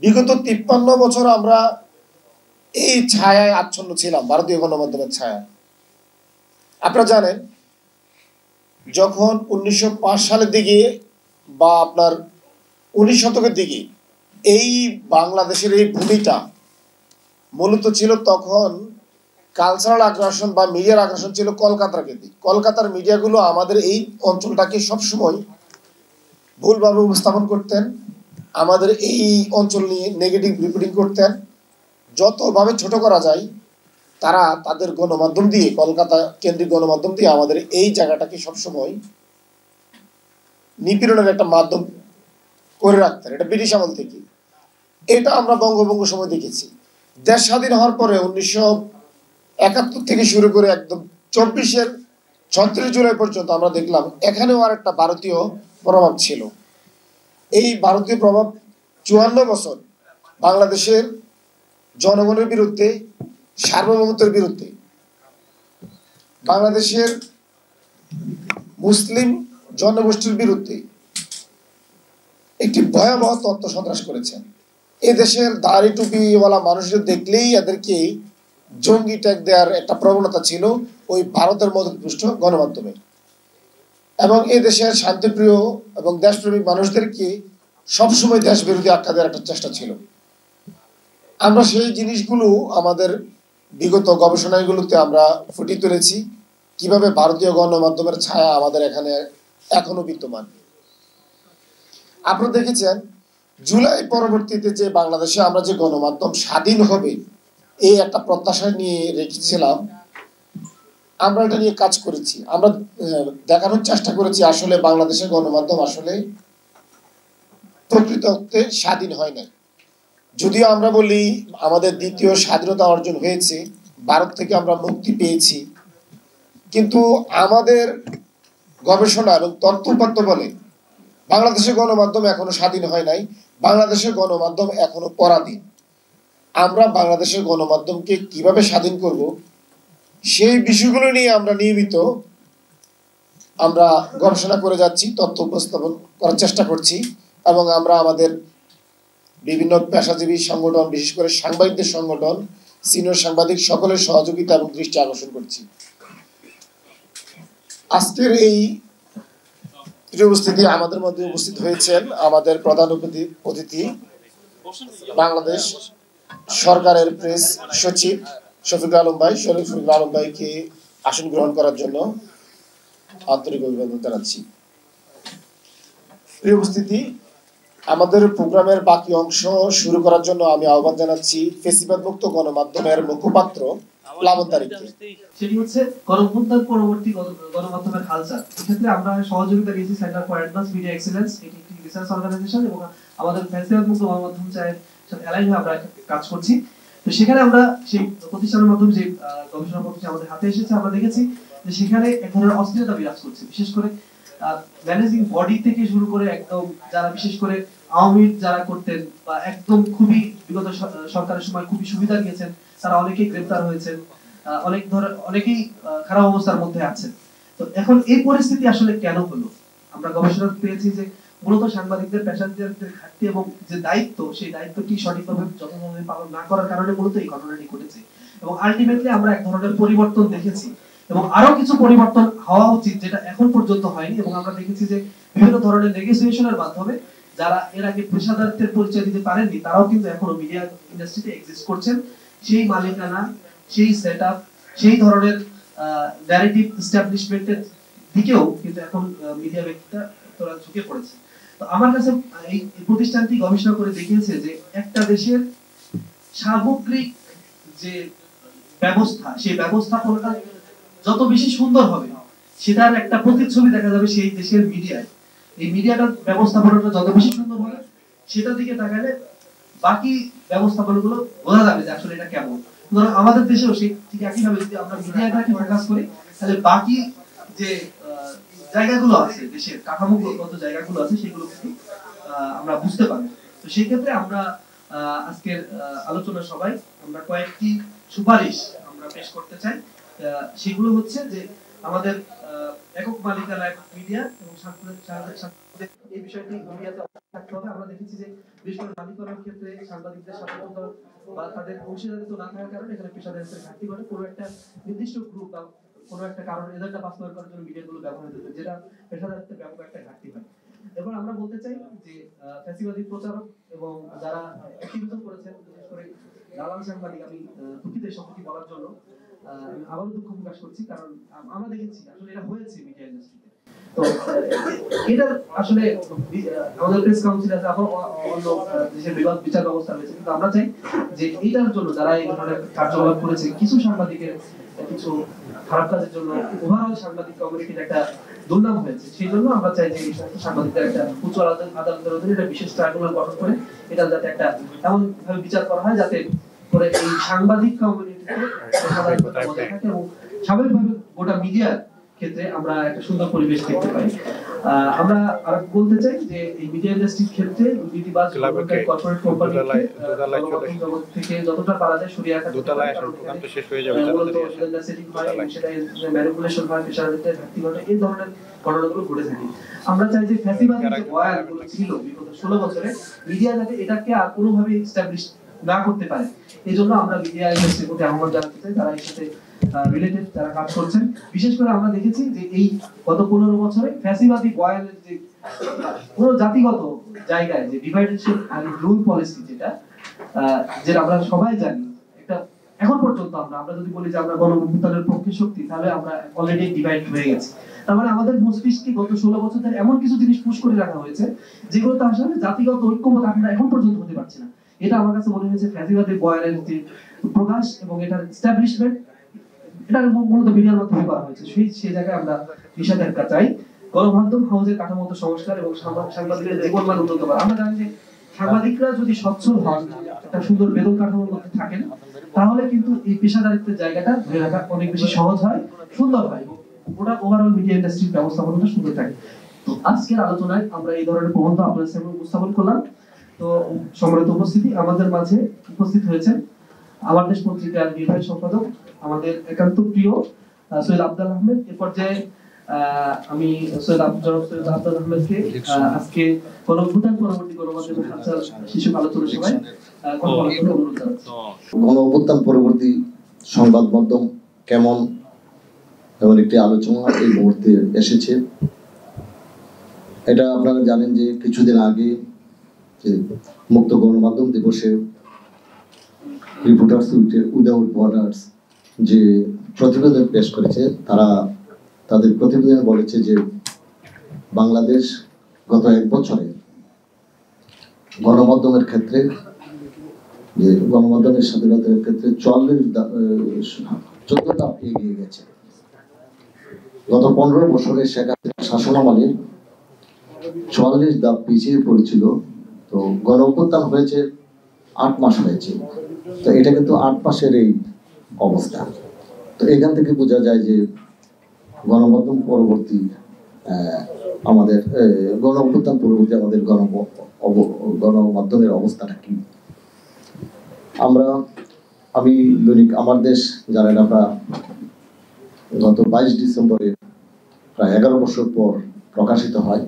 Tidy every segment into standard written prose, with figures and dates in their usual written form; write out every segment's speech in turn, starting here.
বিগত 53 বছর আমরা এই ছায়ায় আচ্ছন্ন ছিলাম, ভারতীয় গণমাধ্যমের ছায়া। আপনারা জানেন, যখন 1905 সালের দিকে বা আপনার 19 শতকের দিকে এই বাংলাদেশের এই ভূমিটা মূলত ছিল, তখন কালচারাল আগ্রাসন বা মিডিয়ার আগ্রাসন ছিল কলকাতার কেন্দ্রিক। কলকাতার মিডিয়াগুলো আমাদের এই অঞ্চলটাকে সবসময় ভুলভাবে উপস্থাপন করতেন, আমাদের এই অঞ্চল নিয়ে নেগেটিভ রিপোর্টিং করতেন। যতভাবে ছোট করা যায় তারা তাদের গণমাধ্যম দিয়ে, কলকাতা কেন্দ্রিক গণমাধ্যম দিয়ে আমাদের এই জায়গাটাকে সবসময় নিপীড়নের একটা মাধ্যম করে রাখতেন। এটা ব্রিটিশ আমল থেকে, এটা আমরা বঙ্গভঙ্গ সময় দেখেছি। দেশ স্বাধীন হওয়ার পরে 1971 থেকে শুরু করে একদম 24-এর 36 জুলাই পর্যন্ত আমরা দেখলাম এখানেও আর একটা ভারতীয় প্রভাব ছিল। এই ভারতীয় প্রভাব 54 বছর বাংলাদেশের জনগণের বিরুদ্ধে, সার্বভৌমত্বের বিরুদ্ধে, বাংলাদেশের মুসলিম জনগোষ্ঠীর বিরুদ্ধে একটি ভয়াবহ তথ্য সন্ত্রাস করেছেন। এদেশের দাড়ি টুপিওয়ালা মানুষদের দেখলেই এদেরকে জঙ্গি ট্যাগ দেওয়ার একটা প্রবণতা ছিল ওই ভারতের মদতপুষ্ট গণমাধ্যমে, এবং এদেশের শান্তিপ্রিয় এবং দেশপ্রেমিক মানুষদেরকে সবসময় দেশ বিরোধী আখ্যা দেওয়ার একটা চেষ্টা ছিল। আমরা সেই জিনিসগুলো আমাদের বিগত গবেষণাগুলোতে আমরা ফুটিয়ে তুলেছি, কিভাবে ভারতীয় গণমাধ্যমের ছায়া আমাদের এখানে এখনো বিদ্যমান। আপনারা দেখেছেন জুলাই পরবর্তীতে যে বাংলাদেশে আমরা যে গণমাধ্যম স্বাধীন হবে এই একটা প্রত্যাশা নিয়ে রেখেছিলাম, আমরা এটা নিয়ে কাজ করেছি। আমরা দেখানোর চেষ্টা করেছি আসলে বাংলাদেশের গণমাধ্যম আসলে প্রকৃত অর্থে স্বাধীন হয় নাই। যদিও আমরা বলি আমাদের দ্বিতীয় স্বাধীনতা অর্জন হয়েছে, ভারত থেকে আমরা মুক্তি পেয়েছি, কিন্তু আমাদের গবেষণা এবং তথ্য বলে বাংলাদেশের গণমাধ্যম এখনো স্বাধীন হয় নাই, বাংলাদেশের গণমাধ্যম এখনো পরাধীন। আমরা বাংলাদেশের গণমাধ্যমকে কিভাবে স্বাধীন করব সেই বিষয়গুলো নিয়ে আমরা নিয়মিত গবেষণা করে যাচ্ছি, তথ্য উপস্থাপন করার চেষ্টা করছি, এবং আমরা আমাদের বিভিন্ন পেশাজীবী সংগঠন, বিশেষ করে সাংবাদিকদের সংগঠন, সিনিয়র সাংবাদিক সকলের সহযোগিতা এবং দৃষ্টি আকর্ষণ করছি। আজকের এই উপস্থিতি আমাদের মধ্যে উপস্থিত হয়েছেন আমাদের প্রধান অতিথি বাংলাদেশ সরকারের প্রেস সচিব শফিকুল আলম ভাই। শফিকুল আলম ভাইকে আসন গ্রহণ করার জন্য আন্তরিক অভিনন্দন জানাচ্ছি। প্রিয় উপস্থিতি, আমাদের প্রোগ্রামের বাকি অংশ শুরু করার জন্য আমি আহ্বান জানাচ্ছি ফেসিবাদ মুক্ত গণমাধ্যমের মুখপাত্র প্লাবন তারিখকে। সেটি হচ্ছে গণঅভ্যুত্থান পরবর্তী গণমাধ্যমের কালচার। এক্ষেত্রে আমরা সহযোগিতা নিয়েছি centre for advance media excellence, এটি একটি রিসার্চ অর্গানাইজেশন, এবং আমাদের ফেসিবাদ মুক্ত গণমাধ্যম চায়ের সাথে অ্যালাইন হয়ে আমরা কাজ করছি। তো সেখানে আমরা সেই প্রতিষ্ঠানের মাধ্যমে যে গবেষণা পত্রটি আমাদের হাতে এসেছে, আমরা দেখেছি যে সেখানে এক ধরনের অস্থিরতা বিরাজ করছে। বিশেষ করে ম্যানেজিং বডি থেকে শুরু করে একদম যারা বিশেষ করে আওয়ামী যারা করতেন বা একদম খুবই বিগত সরকারের সময় খুবই সুবিধা নিয়েছেন, তারা অনেকেই গ্রেফতার হয়েছেন, অনেকেই খারাপ অবস্থার মধ্যে আছেন। তো এখন এই পরিস্থিতি আসলে কেন হলো? আমরা গবেষণা পেয়েছি যে মূলত সাংবাদিকদের পেশাজীবীদের ঘাটতি এবং যে দায়িত্ব, সেই দায়িত্বটি সঠিকভাবে যথাযথভাবে পালন না করার কারণে মূলত এই ঘটনাটি ঘটেছে। এবং আলটিমেটলি আমরা এক ধরনের পরিবর্তন দেখেছি, এবং আরো কিছু পরিবর্তন হওয়া উচিত যেটা এখন পর্যন্ত হয়নি। এবং আমরা দেখেছি যে বিভিন্ন ধরনের নেগোসিয়েশনের মাধ্যমে যারা এর আগে পেশাদারিত্বের পরিচয় দিতে পারেননি তারাও কিন্তু এখনো মিডিয়া ইন্ডাস্ট্রিতে এক্সিস্ট করছেন। সেই মালিকানা, সেই সেটআপ, সেই ধরনের ন্যারেটিভ এস্টাবলিশমেন্টের দিকেও কিন্তু এখন মিডিয়া ব্যক্তিরা তোরা ঝুঁকে পড়েছে। তো আমার কাছে এই প্রতিষ্ঠানটি গবেষণা করে দেখিয়েছে যে একটা দেশের সামগ্রিক যে ব্যবস্থা, সেই ব্যবস্থাপনাটা যত বেশি সুন্দর হবে সেটার একটা প্রতিচ্ছবি দেখা যাবে সেই দেশের মিডিয়ায়। এই মিডিয়াটার ব্যবস্থাপনাটা যত বেশি সুন্দর হবে সেটার দিকে তাকালে বাকি ব্যবস্থাপনাগুলো বোঝা যাবে যে আসলে এটা কেমন। সুতরাং আমাদের দেশেও সেই ঠিক একইভাবে যদি আমরা মিডিয়াটাকে ফোকাস করি তাহলে বাকি যে জায়গাগুলো আছে, দেশের কাঠামোগত জায়গাগুলো আছে, সেগুলো কিন্তু আমরা বুঝতে পারবো। তো সেই ক্ষেত্রে আমরা আজকের আলোচনা সবাই আমরা কয়েকটি সুপারিশ আমরা পেশ করতে চাই। সেগুলো হচ্ছে যে আমাদের একক মালিকানা মিডিয়া এবং এই বিষয়টি মিডিয়াতে থাকতে হবে। আমরা দেখেছি যে বিশেষ করে মালিকানার ক্ষেত্রে সাংবাদিকদের স্বাধীনতা বা তাদের অংশীদারিত্ব না থাকার কারণে এখানে পেশাদারিত্বের ঘাটতি ঘটে। কোনো একটা নির্দিষ্ট গ্রুপ বা কোনো একটা কারণ এজেন্ডা বাস্তবায়ন করার জন্য মিডিয়াগুলো ব্যবহার হতে যেটা পেশাদারিত্বের ব্যাপক একটা ঘাটতি হয়। এবার আমরা বলতে চাই যে ফ্যাসিবাদী প্রচারক এবং যারা অ্যাক্টিভিজম করেছেন, বিশেষ করে দালাল সাংবাদিক, আমি দুঃখিত সম্পর্কে বলার জন্য আবারও দুঃখ প্রকাশ করছি, কারণ আমরা দেখেছি আসলে এটা হয়েছে মিডিয়া ইন্ডাস্ট্রিতে। তো এটা আসলে আমাদের প্রেস কাউন্সিল আছে, আবার অন্য দেশের বিভাগ বিচার ব্যবস্থা রয়েছে, কিন্তু আমরা চাই যে এইটার জন্য যারা এই ধরনের কার্যকলাপ করেছে, কিছু সাংবাদিকের কিছু খারাপ কাজের জন্য ওভারঅল সাংবাদিক কমিউনিটির একটা দুর্নাম হয়েছে। সেই জন্য আমরা চাই যে এই সমস্ত সাংবাদিকদের একটা উচ্চ আদালতের অধীনে একটা বিশেষ ট্রাইব্যুনাল গঠন করে এটা যাতে একটা এমন ভাবে বিচার করা হয় যাতে করে এই সাংবাদিক কমিউনিটিতে বজায় থাকে এবং স্বাভাবিকভাবে গোটা মিডিয়ার ক্ষেত্রে আমরা একটা সুন্দর পরিবেশ দেখতে পাই। আমরা আর বলতে চাই যে এই মিডিয়া ইন্ডাস্ট্রির ক্ষেত্রে নীতিবাজ কর্পোরেট কোম্পানি থেকে যতটা পারা যায় সরিয়ে রাখা শেষ হয়ে যাবে, সেটা ম্যানিপুলেশন হয়, পেশাদারিত্বের ঘাটতি ঘটে, এই ধরনের ঘটনাগুলো ঘটে থাকে। আমরা চাই যে ফ্যাসিবাদের যে বয়ানগুলো ছিল বিগত 16 বছরে মিডিয়া যাতে এটাকে আর কোনোভাবে এস্টাবলিশ না করতে পারে, এই জন্য আমরা মিডিয়া ইন্ডাস্ট্রির প্রতি আহ্বান জানাতে চাই তারা এর সাথে রিলেটেড যারা কাজ করছেন। বিশেষ করে আমরা দেখেছি যে এই গত 15 বছরে ফ্যাসিবাদী বয়ানের যে পুরো জাতিগত জায়গায় যে ডিভাইডেশন আর রুল পলিসি যেটা আমরা সবাই জানি, একটা এখন পর্যন্ত আমরা যদি বলি যে আমরা গণঅভ্যুত্থানের পক্ষে শক্তি, তাহলে আমরা অলরেডি ডিভাইড হয়ে গেছি। তার মানে আমাদের মস্তিষ্কে গত 16 বছর ধরে এমন কিছু জিনিস পুশ করে রাখা হয়েছে যেগুলো তো আসলে জাতিগত ঐক্যমত আমরা এখন পর্যন্ত হতে পারছি না। এটা আমার কাছে মনে হয়েছে ফ্যাসিবাদী বয়ানের যে প্রকাশ এবং এটার এস্টাবলিশমেন্ট, এটা মূলত মিডিয়ার মাধ্যমে করা হয়েছে। সেই জায়গায় আমরা নিষেধাজ্ঞা চাই। গণমাধ্যম হাউসের কাঠামোগত সংস্কার এবং সাংবাদিকদের জীবনমান উন্নত করা। আমরা জানি যে সাংবাদিকরা যদি সচ্ছল হন, একটা সুন্দর বেতন কাঠামোর মধ্যে থাকেন, তাহলে কিন্তু এই পেশাদারিত্বের জায়গাটা ধরে রাখা অনেক বেশি সহজ হয়, সুন্দর হয়, ওটা ওভারঅল মিডিয়া ইন্ডাস্ট্রির ব্যবস্থাপনাটা সুন্দর থাকে। তো আজকের আলোচনায় আমরা এই ধরনের প্রবন্ধ আপনাদের সামনে উপস্থাপন করলাম। তো সম্মানিত উপস্থিতি, আমাদের মাঝে উপস্থিত হয়েছেন আমার দেশ পত্রিকার নির্বাহী সম্পাদক আমাদের একান্ত প্রিয় সৈয়দ আব্দুল আহমেদ। এ পর্যায়ে আমি সৈয়দ আব্দুল আহমেদকে আজকে গণঅভ্যুত্থান পরবর্তী গণমাধ্যমের হালচাল শীর্ষক আলোচনা সভায় কথা বলার জন্য অনুরোধ জানাচ্ছি। গণঅভ্যুত্থান পরবর্তী সংবাদ মাধ্যম কেমন, এমন একটি আলোচনা এই মুহূর্তে এসেছে। এটা আপনারা জানেন যে কিছুদিন আগে যে মুক্ত গণমাধ্যম দিবসে রিপোর্টার্স উইদাউট বর্ডার্স যে প্রতিবেদন পেশ করেছে, তারা তাদের প্রতিবেদনে বলেছে যে বাংলাদেশ গত 1 বছরে গণমাধ্যমের ক্ষেত্রে, যে গণমাধ্যমের স্বাধীনতার ক্ষেত্রে 14 ধাপ এগিয়ে গেছে। গত 15 বছরে শেখ হাসিনার শাসনামলে 44 ধাপ পিছিয়ে পড়েছিল। তো গণঅভ্যুত্থান হয়েছে 8 মাস হয়েছে, তো এটা কিন্তু 8 মাসের এই অবস্থা। তো এখান থেকে বোঝা যায় যে গণমাধ্যম পরবর্তী আমাদের গণঅভ্যুত্থান পরবর্তী আমাদের গণমাধ্যমের অবস্থাটা কি। আমি দৈনিক আমার দেশ জানেন, আমরা গত 22 ডিসেম্বরে প্রায় 11 বছর পর প্রকাশিত হয়।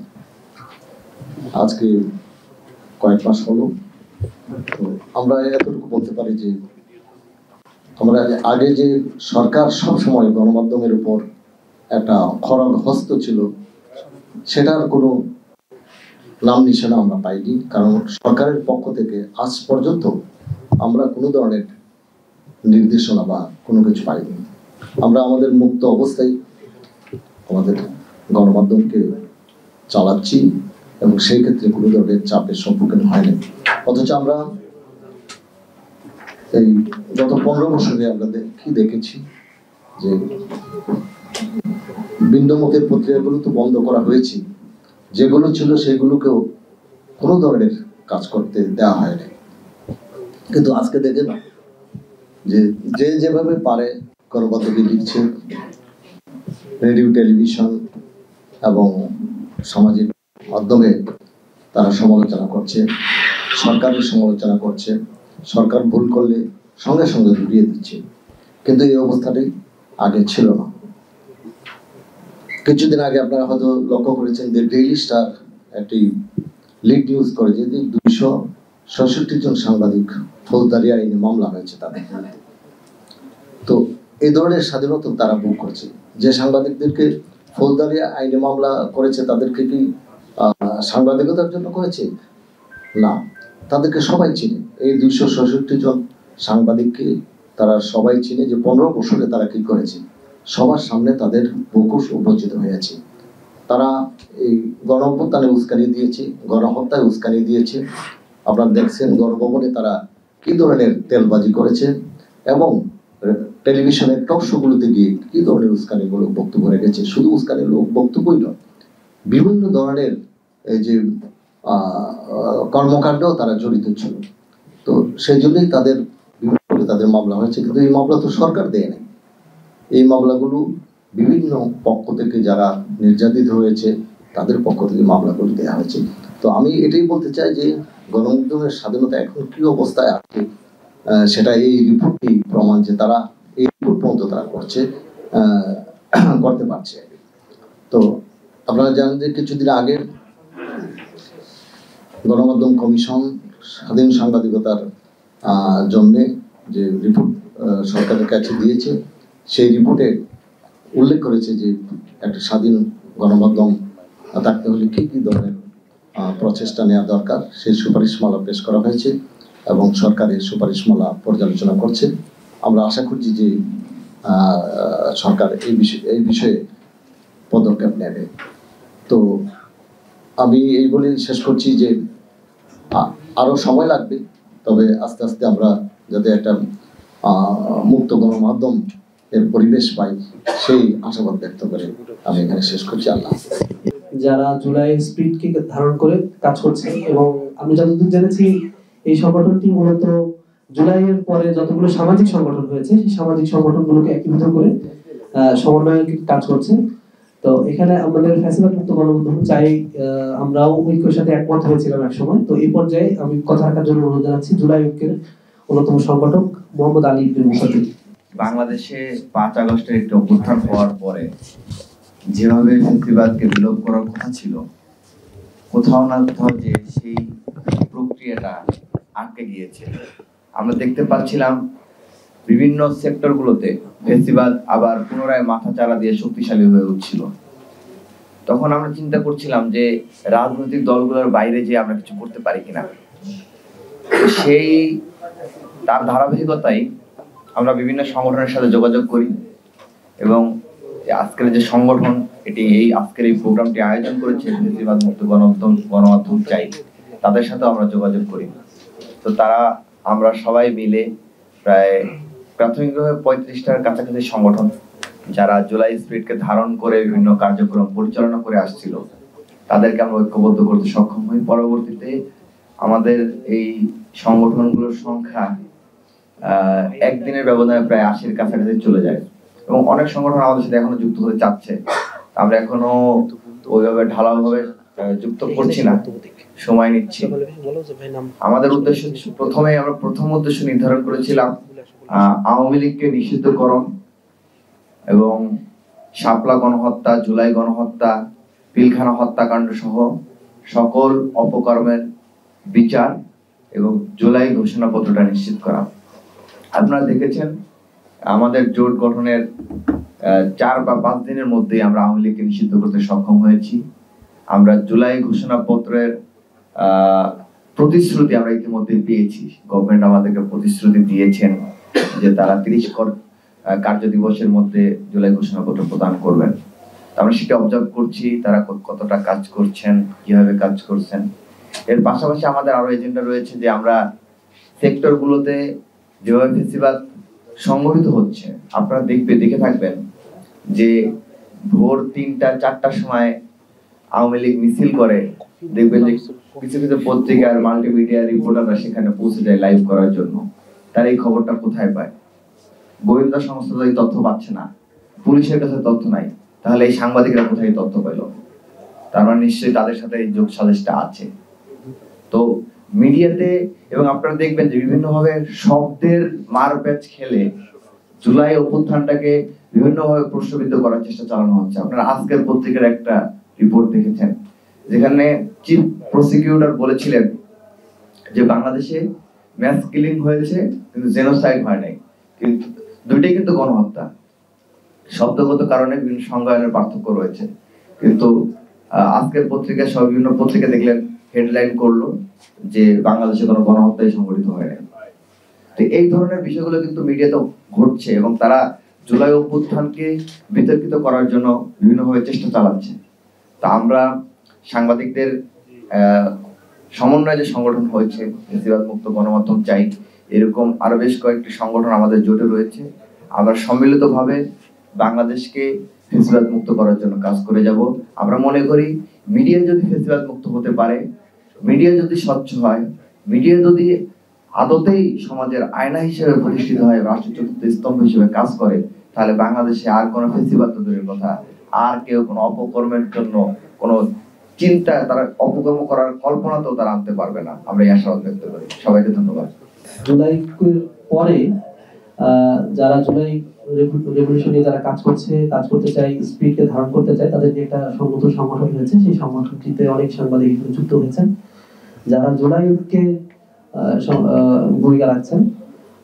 আজকে কয়েক মাস হলো। তো আমরা এতটুকু বলতে পারি যে আমরা আগে যে সরকার সবসময় গণমাধ্যমের উপর একটা খড়গ হস্ত ছিল, সেটার কোনো নাম নিশানা আমরা পাইনি। কারণ সরকারের পক্ষ থেকে আজ পর্যন্ত আমরা কোনো ধরনের নির্দেশনা বা কোনো কিছু পাইনি। আমরা আমাদের মুক্ত অবস্থায় আমাদের গণমাধ্যমকে চালাচ্ছি এবং সেই ক্ষেত্রে কোনো ধরনের চাপের সম্মুখীন হয়নি। অথচ আমরা এই গত 15 বছরে আমরা দেখেছি যে বিন্দুমুখের পত্রিকাগুলো তো বন্ধ করা হয়েছে, যেগুলো ছিল সেগুলোকেও কোনো ধরনের কাজ করতে দেওয়া হয়নি। কিন্তু আজকে দেখেন যে যেভাবে পারে গণমাধ্যমে লিখছে, রেডিও, টেলিভিশন এবং সামাজিক মাধ্যমে তারা সমালোচনা করছে, সরকারের সমালোচনা করছে, সরকার ভুল করলে সঙ্গে সঙ্গে ধরিয়ে দিচ্ছে। কিন্তু এই অবস্থাটি আগে ছিল না। কিছুদিন আগে আপনারা হয়তো লক্ষ্য করেছেন যে ডেইলি স্টার একটি লিড নিউজ করে যে 266 জন সাংবাদিক ফৌজদারি আইনে মামলা হয়েছে তাদের বিরুদ্ধে। তো এই ধরনের স্বাধীনতা তারা ভোগ করছে। যে সাংবাদিকদেরকে ফৌজদারি আইনে মামলা করেছে তাদেরকে কি সাংবাদিকতার জন্য করেছে? না, তাদেরকে সবাই চিনে। এই 266 জন সাংবাদিককে তারা সবাই চিনে যে 15 বছরে তারা কি করেছে, সবার সামনে তাদের মুখোশ উন্মোচিত হয়েছে। তারা এই গণঅভ্যুত্থানে উস্কানি দিয়েছে, গণহত্যায় উস্কানি দিয়েছে। আপনারা দেখছেন গণভবনে তারা কি ধরনের তেলবাজি করেছে এবং টেলিভিশনের টক শোগুলোতে গিয়ে কি ধরনের উস্কানিগুলো বক্তব্য রেখেছে। শুধু উস্কানির বক্তব্যই নয়, বিভিন্ন ধরনের এই যে কর্মকাণ্ড তারা জড়িত ছিল। তো সেই জন্যই তাদের মামলা হয়েছে, কিন্তু এই মামলা তো সরকার দেয় নাই। এই মামলাগুলো বিভিন্ন পক্ষ থেকে যারা নির্যাতিত হয়েছে তাদের পক্ষ থেকে মামলাগুলো দেওয়া হয়েছে। তো আমি এটাই বলতে চাই যে গণমাধ্যমের স্বাধীনতা এখন কি অবস্থায় আছে সেটা এই রিপোর্টই প্রমাণ, যে তারা এই রিপোর্ট পর্যন্ত তারা করতে পারছে। তো আপনারা জানেন যে কিছুদিন আগে গণমাধ্যম কমিশন স্বাধীন সাংবাদিকতার জন্যে যে রিপোর্ট সরকারের কাছে দিয়েছে, সেই রিপোর্টে উল্লেখ করেছে যে একটা স্বাধীন গণমাধ্যম থাকতে হলে কি কি ধরনের প্রচেষ্টা নেওয়া দরকার। সেই সুপারিশমালা পেশ করা হয়েছে এবং সরকারের সুপারিশমালা পর্যালোচনা করছে। আমরা আশা করছি যে সরকার এই বিষয়ে পদক্ষেপ নেবে। তো আমি এই বলে শেষ করছি যে আরো সময় লাগবে, তবে আস্তে আস্তে আমরা যাতে একটা মুক্ত গণমাধ্যম এর পরিবেশ পাই সেই আশাবাদ ব্যক্ত করে আমি এখানে শেষ করছি। আল্লাহ। যারা জুলাই স্পিরিটকে ধারণ করে কাজ করছে, এবং আমি যতদূর জেনেছি এই সংগঠনটি মূলত জুলাইয়ের পরে যতগুলো সামাজিক সংগঠন হয়েছে সেই সামাজিক সংগঠনগুলোকে একীভূত করে সমন্বয়ের কাজ করছে। তো এখানে আমাদের ফ্যাসিবাদ মুক্ত গণমাধ্যম চাই, আমরাও ঐক্যের সাথে একমত হয়েছিলাম এক সময়। তো এই পর্যায়ে আমি কথা রাখার জন্য অনুরোধ জানাচ্ছি জুলাই ঐক্যের অন্যতম সংগঠক মোহাম্মদ আলী ইবনে মুসাদ্দিদ। বাংলাদেশে 5 আগস্টের একটি অভ্যুত্থান হওয়ার পরে যেভাবে ফ্যাসিবাদকে বিলোপ করার কথা ছিল, কোথাও না কোথাও যে সেই প্রক্রিয়াটা আটকে গিয়েছে। আমরা দেখতে পাচ্ছিলাম বিভিন্ন সেক্টরগুলোতে ফ্যাসিবাদ আবার পুনরায় মাথা চাড়া দিয়ে শক্তিশালী হয়ে উঠছিল। তখন আমরা চিন্তা করছিলাম যে রাজনৈতিক দলগুলোর বাইরে যে আমরা কিছু করতে পারি কিনা। সেই তার ধারাবাহিকতায় আমরা বিভিন্ন সংগঠনের সাথে যোগাযোগ করি এবং আজকের যে সংগঠন আজকের এই প্রোগ্রামটি আয়োজন করেছে ফ্যাসিবাদ মুক্ত গণমাধ্যম চাই, তাদের সাথে আমরা যোগাযোগ করি। তো আমরা সবাই মিলে প্রায় প্রাথমিকভাবে 35টার কাছাকাছি সংগঠন যারা জুলাই স্পিরিটকে ধারণ করে বিভিন্ন কার্যক্রম পরিচালনা করে আসছিল, তাদেরকে আমরা ঐক্যবদ্ধ করতে সক্ষম হই। পরবর্তীতে আমাদের এই সংগঠনগুলোর সংখ্যা একদিনের ব্যবধানে প্রায় 80-র কাছাকাছি চলে যায় এবং অনেক সংগঠন আমাদের সাথে এখনো যুক্ত হতে চাচ্ছে। আমরা এখনো ওইভাবে ঢালাওভাবে যুক্ত করছি না, সময় নিচ্ছি। আমাদের উদ্দেশ্য আমরা প্রথম উদ্দেশ্য নির্ধারণ করেছিলাম আওয়ামী লীগকে নিষিদ্ধকরণ এবং শাপলা গণহত্যা, জুলাই গণহত্যা, পিলখানা হত্যাকাণ্ড সহ সকল অপকর্মের বিচার এবং জুলাই ঘোষণাপত্রটা নিশ্চিত করা। আপনারা দেখেছেন আমাদের জোট গঠনের 4 বা 5 দিনের মধ্যে আমরা আওয়ামী লীগকে নিষিদ্ধ করতে সক্ষম হয়েছি। আমরা জুলাই ঘোষণাপত্রের প্রতিশ্রুতি আমরা ইতিমধ্যে পেয়েছি। গভর্নমেন্ট আমাদেরকে প্রতিশ্রুতি দিয়েছেন যে তারা 30 কার্য দিবসের মধ্যে জুলাই ঘোষণাপত্র প্রদান করবেন। আমরা সেটা অবজার্ভ করছি, তারা কতটা কাজ করছেন, কিভাবে কাজ করছেন। এর পাশাপাশি আমাদের আরো এজেন্ডা রয়েছে যে আমরা সেক্টরগুলোতে যেভাবে ফ্যাসিবাদ সংগঠিত হচ্ছে, আপনারা দেখে থাকবেন যে ভোর 3টা-4টার সময় আওয়ামী লীগ মিছিল করে, দেখবেন যে কিছু কিছু পত্রিকার মাল্টিমিডিয়া রিপোর্টাররা সেখানে পৌঁছে যায় লাইভ করার জন্য। তারা এই খবরটা কোথায় পায়? গোয়েন্দা সংস্থা এই তথ্য পাচ্ছে না, পুলিশের কাছে তথ্য নাই, তাহলে এই সাংবাদিকরা কোথায় তথ্য পেল? তার মানে নিশ্চয়ই তাদের সাথে এই যোগ সাজেশটা আছে। তো মিডিয়াতে এবং আপনারা দেখবেন যে বিভিন্নভাবে শব্দের মারপ্যাচ খেলে জুলাই অভ্যুত্থানটাকে বিভিন্নভাবে প্রশ্নবিদ্ধ করার চেষ্টা চালানো হচ্ছে। আপনারা আজকের পত্রিকার একটা রিপোর্ট দেখেছেন যেখানে চিফ প্রসিকিউটর বলেছিলেন যে বাংলাদেশে ম্যাস কিলিং হয়েছে কিন্তু জেনোসাইড হয় নাই, কিন্তু দুইটাই কিন্তু গণহত্যা। শব্দগত কারণে বিভিন্ন সংজ্ঞায়নের পার্থক্য রয়েছে, কিন্তু আজকের পত্রিকায় সব বিভিন্ন পত্রিকা দেখলেন হেডলাইন করলো যে বাংলাদেশে কোনো গণহত্যাই সংঘটিত হয় নাই। তো এই ধরনের বিষয়গুলো কিন্তু মিডিয়াতে ঘটছে এবং তারা জুলাই অভ্যুত্থানকে বিতর্কিত করার জন্য বিভিন্নভাবে চেষ্টা চালাচ্ছে। তা আমরা সাংবাদিকদের সমন্বয়ে যে সংগঠন হয়েছে ফ্যাসিবাদ মুক্ত গণমাধ্যম চাই, এরকম আরো বেশ কয়েকটি সংগঠন আমাদের জোটে রয়েছে। আমরা সম্মিলিতভাবে বাংলাদেশকে ফ্যাসিবাদ মুক্ত করার জন্য কাজ করে যাব। আমরা মনে করি মিডিয়া যদি ফ্যাসিবাদ মুক্ত হতে পারে, মিডিয়া যদি স্বচ্ছ হয়, মিডিয়া যদি আদতেই সমাজের আয়না হিসেবে প্রতিষ্ঠিত হয়, রাষ্ট্রের চতুর্থ স্তম্ভ হিসেবে কাজ করে, তাহলে বাংলাদেশে আর কোনো ফ্যাসিবাদ দূরের কথা, আর কেউ কোনো অপকর্মের জন্য কোনো চিন্তা, তারা অপকর্ম করার কল্পনা তো তারা আনতে পারবে না। আমরা এই আশাবাদ ব্যক্ত করি। সবাইকে ধন্যবাদ। জুলাই পরে যারা জুলাই রেভলিউশনে যারা কাজ করতে চায়, স্পিডকে ধারণ করতে চায়, তাদের যে একটা সংগঠন হয়েছে, সেই সংগঠনটিতে অনেক সাংবাদিক যুক্ত হয়েছেন যারা জুলাইকে ভূমিকা রাখছেন।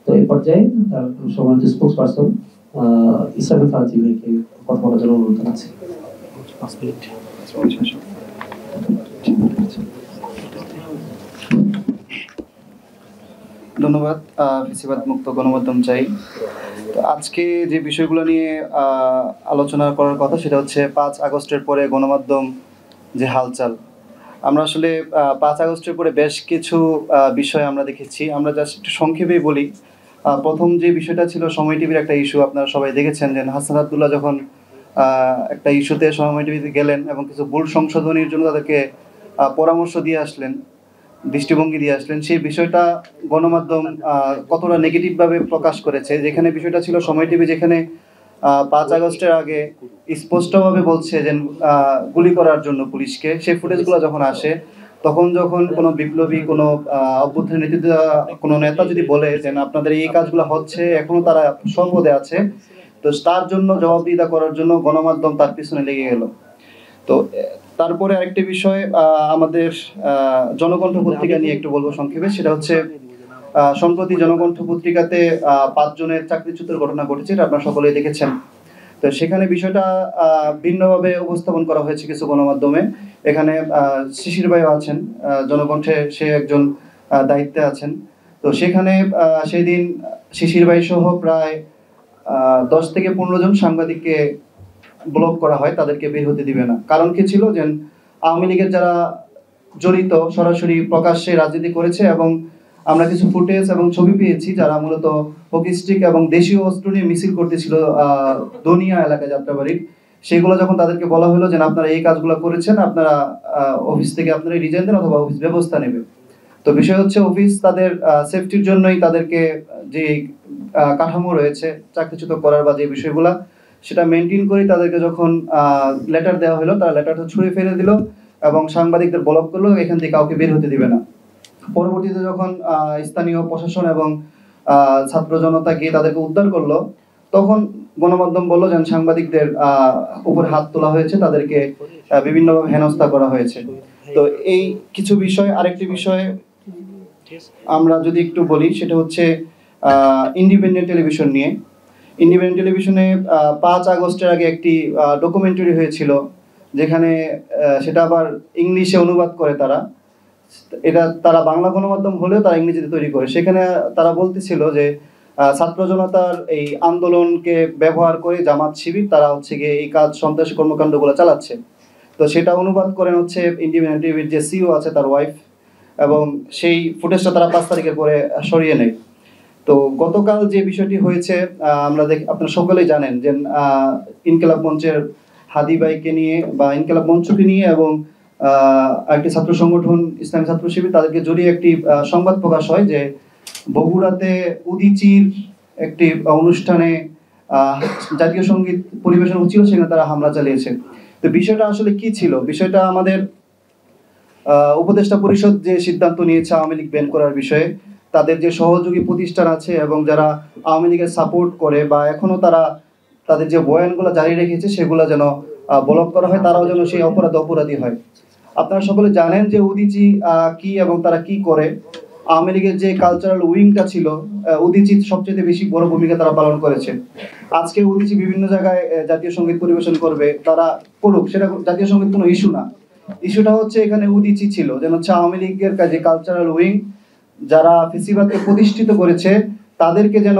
তো এই পর্যায়ে তার সম্মানিত স্পোক্স পার্সন ইসরাফিল ফারাজি ভাইকে কথা বলার জন্য অনুরোধ জানাচ্ছি। ধন্যবাদ। ফ্যাসিবাদ মুক্ত গণমাধ্যম চাই। তো আজকে যে বিষয়গুলো নিয়ে আলোচনা করার কথা সেটা হচ্ছে 5 আগস্টের পরে গণমাধ্যম যে হালচাল। আমরা আসলে 5 আগস্টের পরে বেশ কিছু বিষয় আমরা দেখেছি। আমরা জাস্ট একটু সংক্ষেপেই বলি। প্রথম যে বিষয়টা ছিল সময় টিভির একটা ইস্যু, আপনারা সবাই দেখেছেন যে হাসান আব্দুল্লাহ যখন একটা ইস্যুতে সময় টিভিতে গেলেন এবং কিছু ভুল সংশোধনীর জন্য তাদেরকে পরামর্শ দিয়ে আসলেন, দৃষ্টিভঙ্গি দিয়ে আসলেন, সেই বিষয়টা গণমাধ্যম কতটা নেগেটিভভাবে প্রকাশ করেছে। যেখানে বিষয়টা ছিল সময় টিভি যেখানে 5 আগস্টের আগে স্পষ্টভাবে বলছে যে গুলি করার জন্য পুলিশকে, সেই ফুটেজগুলো যখন আসে তখন যখন কোনো বিপ্লবী কোনো অভ্যুত্থানের নেতৃত্ব কোনো নেতা যদি বলে যে আপনাদের এই কাজগুলো হচ্ছে, এখনো তারা সম্পদে আছে, তো তার জন্য জবাবদিহিতা করার জন্য গণমাধ্যম তার পিছনে লেগে গেল। তো তারপরে আরেকটি বিষয় আমাদের জনকণ্ঠ পত্রিকা নিয়ে একটু বলবো সংক্ষেপে। সেটা হচ্ছে সম্প্রতি জনকণ্ঠ পত্রিকাতে 5 জনের চাকরিচ্যুতের ঘটনা ঘটেছে, এটা আপনারা সকলেই দেখেছেন। তো সেখানে বিষয়টা ভিন্নভাবে উপস্থাপন করা হয়েছে কিছু গণমাধ্যমে। এখানে শিশির ভাইও আছেন জনকণ্ঠে, সে একজন দায়িত্বে আছেন। তো সেখানে সেদিন শিশির ভাই সহ প্রায় 10 থেকে 15 জন সাংবাদিককে ব্লক করা হয়, তাদেরকে বের হতে দিবে না। কারণ কি ছিল যে আওয়ামী লীগের যারা জড়িত, সরাসরি প্রকাশ্যে রাজনীতি করেছে এবং আমরা কিছু ফুটেজ এবং ছবি পেয়েছি যারা মূলত হকিস্টিক এবং দেশীয় অস্ত্র নিয়ে মিছিল করতেছিল দনিয়া এলাকায় যাত্রাবাড়ির। সেগুলো যখন তাদেরকে বলা হলো যে আপনারা এই কাজগুলো করেছেন, আপনারা অফিস থেকে আপনারা রিজাইন দেন অথবা অফিস ব্যবস্থা নেবে। তো বিষয় হচ্ছে অফিস তাদের সেফটির জন্যই তাদেরকে যে কাঠামো রয়েছে চাকরিচ্যুত করার বা যে বিষয়গুলা সেটা মেনটেন করে তাদেরকে যখন লেটার দেওয়া হলো, তারা লেটারটা ছুঁড়ে ফেলে দিল এবং সাংবাদিকদের ব্লক করলো, এখান থেকে কাউকে বের হতে দিবে না। পরবর্তীতে যখন স্থানীয় প্রশাসন এবং ছাত্র জনতা গিয়ে তাদেরকে উদ্ধার করলো, তখন গণমাধ্যম বললো যে সাংবাদিকদের উপর হাত তোলা হয়েছে, তাদেরকে বিভিন্নভাবে হেনস্থা করা হয়েছে। তো এই কিছু বিষয়, আরেকটি বিষয় আমরা যদি একটু বলি সেটা হচ্ছে ইন্ডিপেন্ডেন্ট টেলিভিশন নিয়ে। ইন্ডিপেন্ডেন্ট টেলিভিশনে 5 আগস্টের আগে একটি ডকুমেন্টারি হয়েছিল, যেখানে সেটা আবার ইংলিশে অনুবাদ করে তারা। এটা তারা বাংলা গণমাধ্যম হলেও তারা ইংরেজিতে তৈরি করে। সেখানে তারা বলতেছিল যে ছাত্র জনতার এই আন্দোলনকে ব্যবহার করে জামাত শিবির তারা হচ্ছে গিয়ে এই কাজ সন্ত্রাসী কর্মকাণ্ডগুলো চালাচ্ছে। তো সেটা অনুবাদ করেন হচ্ছে ইন্ডিপেন্ডেন্ট টিভির যে সিইও আছে তার ওয়াইফ, এবং সেই ফুটেজটা তারা 5 তারিখের পরে সরিয়ে নেয়। তো গতকাল যে বিষয়টি হয়েছে আমরা আপনারা সকলেই জানেন যে ইনকিলাব মঞ্চের হাদি ভাইকে নিয়ে বা ইনকিলাব মঞ্চকে নিয়ে এবং একটি ছাত্র সংগঠন ইসলামী ছাত্র শিবির তাদেরকে জড়িয়ে একটি সংবাদ প্রকাশ হয় যে বগুড়াতে উদীচীর একটি অনুষ্ঠানে জাতীয় সঙ্গীত পরিবেশন হচ্ছিল, সেখানে তারা হামলা চালিয়েছে। তো বিষয়টা আসলে কি ছিল? বিষয়টা আমাদের উপদেষ্টা পরিষদ যে সিদ্ধান্ত নিয়েছে আওয়ামী লীগ ব্যান করার বিষয়ে, তাদের যে সহযোগী প্রতিষ্ঠান আছে এবং যারা আওয়ামী লীগের সাপোর্ট করে বা এখনো তারা তাদের যে বয়ানগুলো জারি রেখেছে সেগুলো যেন ব্লক করা হয়, তারাও যেন সেই অপরাধী হয়। আপনারা সকলে জানেন যে উদীচী কি এবং তারা কি করে। আওয়ামী লীগের যে কালচারাল উইংটা ছিল, উদীচী সবচেয়ে বেশি বড় ভূমিকা তারা পালন করেছে। আজকে উদীচী বিভিন্ন জায়গায় জাতীয় সঙ্গীত পরিবেশন করবে, তারা করুক, সেটা জাতীয় সঙ্গীত কোনো ইস্যু না। ইস্যুটা হচ্ছে এখানে উদীচী ছিল যেন হচ্ছে আওয়ামী লীগের যে কালচারাল উইং যারা ফেসিবাদকে প্রতিষ্ঠিত করেছে তাদেরকে যেন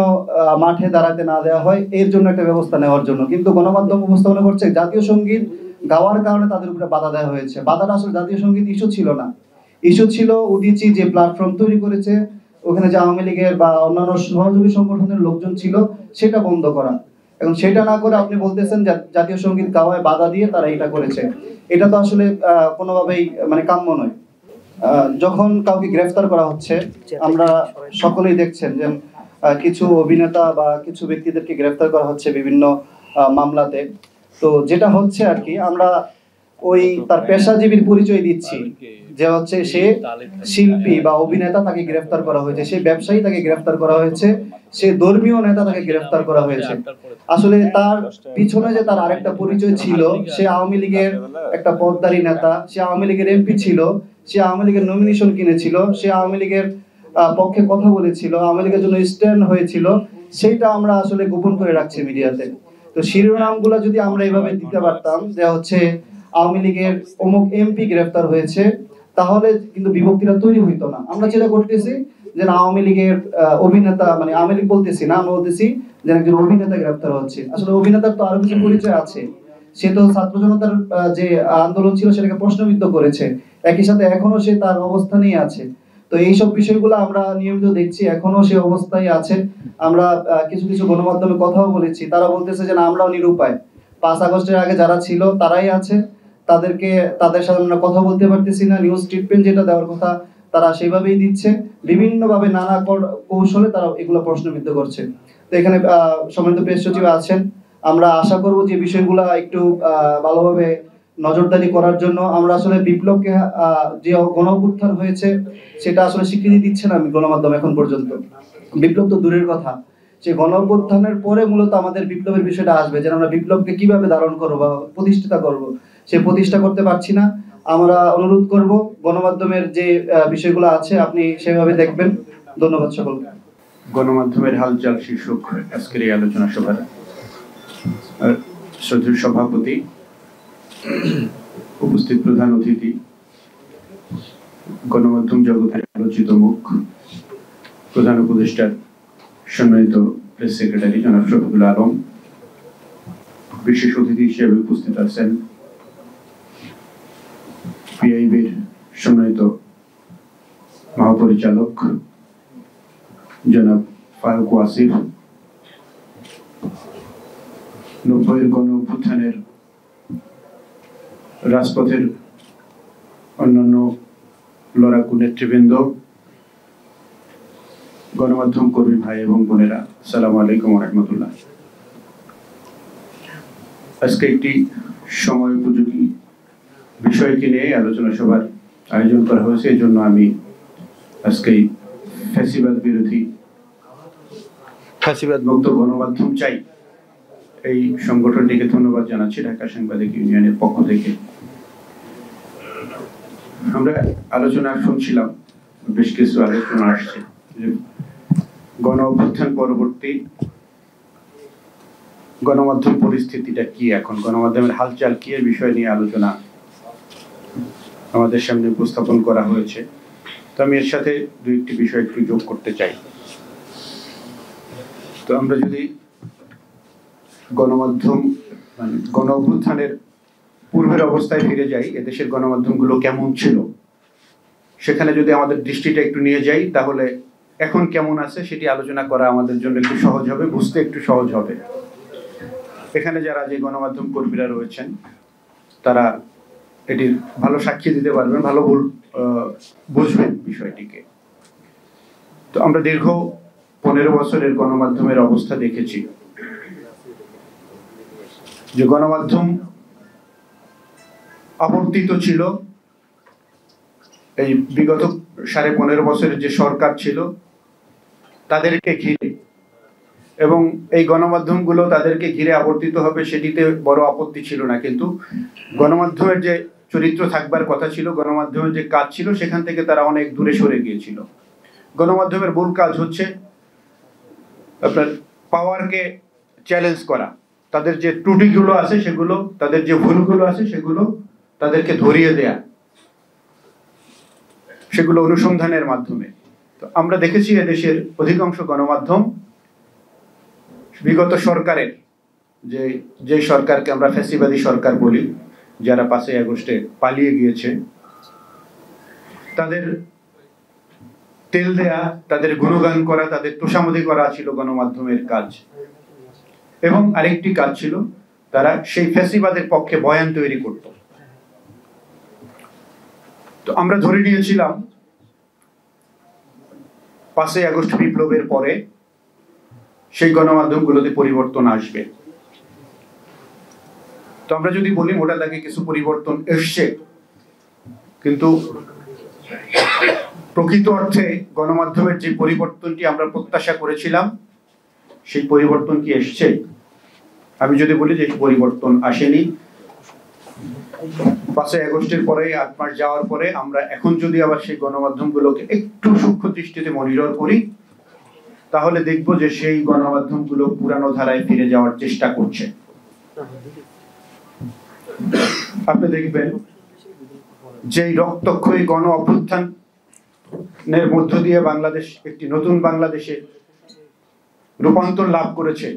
মাঠে দাঁড়াতে না দেওয়া হয়, এর জন্য একটা ব্যবস্থা নেওয়ার জন্য। কিন্তু গণমাধ্যম উপস্থাপনা করছে জাতীয় সঙ্গীত গাওয়ার কারণে তাদের উপরে বাধা দেওয়া হয়েছে। বাধাটা আসলে জাতীয় সঙ্গীত ইস্যু ছিল না, ইস্যু ছিল উদীচী যে প্ল্যাটফর্ম তৈরি করেছে, ওখানে যে আওয়ামী লীগের বা অন্যান্য সহযোগী সংগঠনের লোকজন ছিল সেটা বন্ধ করা। এখন সেটা না করে আপনি বলতেছেন জাতীয় সঙ্গীত গাওয়ায় বাধা দিয়ে তারা এটা করেছে, এটা তো আসলে কোনোভাবেই মানে কাম্য নয়। যখন কাউকে গ্রেফতার করা হচ্ছে, আমরা সকলেই দেখছেন যে কিছু অভিনেতা বা কিছু ব্যক্তিদেরকে গ্রেফতার করা হচ্ছে বিভিন্ন মামলাতে। তো যেটা হচ্ছে আর কি, আমরা ওই তার পেশাজীবীর পরিচয় দিচ্ছি যে হচ্ছে সে শিল্পী বা অভিনেতা, তাকে গ্রেফতার করা হয়েছে, সে ব্যবসায়ী, তাকে গ্রেফতার করা হয়েছে, সে ধর্মীয় নেতা, তাকে গ্রেফতার করা হয়েছে। আসলে তার পিছনে যে তার আরেকটা পরিচয় ছিল, সে আওয়ামী লীগের একটা পদধারী নেতা, সে আওয়ামী লীগের এমপি ছিল, সে আওয়ামী লীগের নমিনেশন কিনেছিল, সে আওয়ামী লীগের পক্ষে কথা বলেছিল, আওয়ামী লীগের জন্য স্ট্যান্ড হয়েছিল, সেইটা আমরা আসলে গোপন করে রাখছি মিডিয়াতে। তো শিরোনামগুলো যদি আমরা এভাবে দিতে পারতাম যে হচ্ছে আওয়ামী লীগের অমুক এমপি গ্রেফতার হয়েছে, তাহলে কিন্তু বিভক্তিটা তৈরি হইতো না। আমরা যেটা করতেছি যে আওয়ামী লীগের অভিনেতা, মানে আওয়ামী লীগ বলতেছি না, আমরা বলতেছি যে একজন অভিনেতা গ্রেফতার হচ্ছে। আসলে অভিনেতার তো আরো কিছু পরিচয় আছে, সে তো ছাত্র জনতার যে আন্দোলন ছিল সেটাকে প্রশ্নবিদ্ধ করেছে, একই সাথে এখনো সে তার অবস্থানেই আছে। তো এইসব বিষয়গুলো আমরা নিয়মিত দেখছি, এখনো সে অবস্থায় আছে। আমরা কিছু কিছু গণমাধ্যমে কথাও বলেছি, তারা বলতেছে যে না, আমরাও নিরুপায়, 5 আগস্টের আগে যারা ছিল তারাই আছে, তাদের সাথে আমরা কথা বলতে পারতেছি না, নিউজ ট্রিটমেন্ট যেটা দেওয়ার কথা তারা সেইভাবেই দিচ্ছে, বিভিন্নভাবে নানা কৌশলে তারা এগুলো প্রশ্নবিদ্ধ করছে। তো এখানে সম্মানিত প্রেস সচিব আছেন, আমরা আশা করব যে বিষয়গুলো একটু ভালোভাবে নজরদারি করার জন্য। আমরা আসলে বিপ্লবকে যে গণ অভ্যুত্থান হয়েছে সেটা আসলে স্বীকৃতি দিচ্ছে না গণমাধ্যম এখন পর্যন্ত। বিপ্লব তো দূরের কথা, যে গণ অভ্যুত্থানের পরে মূলত আমাদের বিপ্লবের বিষয়টা আসবে, যে আমরা বিপ্লবকে কিভাবে ধারণ করবো বা প্রতিষ্ঠা করবো, সে প্রতিষ্ঠা করতে পারছি না। আমরা অনুরোধ করব গণমাধ্যমের যে বিষয়গুলো আছে আপনি সেভাবে দেখবেন। ধন্যবাদ সকলকে। গণমাধ্যমের হালচাল শীর্ষক আজকের এই আলোচনা সভার শ্রদ্ধেয় সভাপতি, উপস্থিত প্রধান অতিথি, গণমাধ্যম জগতের আলোচিত মুখ, প্রধান উপদেষ্টার সম্মানিত প্রেস সেক্রেটারি জনাব শফিকুল আলম, বিশেষ অতিথি হিসেবে উপস্থিত আছেন পিআইবির সম্মানিত মহাপরিচালক জনাব ফারুক ওয়াসিফ, 90-এর গণ অভ্যুত্থানের রাজপথের অন্যান্য লড়াকু নেতৃবৃন্দ, গণমাধ্যম কর্মী ভাই এবং বোনেরা, আসসালামু আলাইকুম ওয়া রাহমাতুল্লাহ। আজকে একটি সময় উপযোগী বিষয়কে নিয়ে আলোচনা সভার আয়োজন করা হয়েছে, এই জন্য আমি আজকে ফ্যাসিবাদ বিরোধী, ফ্যাসিবাদ মুক্ত গণমাধ্যম চাই এই সংগঠনটিকে ধন্যবাদ জানাচ্ছি ঢাকা সাংবাদিক ইউনিয়নের পক্ষ থেকে। আমরা আলোচনা শুনছিলাম, বেশ কিছু আলোচনা আসছে যে গণ অভ্যুত্থান পরবর্তী গণমাধ্যম পরিস্থিতিটা কি, এখন গণমাধ্যমের হালচাল কি, এর বিষয় নিয়ে আলোচনা আমাদের সামনে উপস্থাপন করা হয়েছে। তো আমি এর সাথে 2-1টি বিষয় একটু যোগ করতে চাই। তো আমরা যদি গণমাধ্যম মানে গণ অভ্যুত্থানের পূর্বের অবস্থায় ফিরে যাই, এদেশের গণমাধ্যমগুলো কেমন ছিল সেখানে যদি আমাদের দৃষ্টিটা একটু নিয়ে যাই, তাহলে এখন কেমন আছে সেটি আলোচনা করা আমাদের জন্য একটু সহজ হবে, বুঝতে একটু সহজ হবে। এখানে যারা যে গণমাধ্যম কর্মীরা রয়েছেন তারা এটির ভালো সাক্ষী দিতে পারবেন, ভালো বুঝবেন বিষয়টিকে। তো আমরা দীর্ঘ 15 বছরের গণমাধ্যমের অবস্থা দেখেছি, যে গণমাধ্যম আবর্তিত ছিল এই বিগত 15.5 বছরের যে সরকার ছিল তাদেরকে ঘিরে, এবং এই গণমাধ্যমগুলো তাদেরকে ঘিরে আবর্তিত হবে সেটিতে বড় আপত্তি ছিল না, কিন্তু গণমাধ্যমের যে চরিত্র থাকবার কথা ছিল, গণমাধ্যমের যে কাজ ছিল, সেখান থেকে তারা অনেক দূরে সরে গিয়েছিল। গণমাধ্যমের মূল কাজ হচ্ছে আপনার পাওয়ারকে চ্যালেঞ্জ করা, তাদের যে ত্রুটিগুলো আছে সেগুলো, তাদের যে ভুলগুলো আছে সেগুলো তাদেরকে ধরিয়ে দেয়া, সেগুলো অনুসন্ধানের মাধ্যমে। তো আমরা দেখেছি এদেশের অধিকাংশ গণমাধ্যম বিগত সরকারের যে সরকারকে আমরা ফ্যাসিবাদী সরকার বলি, যারা 5ই আগস্টে পালিয়ে গিয়েছে, তাদের তেল দেয়া, তাদের গুণগান করা, তাদের তোষামোদি করা ছিল গণমাধ্যমের কাজ। এবং আরেকটি কাজ ছিল, তারা সেই ফ্যাসিবাদের পক্ষে বয়ান তৈরি করত। তো আমরা ধরে নিয়েছিলাম 5ই আগস্ট বিপ্লবের পরে সেই গণমাধ্যমগুলোতে পরিবর্তন আসবে। তো আমরা যদি বলি মোটা দাগে কিছু পরিবর্তন এসছে, কিন্তু প্রকৃত অর্থে গণমাধ্যমের যে পরিবর্তনটি আমরা প্রত্যাশা করেছিলাম সেই পরিবর্তন কি এসছে? আমি যদি বলি যে পরিবর্তন আসেনি। 5ই আগস্টের পরে 8 মাস যাওয়ার পরে আমরা এখন যদি আবার সেই গণমাধ্যমগুলোকে একটু সূক্ষ্ম দৃষ্টিতে মনিটর করি, তাহলে দেখব যে সেই গণমাধ্যমগুলো পুরানো ধারায় ফিরে যাওয়ার চেষ্টা করছে। আপনি দেখবেন যে রক্তক্ষয়ী গণ অভ্যুত্থানের মধ্য দিয়ে বাংলাদেশ একটি নতুন বাংলাদেশে রূপান্তর লাভ করেছে,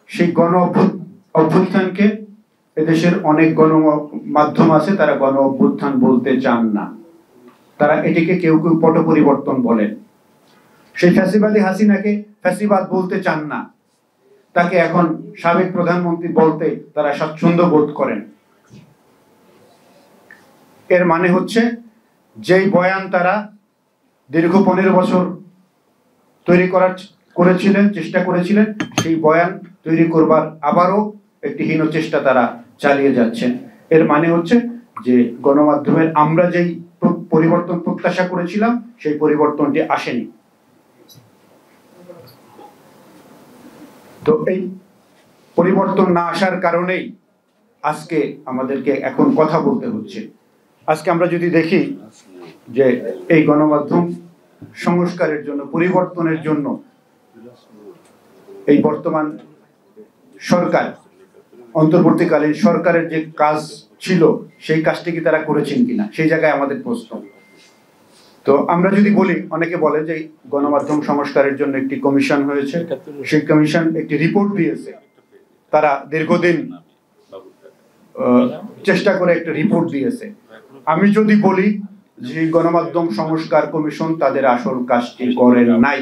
সেই গণ অভ্যুত্থানকে এদেশের অনেক গণমাধ্যম আছে, তারা গণ অভ্যুত্থান বলতে চান না। তারা এটিকে কেউ কেউ পট পরিবর্তন বলেন। সেই ফ্যাসিবাদী হাসিনাকে ফ্যাসিবাদ বলতে চান না, তাকে এখন সাবেক প্রধানমন্ত্রী বলতে তারা স্বাচ্ছন্দ্য বোধ করেন। এর মানে হচ্ছে যেই বয়ান তারা দীর্ঘ 15 বছর তৈরি চেষ্টা করেছিলেন, সেই বয়ান তৈরি করবার আবারও একটি হীন চেষ্টা তারা চালিয়ে যাচ্ছেন। এর মানে হচ্ছে যে গণমাধ্যমের আমরা যেই পরিবর্তন প্রত্যাশা করেছিলাম সেই পরিবর্তনটি আসেনি। তো এই পরিবর্তন না আসার কারণেই আজকে আমাদেরকে এখন কথা বলতে হচ্ছে। আজকে আমরা যদি দেখি যে এই গণমাধ্যম সংস্কারের জন্য, পরিবর্তনের জন্য এই বর্তমান সরকার, অন্তর্বর্তীকালীন সরকারের যে কাজ ছিল সেই কাজটি কি তারা করেছেন কিনা, সেই জায়গায় আমাদের প্রশ্ন। তো আমরা যদি বলি, অনেকে বলে যে গণমাধ্যম সংস্কারের জন্য একটি কমিশন হয়েছে, সেই কমিশন একটি রিপোর্ট দিয়েছে, তারা দীর্ঘদিন চেষ্টা করে একটা রিপোর্ট দিয়েছে। আমি যদি বলি যে গণমাধ্যম সংস্কার কমিশন তাদের আসল কাজটি করেন নাই,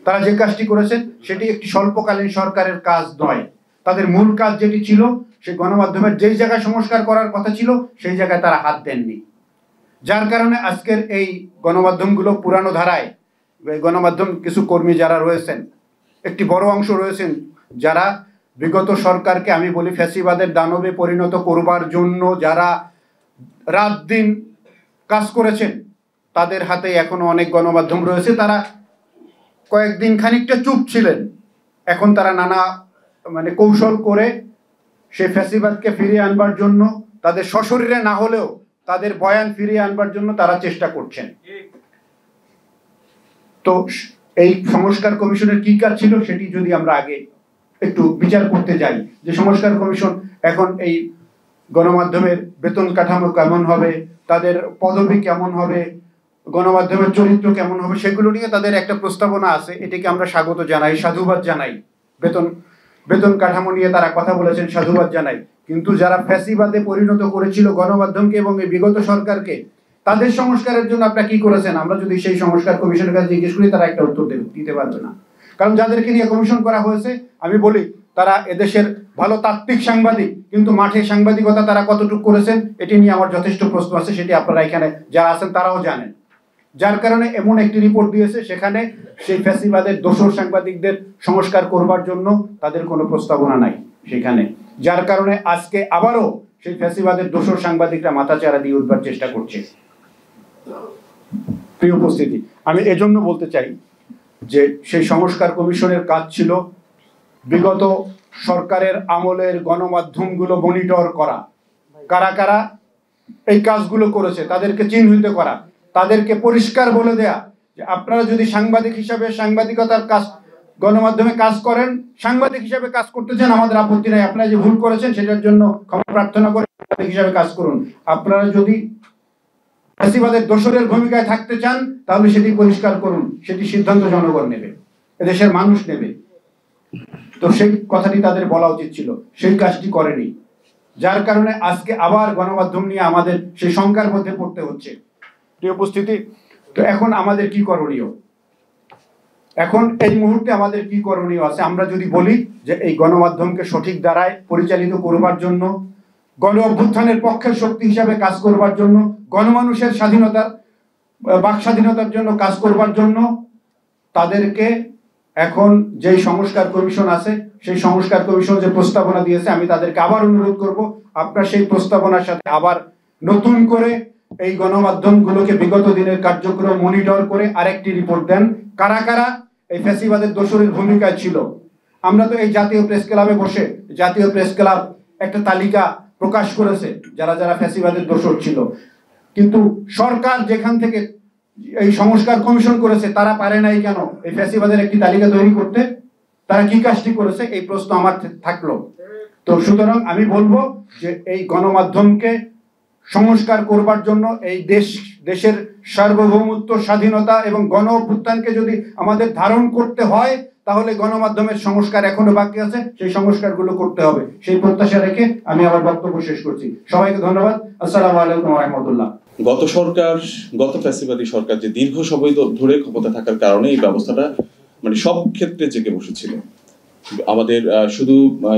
তারা যে কাজটি করেছেন সেটি একটি স্বল্পকালীন সরকারের কাজ নয়। তাদের মূল কাজ যেটি ছিল, সেই গণমাধ্যমের যেই জায়গায় সংস্কার করার কথা ছিল সেই জায়গায় তারা হাত দেননি। যার কারণে আজকের এই গণমাধ্যমগুলো পুরানো ধারায়, গণমাধ্যম কিছু কর্মী যারা রয়েছেন, একটি বড় অংশ রয়েছেন যারা বিগত সরকারকে আমি বলি ফ্যাসিবাদের দানবে পরিণত করবার জন্য যারা রাত দিন কাজ করেছেন, তাদের হাতে এখনো অনেক গণমাধ্যম রয়েছে। তারা কয়েকদিন খানিকটা চুপ ছিলেন, এখন তারা নানা কৌশল করে সেই ফ্যাসিবাদকে ফিরিয়ে আনবার জন্য, তাদের সশরীরে না হলেও তাদের বয়ান ফিরিয়ে আনবার জন্য তারা চেষ্টা করছেন। তো এই সংস্কার কমিশনের কি কাজ ছিল সেটি যদি আমরা আগে একটু বিচার করতে যাই, যে সংস্কার কমিশন এখন এই গণমাধ্যমের বেতন কাঠামো কেমন হবে, তাদের পদবি কেমন হবে, গণমাধ্যমের চরিত্র কেমন হবে, সেগুলো নিয়ে তাদের একটা প্রস্তাবনা আছে। এটিকে আমরা স্বাগত জানাই, সাধুবাদ জানাই। বেতন কাঠামো নিয়ে তারা কথা বলেছেন, সাধুবাদ জানাই। কিন্তু যারা ফ্যাসিবাদে পরিণত করেছিল গণমাধ্যমকে এবং এই বিগত সরকারকে, তাদের সংস্কারের জন্য আপনারা কি করেছেন, আমরা যদি সেই সংস্কার কমিশনের কাছে জিজ্ঞেস করি, তারা একটা উত্তর দিতে পারবে না। কারণ যাদেরকে নিয়ে কমিশন করা হয়েছে, আমি বলি তারা এদেশের ভালো তাত্ত্বিক সাংবাদিক, কিন্তু মাঠে সাংবাদিকতা তারা কতটুকু করেছেন এটি নিয়ে আমার যথেষ্ট প্রশ্ন আছে। সেটি আপনারা এখানে যারা আছেন তারাও জানেন। যার কারণে এমন একটি রিপোর্ট দিয়েছে সেখানে সেই ফ্যাসিবাদের দোসর সাংবাদিকদের সংস্কার করবার জন্য তাদের কোনো প্রস্তাবনা নাই সেখানে। যার কারণে আজকে আবারও সেই ফ্যাসিবাদের দোসর সাংবাদিকরা মাথাচাড়া দিয়ে উঠবার চেষ্টা করছে। প্রিয় উপস্থিতি, আমি এজন্য বলতে চাই যে সেই সংস্কার কমিশনের কাজ ছিল বিগত সরকারের আমলের গণমাধ্যমগুলো মনিটর করা, কারা কারা এই কাজগুলো করেছে তাদেরকে চিহ্নিত করা, তাদেরকে পরিষ্কার বলে দেয়া যে আপনারা যদি সাংবাদিক হিসাবে সাংবাদিকতার কাজ, গণমাধ্যমে কাজ করেন, সাংবাদিক হিসাবে কাজ করতে চান, আমাদের আপত্তি নাই। আপনারা যে ভুল করেছেন সেটার জন্য ক্ষমা প্রার্থনা করে সাংবাদিক হিসাবে কাজ করুন। আপনারা যদি ফ্যাসিবাদের দোসরের ভূমিকায় থাকতে চান তাহলে সেটি পরিষ্কার করুন, সেটি সিদ্ধান্ত জনগণ নেবে, এদেশের মানুষ নেবে। তো সেই কথাটি তাদের বলা উচিত ছিল, সেই কাজটি করেনি, যার কারণে আজকে আবার গণমাধ্যম নিয়ে আমাদের সেই শঙ্কার মধ্যে পড়তে হচ্ছে। প্রিয় উপস্থিতি, তো এখন আমাদের কি করণীয়? এখন এই মুহূর্তে আমাদের কি করণীয় আছে? আমরা যদি বলি যে এই গণমাধ্যমকে সঠিক দ্বারায় পরিচালিত করবার জন্য, গণ অভ্যুত্থানের পক্ষের শক্তি হিসাবে কাজ করবার জন্য, গণমানুষের স্বাধীনতার, বাক স্বাধীনতার জন্য কাজ করবার জন্য তাদেরকে এখন যেই সংস্কার কমিশন আছে, সেই সংস্কার কমিশন যে প্রস্তাবনা দিয়েছে, আমি তাদেরকে আবার অনুরোধ করব আপনারা সেই প্রস্তাবনার সাথে আবার নতুন করে এই গণমাধ্যমগুলোকে বিগত দিনের কার্যক্রম মনিটর করে আরেকটি রিপোর্ট দেন, কারা কারা এই ফ্যাসিবাদের দোসরের ভূমিকায় ছিল। আমরা তো এই জাতীয় প্রেস ক্লাবে বসে, জাতীয় প্রেস ক্লাব একটা তালিকা প্রকাশ করেছে যারা যারা ফ্যাসিবাদের দোসর ছিল, কিন্তু সরকার যেখান থেকে এই সংস্কার কমিশন করেছে তারা পারে নাই কেন এই ফ্যাসিবাদের একটি তালিকা তৈরি করতে? তারা কি কাজটি করেছে? এই প্রশ্ন আমার থাকলো। তো সুতরাং আমি বলবো যে এই গণমাধ্যমকে সংস্কার করবার জন্য, এই দেশের সার্বভৌমত্ব, স্বাধীনতা এবং গণ অভ্যুত্থানকে যদি আমাদের ধারণ করতে হয় তাহলে গণমাধ্যমের সংস্কার এখনো বাকি আছে, সেই সংস্কারগুলো করতে হবে। সেই প্রত্যাশা রেখে আমি আমার বক্তব্য শেষ করছি। সবাইকে ধন্যবাদ। আসসালামু আলাইকুম ওয়া রাহমাতুল্লাহ। গত ফ্যাসিবাদী সরকার যে দীর্ঘ সময় ধরে ক্ষমতা থাকার কারণে এই ব্যবস্থাটা মানে সব ক্ষেত্রে জেগে বসেছিল। আমাদের শুধু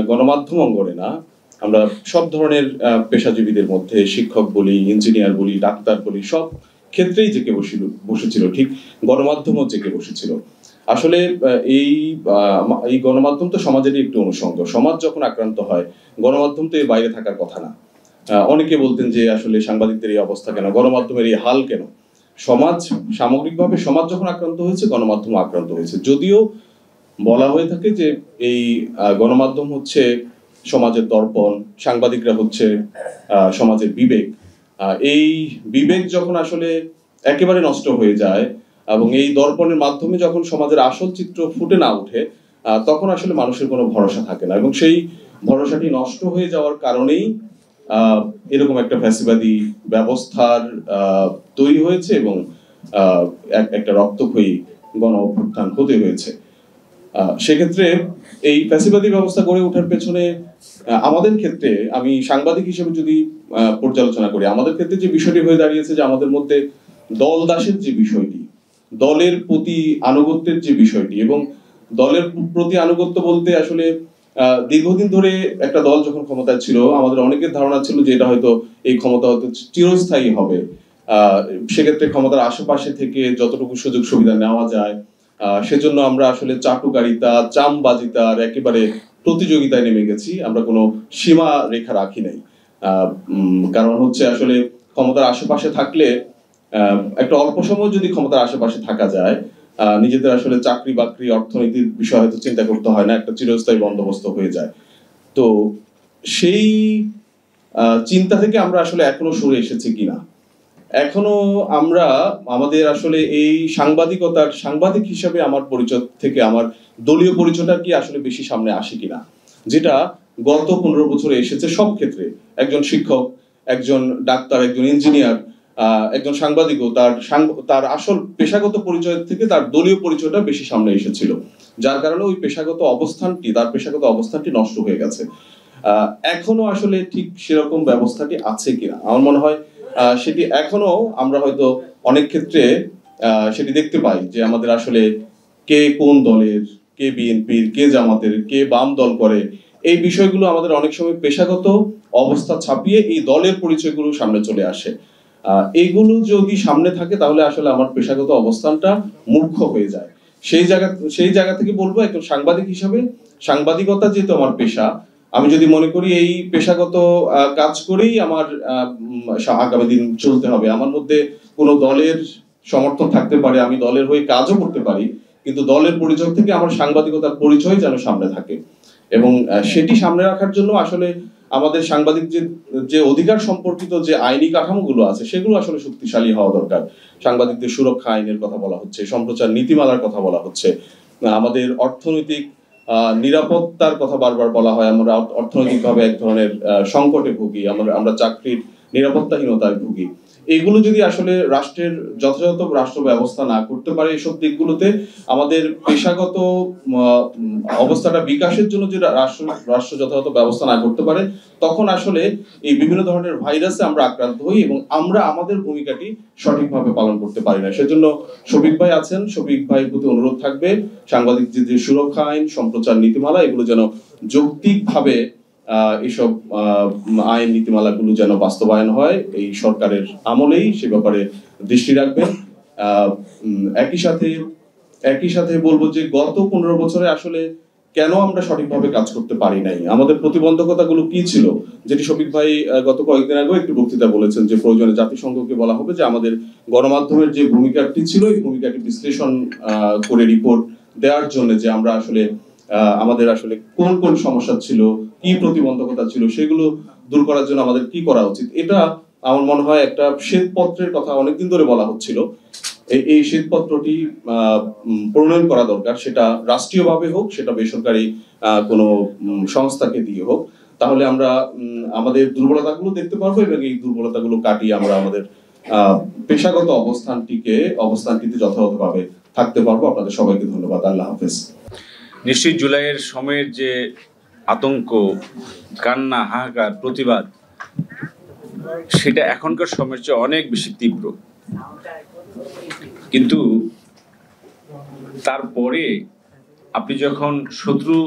গণমাধ্যম অঙ্গনে না, আমরা সব ধরনের পেশাজীবীদের মধ্যে, শিক্ষক বলি, ইঞ্জিনিয়ার বলি, ডাক্তার বলি, সব ক্ষেত্রেই জেগে বসেছিল। ঠিক গণমাধ্যমও জেগে বসেছিল। আসলে এই গণমাধ্যম তো সমাজেরই একটি অনুষঙ্গ। সমাজ যখন আক্রান্ত হয়, গণমাধ্যম তো এর বাইরে থাকার কথা না। অনেকে বলতেন যে আসলে সাংবাদিকদের এই অবস্থা কেন, গণমাধ্যমের এই হাল কেন? সামগ্রিকভাবে সমাজ যখন আক্রান্ত হয়েছে, গণমাধ্যম আক্রান্ত হয়েছে। যদিও বলা হয়ে থাকে যে এই গণমাধ্যম হচ্ছে সমাজের দর্পণ, সাংবাদিকরা হচ্ছে সমাজের বিবেক। এই বিবেক যখন আসলে একেবারে নষ্ট হয়ে যায় এবং এই দর্পণের মাধ্যমে যখন সমাজের আসল চিত্র ফুটে না ওঠে, তখন আসলে মানুষের কোনো ভরসা থাকে না, এবং সেই ভরসাটি নষ্ট হয়ে যাওয়ার কারণেই এরকম একটা ফ্যাসিবাদী ব্যবস্থার তৈরি হয়েছে এবং একটা রক্তক্ষয়ী গণ অভ্যুত্থান হতে হয়েছে। সেক্ষেত্রে এই ফ্যাসিবাদী ব্যবস্থা গড়ে ওঠার পেছনে আমাদের ক্ষেত্রে, আমি সাংবাদিক হিসেবে যদি পর্যালোচনা করি, আমাদের ক্ষেত্রে যে বিষয়টি হয়ে দাঁড়িয়েছে যে আমাদের মধ্যে দল দাসের যে বিষয়টি, দলের প্রতি আনুগত্যের যে বিষয়টি, এবং দলের প্রতি আনুগত্য বলতে আসলে দীর্ঘদিন ধরে একটা দল যখন ক্ষমতায় ছিল, আমাদের অনেকের ধারণা ছিল যে এটা হয়তো এই ক্ষমতা হয়তো চিরস্থায়ী হবে। সেক্ষেত্রে ক্ষমতার আশেপাশে থেকে যতটুকু সুযোগ সুবিধা নেওয়া যায়, সেজন্য আমরা আসলে চাটুকারিতা, চামবাজিতার একেবারে প্রতিযোগিতায় নেমে গেছি। আমরা কোনো সীমা রেখা রাখি নাই। কারণ হচ্ছে আসলে ক্ষমতার আশেপাশে থাকলে, একটা অল্প সময় যদি ক্ষমতার আশেপাশে থাকা যায়, নিজেদের আসলে চাকরি বাকরি, অর্থনীতির বিষয় হয়তো চিন্তা করতে হয় না, একটা চিরস্থায়ী বন্দোবস্ত হয়ে যায়। তো সেই চিন্তা থেকে আমরা আসলে এখনো সরে এসেছি কিনা, এখনো আমরা আমাদের আসলে এই সাংবাদিক হিসাবে আমার পরিচয় থেকে আমার দলীয় পরিচয়টা কি আসলে বেশি সামনে আসে কিনা, যেটা গত 15 বছরে এসেছে সব ক্ষেত্রে। একজন শিক্ষক, একজন ডাক্তার, একজন ইঞ্জিনিয়ার, একজন সাংবাদিকও তার আসল পেশাগত পরিচয় থেকে তার দলীয় পরিচয়টা বেশি সামনে এসেছিল, যার কারণে ওই তার পেশাগত অবস্থানটি নষ্ট হয়ে গেছে। এখনো আসলে ঠিক সেরকম ব্যবস্থাটি আছে কিনা আমার মনে হয় সেটি এখনো আমরা হয়তো অনেক ক্ষেত্রে সেটি দেখতে পাই যে আমাদের আসলে কে কোন দলের, কে বিএনপির, কে জামাতের, কে বাম দল করে, এই বিষয়গুলো আমাদের অনেক সময় পেশাগত অবস্থা ছাপিয়ে এই দলের পরিচয়গুলো সামনে চলে আসে। এইগুলো যদি সামনে থাকে তাহলে আসলে আমার পেশাগত অবস্থানটা মূর্খ হয়ে যায়। সেই জায়গা থেকে বলবো, একজন সাংবাদিক হিসাবে, সাংবাদিকতা যেহেতু আমার পেশা, আমি যদি মনে করি এই পেশাগত কাজ করেই আমার আগামী দিন চলতে হবে, আমার মধ্যে কোনো দলের সমর্থন থাকতে পারে, আমি দলের হয়ে কাজও করতে পারি, কিন্তু দলের পরিচয় থেকে আমার সাংবাদিকতার পরিচয় যেন সামনে থাকে, এবং সেটি সামনে রাখার জন্য আসলে আমাদের সাংবাদিক যে অধিকার সম্পর্কিত যে আইনি কাঠামোগুলো আছে সেগুলো আসলে শক্তিশালী হওয়া দরকার। সাংবাদিকদের সুরক্ষা আইনের কথা বলা হচ্ছে, সম্প্রচার নীতিমালার কথা বলা হচ্ছে, আমাদের অর্থনৈতিক নিরাপত্তার কথা বারবার বলা হয়। আমরা অর্থনৈতিকভাবে এক ধরনের সংকটে ভুগি, আমরা চাকরির নিরাপত্তাহীনতায় ভুগি। এইগুলো যদি আসলে রাষ্ট্রের যথাযথ রাষ্ট্র ব্যবস্থা না করতে পারে, এসব দিকগুলোতে আমাদের পেশাগত অবস্থাটা বিকাশের জন্য যে রাষ্ট্র যথাযথ ব্যবস্থা না করতে পারে, তখন আসলে এই বিভিন্ন ধরনের ভাইরাসে আমরা আক্রান্ত হই এবং আমরা আমাদের ভূমিকাটি সঠিকভাবে পালন করতে পারি না। সেজন্য শফিক ভাই আছেন, শফিক ভাইয়ের প্রতি অনুরোধ থাকবে সাংবাদিকদের যে সুরক্ষা আইন, সম্প্রচার নীতিমালা, এগুলো যেন যৌক্তিকভাবে এইসব আইন নীতিমালাগুলো যেন বাস্তবায়ন হয় এই সরকারের আমলেই, সে ব্যাপারে দৃষ্টি রাখবেন। একই সাথে বলবো যে গত 15 বছরে আসলে কেন আমরা সঠিকভাবে কাজ করতে পারি নাই, আমাদের প্রতিবন্ধকতাগুলো কি ছিল, যেটি শফিক ভাই গত কয়েকদিন আগেও একটি বক্তৃতা বলেছেন যে প্রয়োজনে জাতিসংঘকে বলা হবে যে আমাদের গণমাধ্যমের যে ভূমিকাটি ছিল এই ভূমিকাটি বিশ্লেষণ করে রিপোর্ট দেওয়ার জন্য, যে আমরা আসলে আমাদের আসলে কোন কোন সমস্যা ছিল, কি প্রতিবন্ধকতা ছিল, সেগুলো দূর করার জন্য আমাদের কি করা উচিত। এটা আমার মনে হয় একটা শ্বেতপত্রের কথা অনেকদিন ধরে বলা হচ্ছিল, এই শ্বেতপত্রটি প্রণয়ন করা দরকার, সেটা রাষ্ট্রীয়ভাবে হোক, সেটা বেসরকারি কোনো সংস্থাকে দিয়ে হোক। তাহলে আমরা আমাদের দুর্বলতাগুলো দেখতে পারবো এবং এই দুর্বলতাগুলো কাটিয়ে আমরা আমাদের পেশাগত অবস্থানটিতে যথাযথভাবে থাকতে পারবো। আপনাদের সবাইকে ধন্যবাদ। আল্লাহ হাফেজ। নিশ্চয়ই জুলাইয়ের সময়ের যে আতঙ্ক, কান্না, হাহাকার, প্রতিবাদ, সেটা এখনকার সময়ের চেয়ে অনেক বেশি তীব্র। কিন্তু তারপরে আপনি যখন শত্রু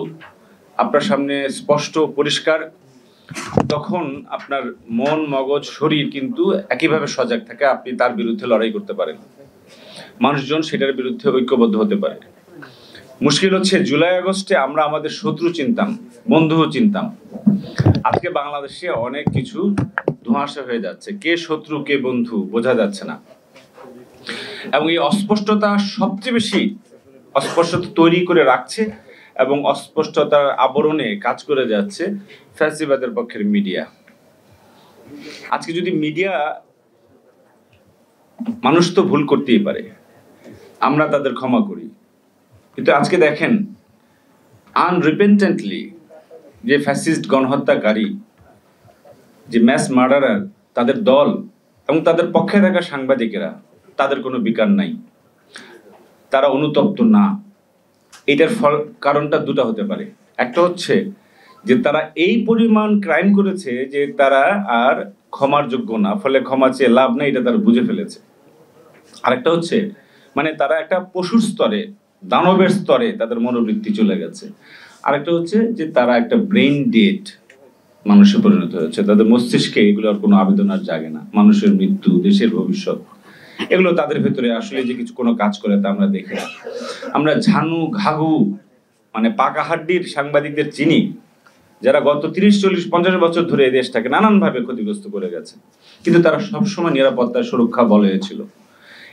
আপনার সামনে স্পষ্ট পরিষ্কার, তখন আপনার মন, মগজ, শরীর কিন্তু একইভাবে সজাগ থাকে, আপনি তার বিরুদ্ধে লড়াই করতে পারেন, মানুষজন সেটার বিরুদ্ধে ঐক্যবদ্ধ হতে পারে। মুশকিল হচ্ছে জুলাই আগস্টে আমরা আমাদের শত্রু চিনতাম, বন্ধুও চিনতাম। আজকে বাংলাদেশে অনেক কিছু ধোঁয়াশা হয়ে যাচ্ছে, কে শত্রু কে বন্ধু বোঝা যাচ্ছে না, এবং এই অস্পষ্টতা সবচেয়ে বেশি অস্পষ্টতা তৈরি করে রাখছে এবং অস্পষ্টতার আবরণে কাজ করে যাচ্ছে ফ্যাসিবাদের পক্ষের মিডিয়া। আজকে যদি মিডিয়া, মানুষ তো ভুল করতেই পারে, আমরা তাদের ক্ষমা করি, কিন্তু আজকে দেখেন আনরিপেন্টেন্টলি যে ফ্যাসিস্ট গণহত্যাকারী, যে ম্যাস মার্ডারার, তাদের দল এবং তাদের পক্ষে থাকা সাংবাদিকেরা, তাদের কোনো বিকার নাই, তারা অনুতপ্ত না। এটার কারণটা দুটো হতে পারে। একটা হচ্ছে যে তারা এই পরিমাণ ক্রাইম করেছে যে তারা আর ক্ষমার যোগ্য না, ফলে ক্ষমা চেয়ে লাভ নেই, এটা তারা বুঝে ফেলেছে। আরেকটা হচ্ছে মানে তারা একটা পশুর স্তরে, দানবের স্তরে তাদের মনোবৃত্তি চলে গেছে। আরেকটা হচ্ছে যে তারা একটা ব্রেইন ডেড মানুষে পরিণত হয়েছে, তাদের মস্তিষ্কে এগুলোর কোনো আবেদন আর জাগে না। মানুষের মৃত্যু, দেশের ভবিষ্যৎ, এগুলো তাদের ভেতরে আসলে যে কিছু কোনো কাজ করে তা আমরা দেখি না। আমরা ঝানু ঘাঘু মানে পাকা হাড্ডির সাংবাদিকদের চিনি, যারা গত 30, 40, 50 বছর ধরে এই দেশটাকে নানানভাবে ক্ষতিগ্রস্ত করে গেছে, কিন্তু তারা সবসময় নিরাপত্তার সুরক্ষা বলয় ছিল।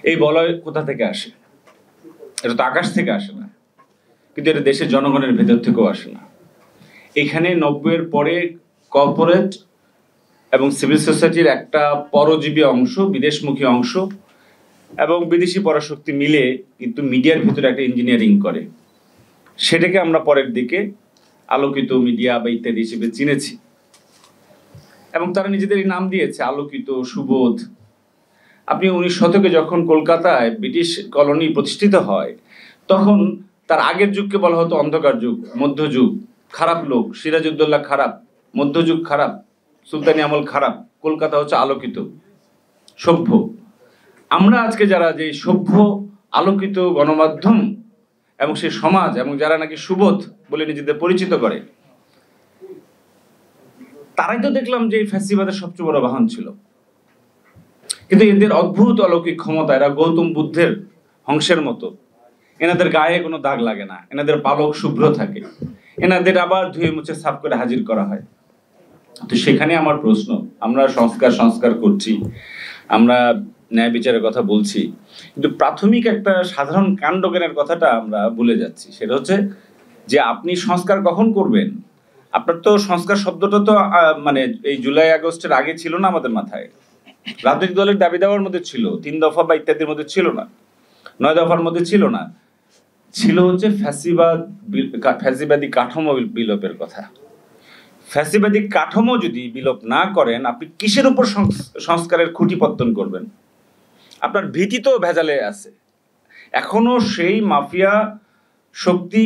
এই বলয় কোথা থেকে আসে? এটা তো আকাশ থেকে আসে না, কিন্তু এটা দেশের জনগণের ভেতর থেকেও আসে না। এখানে 90-এর পরে কর্পোরেট এবং সিভিল সোসাইটির একটা পরজীবী অংশ, বিদেশমুখী অংশ এবং বিদেশি পরাশক্তি মিলে কিন্তু মিডিয়ার ভিতরে একটা ইঞ্জিনিয়ারিং করে, সেটাকে আমরা পরের দিকে আলোকিত মিডিয়া বা ইত্যাদি হিসেবে চিনেছি এবং তারা নিজেদেরই নাম দিয়েছে আলোকিত, সুবোধ। আপনি 19 শতকে যখন কলকাতায় ব্রিটিশ কলোনি প্রতিষ্ঠিত হয়, তখন তার আগের যুগকে বলা হতো অন্ধকার যুগ, মধ্যযুগ, খারাপ লোক, সিরাজউদ্দৌলা খারাপ, মধ্যযুগ খারাপ, সুলতানি আমল খারাপ, কলকাতা হচ্ছে আলোকিত, সভ্য। আমরা আজকে যারা যে সভ্য, আলোকিত গণমাধ্যম এবং সেই সমাজ এবং যারা নাকি সুবোধ বলে নিজেদের পরিচিত করে, তারাই তো দেখলাম যে এই ফ্যাসিবাদের সবচেয়ে বড় বাহন ছিল। কিন্তু এদের অদ্ভুত অলৌকিক ক্ষমতা, এরা গৌতম বুদ্ধের হংসের মতো, এনাদের গায়ে কোনো দাগ লাগে না, এনাদের পালক শুভ্র থাকে, এনাদের আবার ধুয়ে মুছে সাফ করে হাজির করা হয়। তো সেখানে আমার প্রশ্ন, আমরা সংস্কার করছি, আমরা ন্যায় বিচারের কথা বলছি, কিন্তু প্রাথমিক একটা সাধারণ কাণ্ডজ্ঞানের কথাটা আমরা ভুলে যাচ্ছি। সেটা হচ্ছে যে আপনি সংস্কার কখন করবেন? আপনার তো সংস্কার শব্দটা তো মানে এই জুলাই আগস্টের আগে ছিল না আমাদের মাথায়। রাজনৈতিক দলের দাবি দেওয়ার মধ্যে ছিল, 3 দফা বা ইত্যাদির মধ্যে ছিল না, 9 দফার মধ্যে ছিল না, ছিল হচ্ছে ফ্যাসিবাদী কাঠামো বিলোপের কথা। ফ্যাসিবাদী কাঠামো যদি বিলোপ না করেন, আপনি কিসের উপর সংস্কারের খুঁটি পত্তন করবেন? আপনার ভীতি তো ভেজালে আছে। এখনো সেই মাফিয়া শক্তি,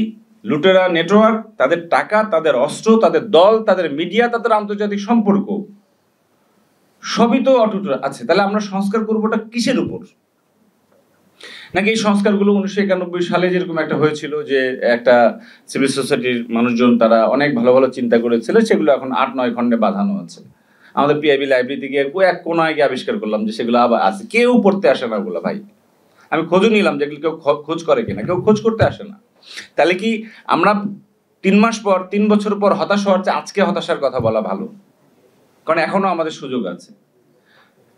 লুটেরা নেটওয়ার্ক, তাদের টাকা, তাদের অস্ত্র, তাদের দল, তাদের মিডিয়া, তাদের আন্তর্জাতিক সম্পর্ক সবই তো অটুট আছে। তাহলে আমরা সংস্কার করবোটা কিসের উপর? নাকি এই সংস্কারগুলো 1991 সালে যেরকম একটা হয়েছিল, যে একটা সিভিল সোসাইটির মানুষজন তারা অনেক ভালো ভালো চিন্তা করেছিল, সেগুলো এখন 8-9 খণ্ডে বাঁধানো আছে। আমাদের পিআইবি লাইব্রেরিতে গিয়ে এক কোনায় গিয়ে আবিষ্কার করলাম যে সেগুলো আবার আছে। কেউ পড়তে আসে না ওগুলো ভাই। আমি খোঁজও নিলাম যেগুলো কেউ খোঁজ করে কিনা, কেউ খোঁজ করতে আসে না। তাহলে কি আমরা 3 মাস পর, 3 বছর পর হতাশ হওয়ার চেয়ে আজকে হতাশার কথা বলা ভালো? কারণ এখনো আমাদের সুযোগ আছে।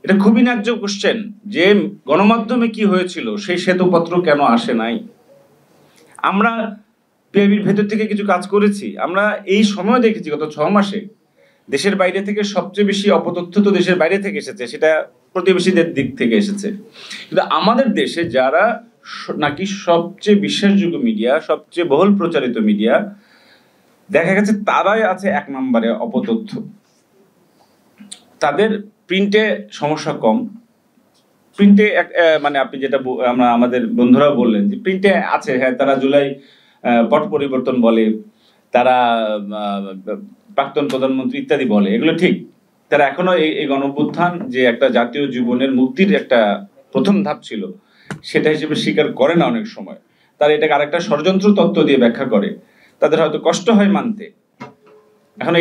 এটা খুবই ন্যায্য কোশ্চেন যে গণমাধ্যমে কি হয়েছিল, সেই শ্বেতপত্র কেন আসে নাই? আমরা পিআইবির ভেতর থেকে কিছু কাজ করেছি। আমরা এই সময় দেখেছি গত 6 মাসে দেশের বাইরে থেকে সবচেয়ে বেশি অপতথ্য তো দেশের বাইরে থেকে এসেছে, সেটা প্রতিবেশীদের দিক থেকে এসেছে। কিন্তু আমাদের দেশে যারা নাকি সবচেয়ে বিশ্বাসযোগ্য মিডিয়া, সবচেয়ে বহুল প্রচারিত মিডিয়া, দেখা গেছে তারাই আছে 1 নম্বরে অপতথ্য। তাদের প্রিন্টে সমস্যা কম। প্রিন্টে মানে আপনি যেটা আমরা আমাদের বন্ধুরাও বললেন যে প্রিন্টে আছে, হ্যাঁ, তারা জুলাই পট পরিবর্তন বলে, তারা প্রাক্তন প্রধানমন্ত্রী ইত্যাদি বলে, এগুলো ঠিক। তারা এখনো এই গণঅভ্যুত্থান যে একটা জাতীয় জীবনের মুক্তির একটা প্রথম ধাপ ছিল, সেটা হিসেবে স্বীকার করে না অনেক সময়। তারা এটাকে আরেকটা ষড়যন্ত্র তত্ত্ব দিয়ে ব্যাখ্যা করে। তাদের হয়তো কষ্ট হয় মানতে। এখন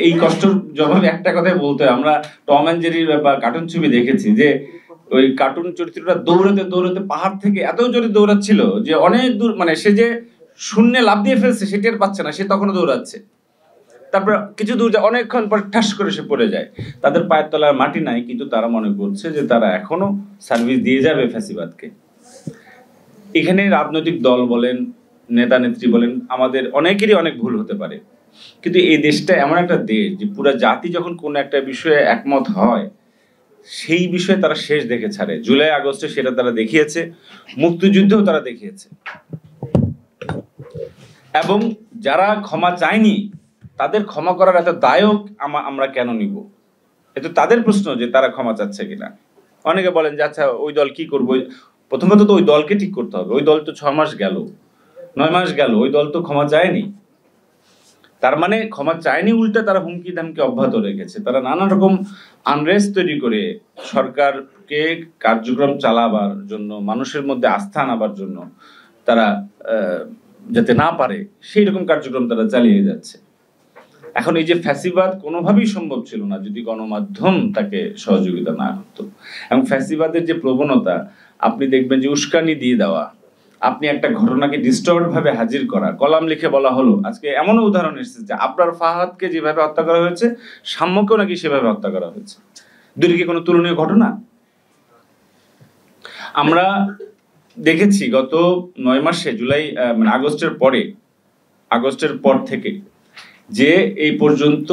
এই কষ্টের জবাবে একটা কথাই বলতে হয়, আমরা টম অ্যান্ড জেরির বা কার্টুন ছবি দেখেছি যে ওই কার্টুন চরিত্রটা দৌড়াতে দৌড়াতে পাহাড় থেকে এত জোরে দৌড়াচ্ছিল যে অনেক দূর, মানে সে যে শূন্যে লাফ দিয়ে ফেলছে সেটি আর পাচ্ছে না, সে তখনও দৌড়াচ্ছে। তারপর কিছু দূর যায়, অনেকক্ষণ পর ঠাস করে সে পড়ে যায়। তাদের পায়ের তলার মাটি নাই, কিন্তু তারা মনে করছে যে তারা এখনো সার্ভিস দিয়ে যাবে ফ্যাসিবাদকে। এখানে রাজনৈতিক দল বলেন, নেতা নেত্রী বলেন, আমাদের অনেকেরই অনেক ভুল হতে পারে, কিন্তু এই দেশটা এমন একটা দেশ যে পুরা জাতি যখন কোন একটা বিষয়ে একমত হয়, সেই বিষয়ে তারা শেষ দেখে ছাড়ে। জুলাই আগস্টে সেটা তারা দেখিয়েছে, মুক্তিযুদ্ধেও তারা দেখিয়েছে। এবং যারা ক্ষমা চায়নি তাদের ক্ষমা করার এত দায়ক আমরা কেন নিব? এটা তাদের প্রশ্ন যে তারা ক্ষমা চাচ্ছে কিনা। অনেকে বলেন যে আচ্ছা ওই দল কি করবো? প্রথমত তো ওই দলকে ঠিক করতে হবে। ওই দল তো 6 মাস গেল, 9 মাস গেল, ওই দল তো ক্ষমা চায়নি। তার মানে ক্ষমা চায়নি, উল্টে তারা হুমকি দামকে অব্যাহত রেখেছে। তারা নানা রকম আনরেস্ট তৈরি করে সরকারকে কার্যক্রম চালাবার জন্য, মানুষের মধ্যে আস্থা আনাবার জন্য তারা যাতে না পারে সেই রকম কার্যক্রম তারা চালিয়ে যাচ্ছে। এখন এই যে ফ্যাসিবাদ কোনোভাবেই সম্ভব ছিল না যদি গণমাধ্যম তাকে সহযোগিতা না করতো। এবং ফ্যাসিবাদের যে প্রবণতা, আপনি দেখবেন যে উস্কানি দিয়ে দেওয়া, আপনি একটা ঘটনাকে ডিস্টর্ট ভাবে হাজির করা, কলাম লিখে বলা হলো। আজকে এমনও উদাহরণ এসেছে যে আবরার ফাহাদকে যেভাবে হত্যা করা হয়েছে, সাম্যকেও নাকি সেভাবে হত্যা করা হয়েছে। দুটি কি কোনো তুলনীয় ঘটনা? আমরা দেখেছি গত 9 মাসে, জুলাই মানে আগস্টের পর থেকে যে এই পর্যন্ত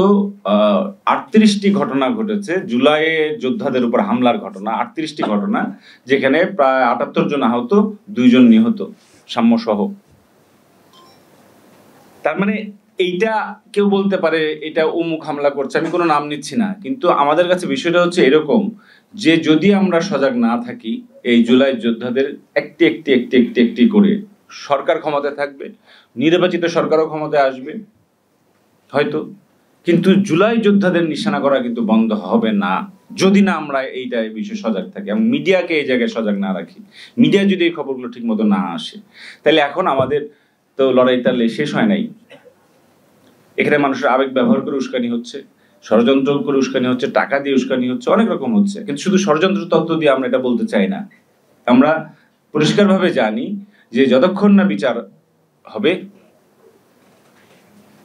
38টি ঘটনা ঘটেছে, জুলাইয়ে যোদ্ধাদের উপর হামলার ঘটনা। 38টি ঘটনা, যেখানে প্রায় 78 জন আহত, 2 জন নিহত, সাম্য সহ। তার মানে এইটা কেউ বলতে পারে এটা অমুক হামলা করছে, আমি কোনো নাম নিচ্ছি না, কিন্তু আমাদের কাছে বিষয়টা হচ্ছে এরকম যে যদি আমরা সজাগ না থাকি, এই জুলাই যোদ্ধাদের একটি একটি একটি একটি একটি করে সরকার ক্ষমতায় থাকবে, নির্বাচিত সরকারও ক্ষমতায় আসবে হয়তো, কিন্তু জুলাই যোদ্ধাদের নিশানা করা কিন্তু বন্ধ হবে না যদি না আমরা এইটা বিষয়ে সজাগ থাকি এবং মিডিয়াকে এই জায়গায় সজাগ না রাখি। মিডিয়া যদি এই খবরগুলো ঠিক মতো না আসে, তাহলে এখন আমাদের তো লড়াই তাহলে শেষ হয় নাই। এখানে মানুষের আবেগ ব্যবহার করে উস্কানি হচ্ছে, ষড়যন্ত্র করে উস্কানি হচ্ছে, টাকা দিয়ে উস্কানি হচ্ছে, অনেক রকম হচ্ছে। কিন্তু শুধু ষড়যন্ত্র তত্ত্ব দিয়ে আমরা এটা বলতে চাই না। আমরা পরিষ্কারভাবে জানি যে যতক্ষণ না বিচার হবে,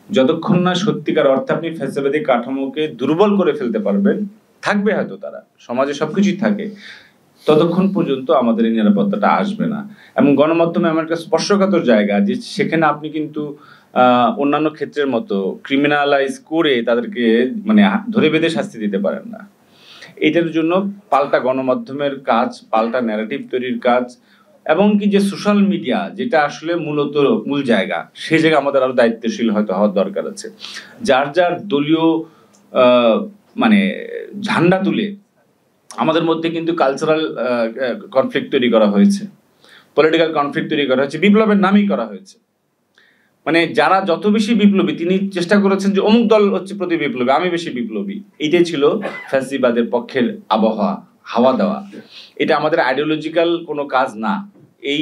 যতক্ষণ না সত্যিকার অর্থে আপনি ফ্যাসিবাদী কাঠামোকে দুর্বল করে ফেলতে পারবেন, থাকবে হয়তো তারা সমাজে সবকিছুই থাকে, ততক্ষণ পর্যন্ত আমাদের এই নিরাপত্তাটা আসবে না। এবং গণমাধ্যমে এমন একটা স্পর্শকাতর জায়গা যে সেখানে আপনি কিন্তু অন্যান্য ক্ষেত্রের মতো ক্রিমিনালাইজ করে তাদেরকে মানে ধরে বেঁধে শাস্তি দিতে পারেন না। এটার জন্য পাল্টা গণমাধ্যমের কাজ, পাল্টা ন্যারেটিভ তৈরির কাজ, এবং কি যে সোশ্যাল মিডিয়া যেটা আসলে মূলত মূল জায়গা, সেই জায়গায় আমাদের আরো দায়িত্বশীল হয়তো হওয়ার দরকার আছে। যার যার দলীয় মানে ঝান্ডা তুলে আমাদের মধ্যে কিন্তু কালচারাল কনফ্লিক্ট তৈরি করা হয়েছে, পলিটিক্যাল কনফ্লিক্ট তৈরি করা হয়েছে, বিপ্লবের নামেই করা হয়েছে। মানে যারা যত বেশি বিপ্লবী, তিনি চেষ্টা করেছেন যে অমুক দল হচ্ছে প্রতি বিপ্লবী, আমি বেশি বিপ্লবী। এইটাই ছিল ফ্যাসিবাদের পক্ষের আবহাওয়া, হাওয়া দেওয়া। এটা আমাদের আইডিওলজিক্যাল কোনো কাজ না। এই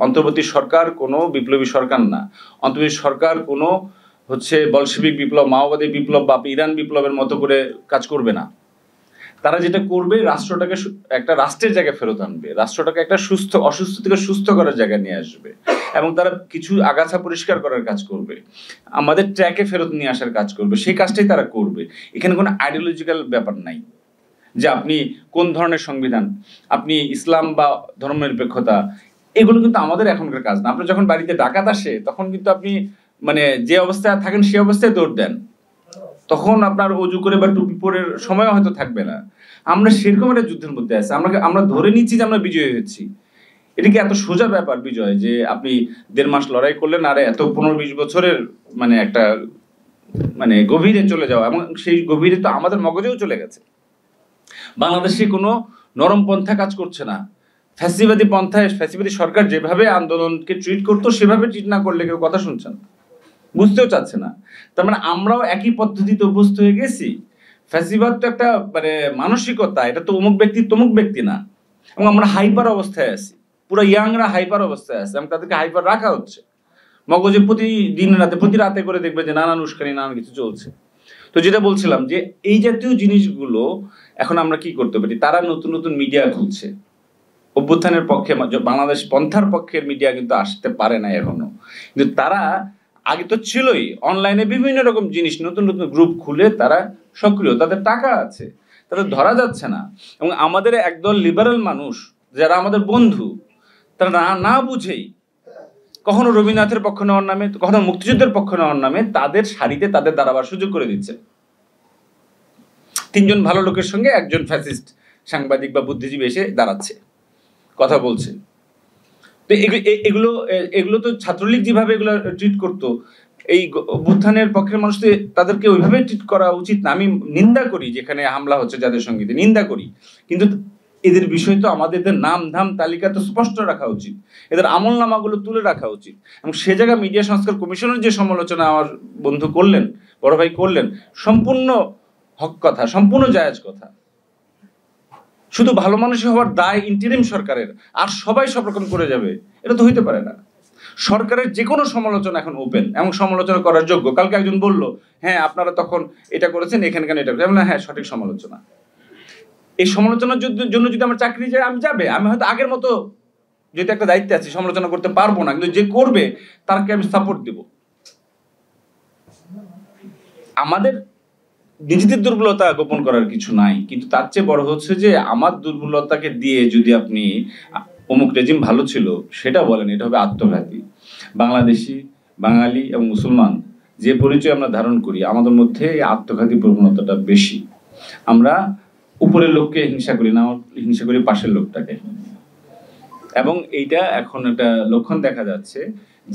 অন্তর্বর্তী সরকার কোনো বিপ্লবী সরকার না। অন্তর্বর্তী সরকার কোনো হচ্ছে বলশেবিক বিপ্লব, মাওবাদী বিপ্লব বা ইরান বিপ্লবের মতো করে কাজ করবে না। তারা যেটা করবে, রাষ্ট্রটাকে একটা রাষ্ট্রের জায়গায় ফেরত আনবে, রাষ্ট্রটাকে একটা অসুস্থ থেকে সুস্থ করার জায়গায় নিয়ে আসবে, এবং তারা কিছু আগাছা পরিষ্কার করার কাজ করবে, আমাদের ট্র্যাকে ফেরত নিয়ে আসার কাজ করবে। সেই কাজটাই তারা করবে। এখানে কোনো আইডিওলজিক্যাল ব্যাপার নাই যে আপনি কোন ধরনের সংবিধান, আপনি ইসলাম বা ধর্মনিরপেক্ষতা, এগুলো কিন্তু আমাদের এখনকার কাজ না। আপনার যখন বাড়িতে ডাকাত আসে তখন কিন্তু আপনি মানে যে অবস্থায় থাকেন সেই অবস্থায় দৌড় দেন, তখন আপনার অজু করে বা টুপি পরে সময় হয়তো থাকবে না। আমরা সেরকম একটা যুদ্ধের মধ্যে আছি। আমরা ধরে নিচ্ছি যে আমরা বিজয়ী হয়েছি। এটা কি এত সোজা ব্যাপার বিজয় যে আপনি 1.5 মাস লড়াই করলেন আর এত 15-20 বছরের মানে একটা মানে গভীরে চলে যাওয়া, এবং সেই গভীরে তো আমাদের মগজেও চলে গেছে। বাংলাদেশে কোনো নরম পন্থা কাজ করছে না। ফ্যাসিবাদী পন্থায় ফ্যাসিবাদী সরকার যেভাবে আন্দোলনকে ট্রিট করতো সেভাবে ট্রিট না করলে কেউ কথা শুনছেন, বুঝতেও চাচ্ছে না। তার মানে আমরাও একই পদ্ধতিতে অভ্যস্ত হয়ে গেছি। ফ্যাসিবাদ তো একটা মানে মানসিকতা, এটা তো অমুক ব্যক্তি তমুক ব্যক্তি না। এবং আমরা হাইপার অবস্থায় আছি, পুরো ইয়াংরা হাইপার অবস্থায় আছে, এবং তাদেরকে হাইপার রাখা হচ্ছে। মগজে প্রতি রাতে করে দেখবে যে নানান উস্কানি, নানান কিছু চলছে। তো যেটা বলছিলাম যে এই জাতীয় জিনিসগুলো এখন আমরা কি করতে পারি, তারা নতুন নতুন মিডিয়া খুলছে। অভ্যুত্থানের পক্ষে বাংলাদেশ পন্থার পক্ষের মিডিয়া কিন্তু আসতে পারে না এখনো, কিন্তু তারা আগে তো ছিলই। অনলাইনে বিভিন্ন রকম জিনিস, নতুন নতুন গ্রুপ খুলে তারা সক্রিয়, তাদের টাকা আছে, তাদের ধরা যাচ্ছে না। এবং আমাদের একদল লিবারেল মানুষ যারা আমাদের বন্ধু, তারা না বুঝেই কখনো রবীন্দ্রনাথের পক্ষ নেওয়ার নামে, কখনো মুক্তিযুদ্ধের পক্ষ নেওয়ার নামে তাদের সারিতে তাদের দাঁড়াবার সুযোগ করে দিচ্ছে। 3 জন ভালো লোকের সঙ্গে একজন ফ্যাসিস্ট সাংবাদিক বা বুদ্ধিজীবী এসে দাঁড়াচ্ছে, কথা বলছে। তো এগুলো তো ছাত্রলীগ যেভাবে এগুলো ট্রিট করতো, এই অভ্যুত্থানের পক্ষের মানুষ তাদেরকে ওইভাবে ট্রিট করা উচিত না। আমি নিন্দা করি যেখানে হামলা হচ্ছে যাদের সঙ্গে, নিন্দা করি, কিন্তু এদের বিষয় তো আমাদের নাম ধাম তালিকা তো স্পষ্ট রাখা উচিত, এদের আমল নামাগুলো তুলে রাখা উচিত। এবং সে জায়গায় মিডিয়া সংস্কার কমিশনের যে সমালোচনা আমার বন্ধু করলেন, বড় ভাই করলেন, সম্পূর্ণ হক কথা, সম্পূর্ণ জায়েজ কথা। শুধু ভালো মানুষ হওয়ার দায় ইন্টারিম সরকারের, আর সবাই সব রকম করে যাবে, এটা তো হইতে পারে না। সরকারের যে কোনো সমালোচনা এখন ওপেন এবং সমালোচনা করার যোগ্য। কালকে একজন বলল, হ্যাঁ আপনারা তখন এটা করেছেন, এখানে কেন এটা করেছেন। হ্যাঁ, সঠিক সমালোচনা। এই সমালোচনার জন্য যদি আমার চাকরি যায়, আমি হয়তো আগের মতো, যেহেতু একটা দায়িত্বে আছি, সমালোচনা করতে পারবো না, কিন্তু যে করবে তাকে আমি সাপোর্ট দেব। আমাদের নিজেদের দুর্বলতা গোপন করার কিছু নাই, কিন্তু তার চেয়ে বড় হচ্ছে যে আমার দুর্বলতাকে দিয়ে যদি আপনি অমুক রেজিম ভালো ছিল সেটা বলেন, এটা হবে আত্মঘাতী। বাংলাদেশি, বাঙালি এবং মুসলমান যে পরিচয় আমরা ধারণ করি, আমাদের মধ্যে এই আত্মঘাতী প্রবণতাটা বেশি। আমরা উপরের লোককে হিংসা করি না, হিংসা করি পাশের লোকটাকে। এবং এইটা এখন একটা লক্ষণ দেখা যাচ্ছে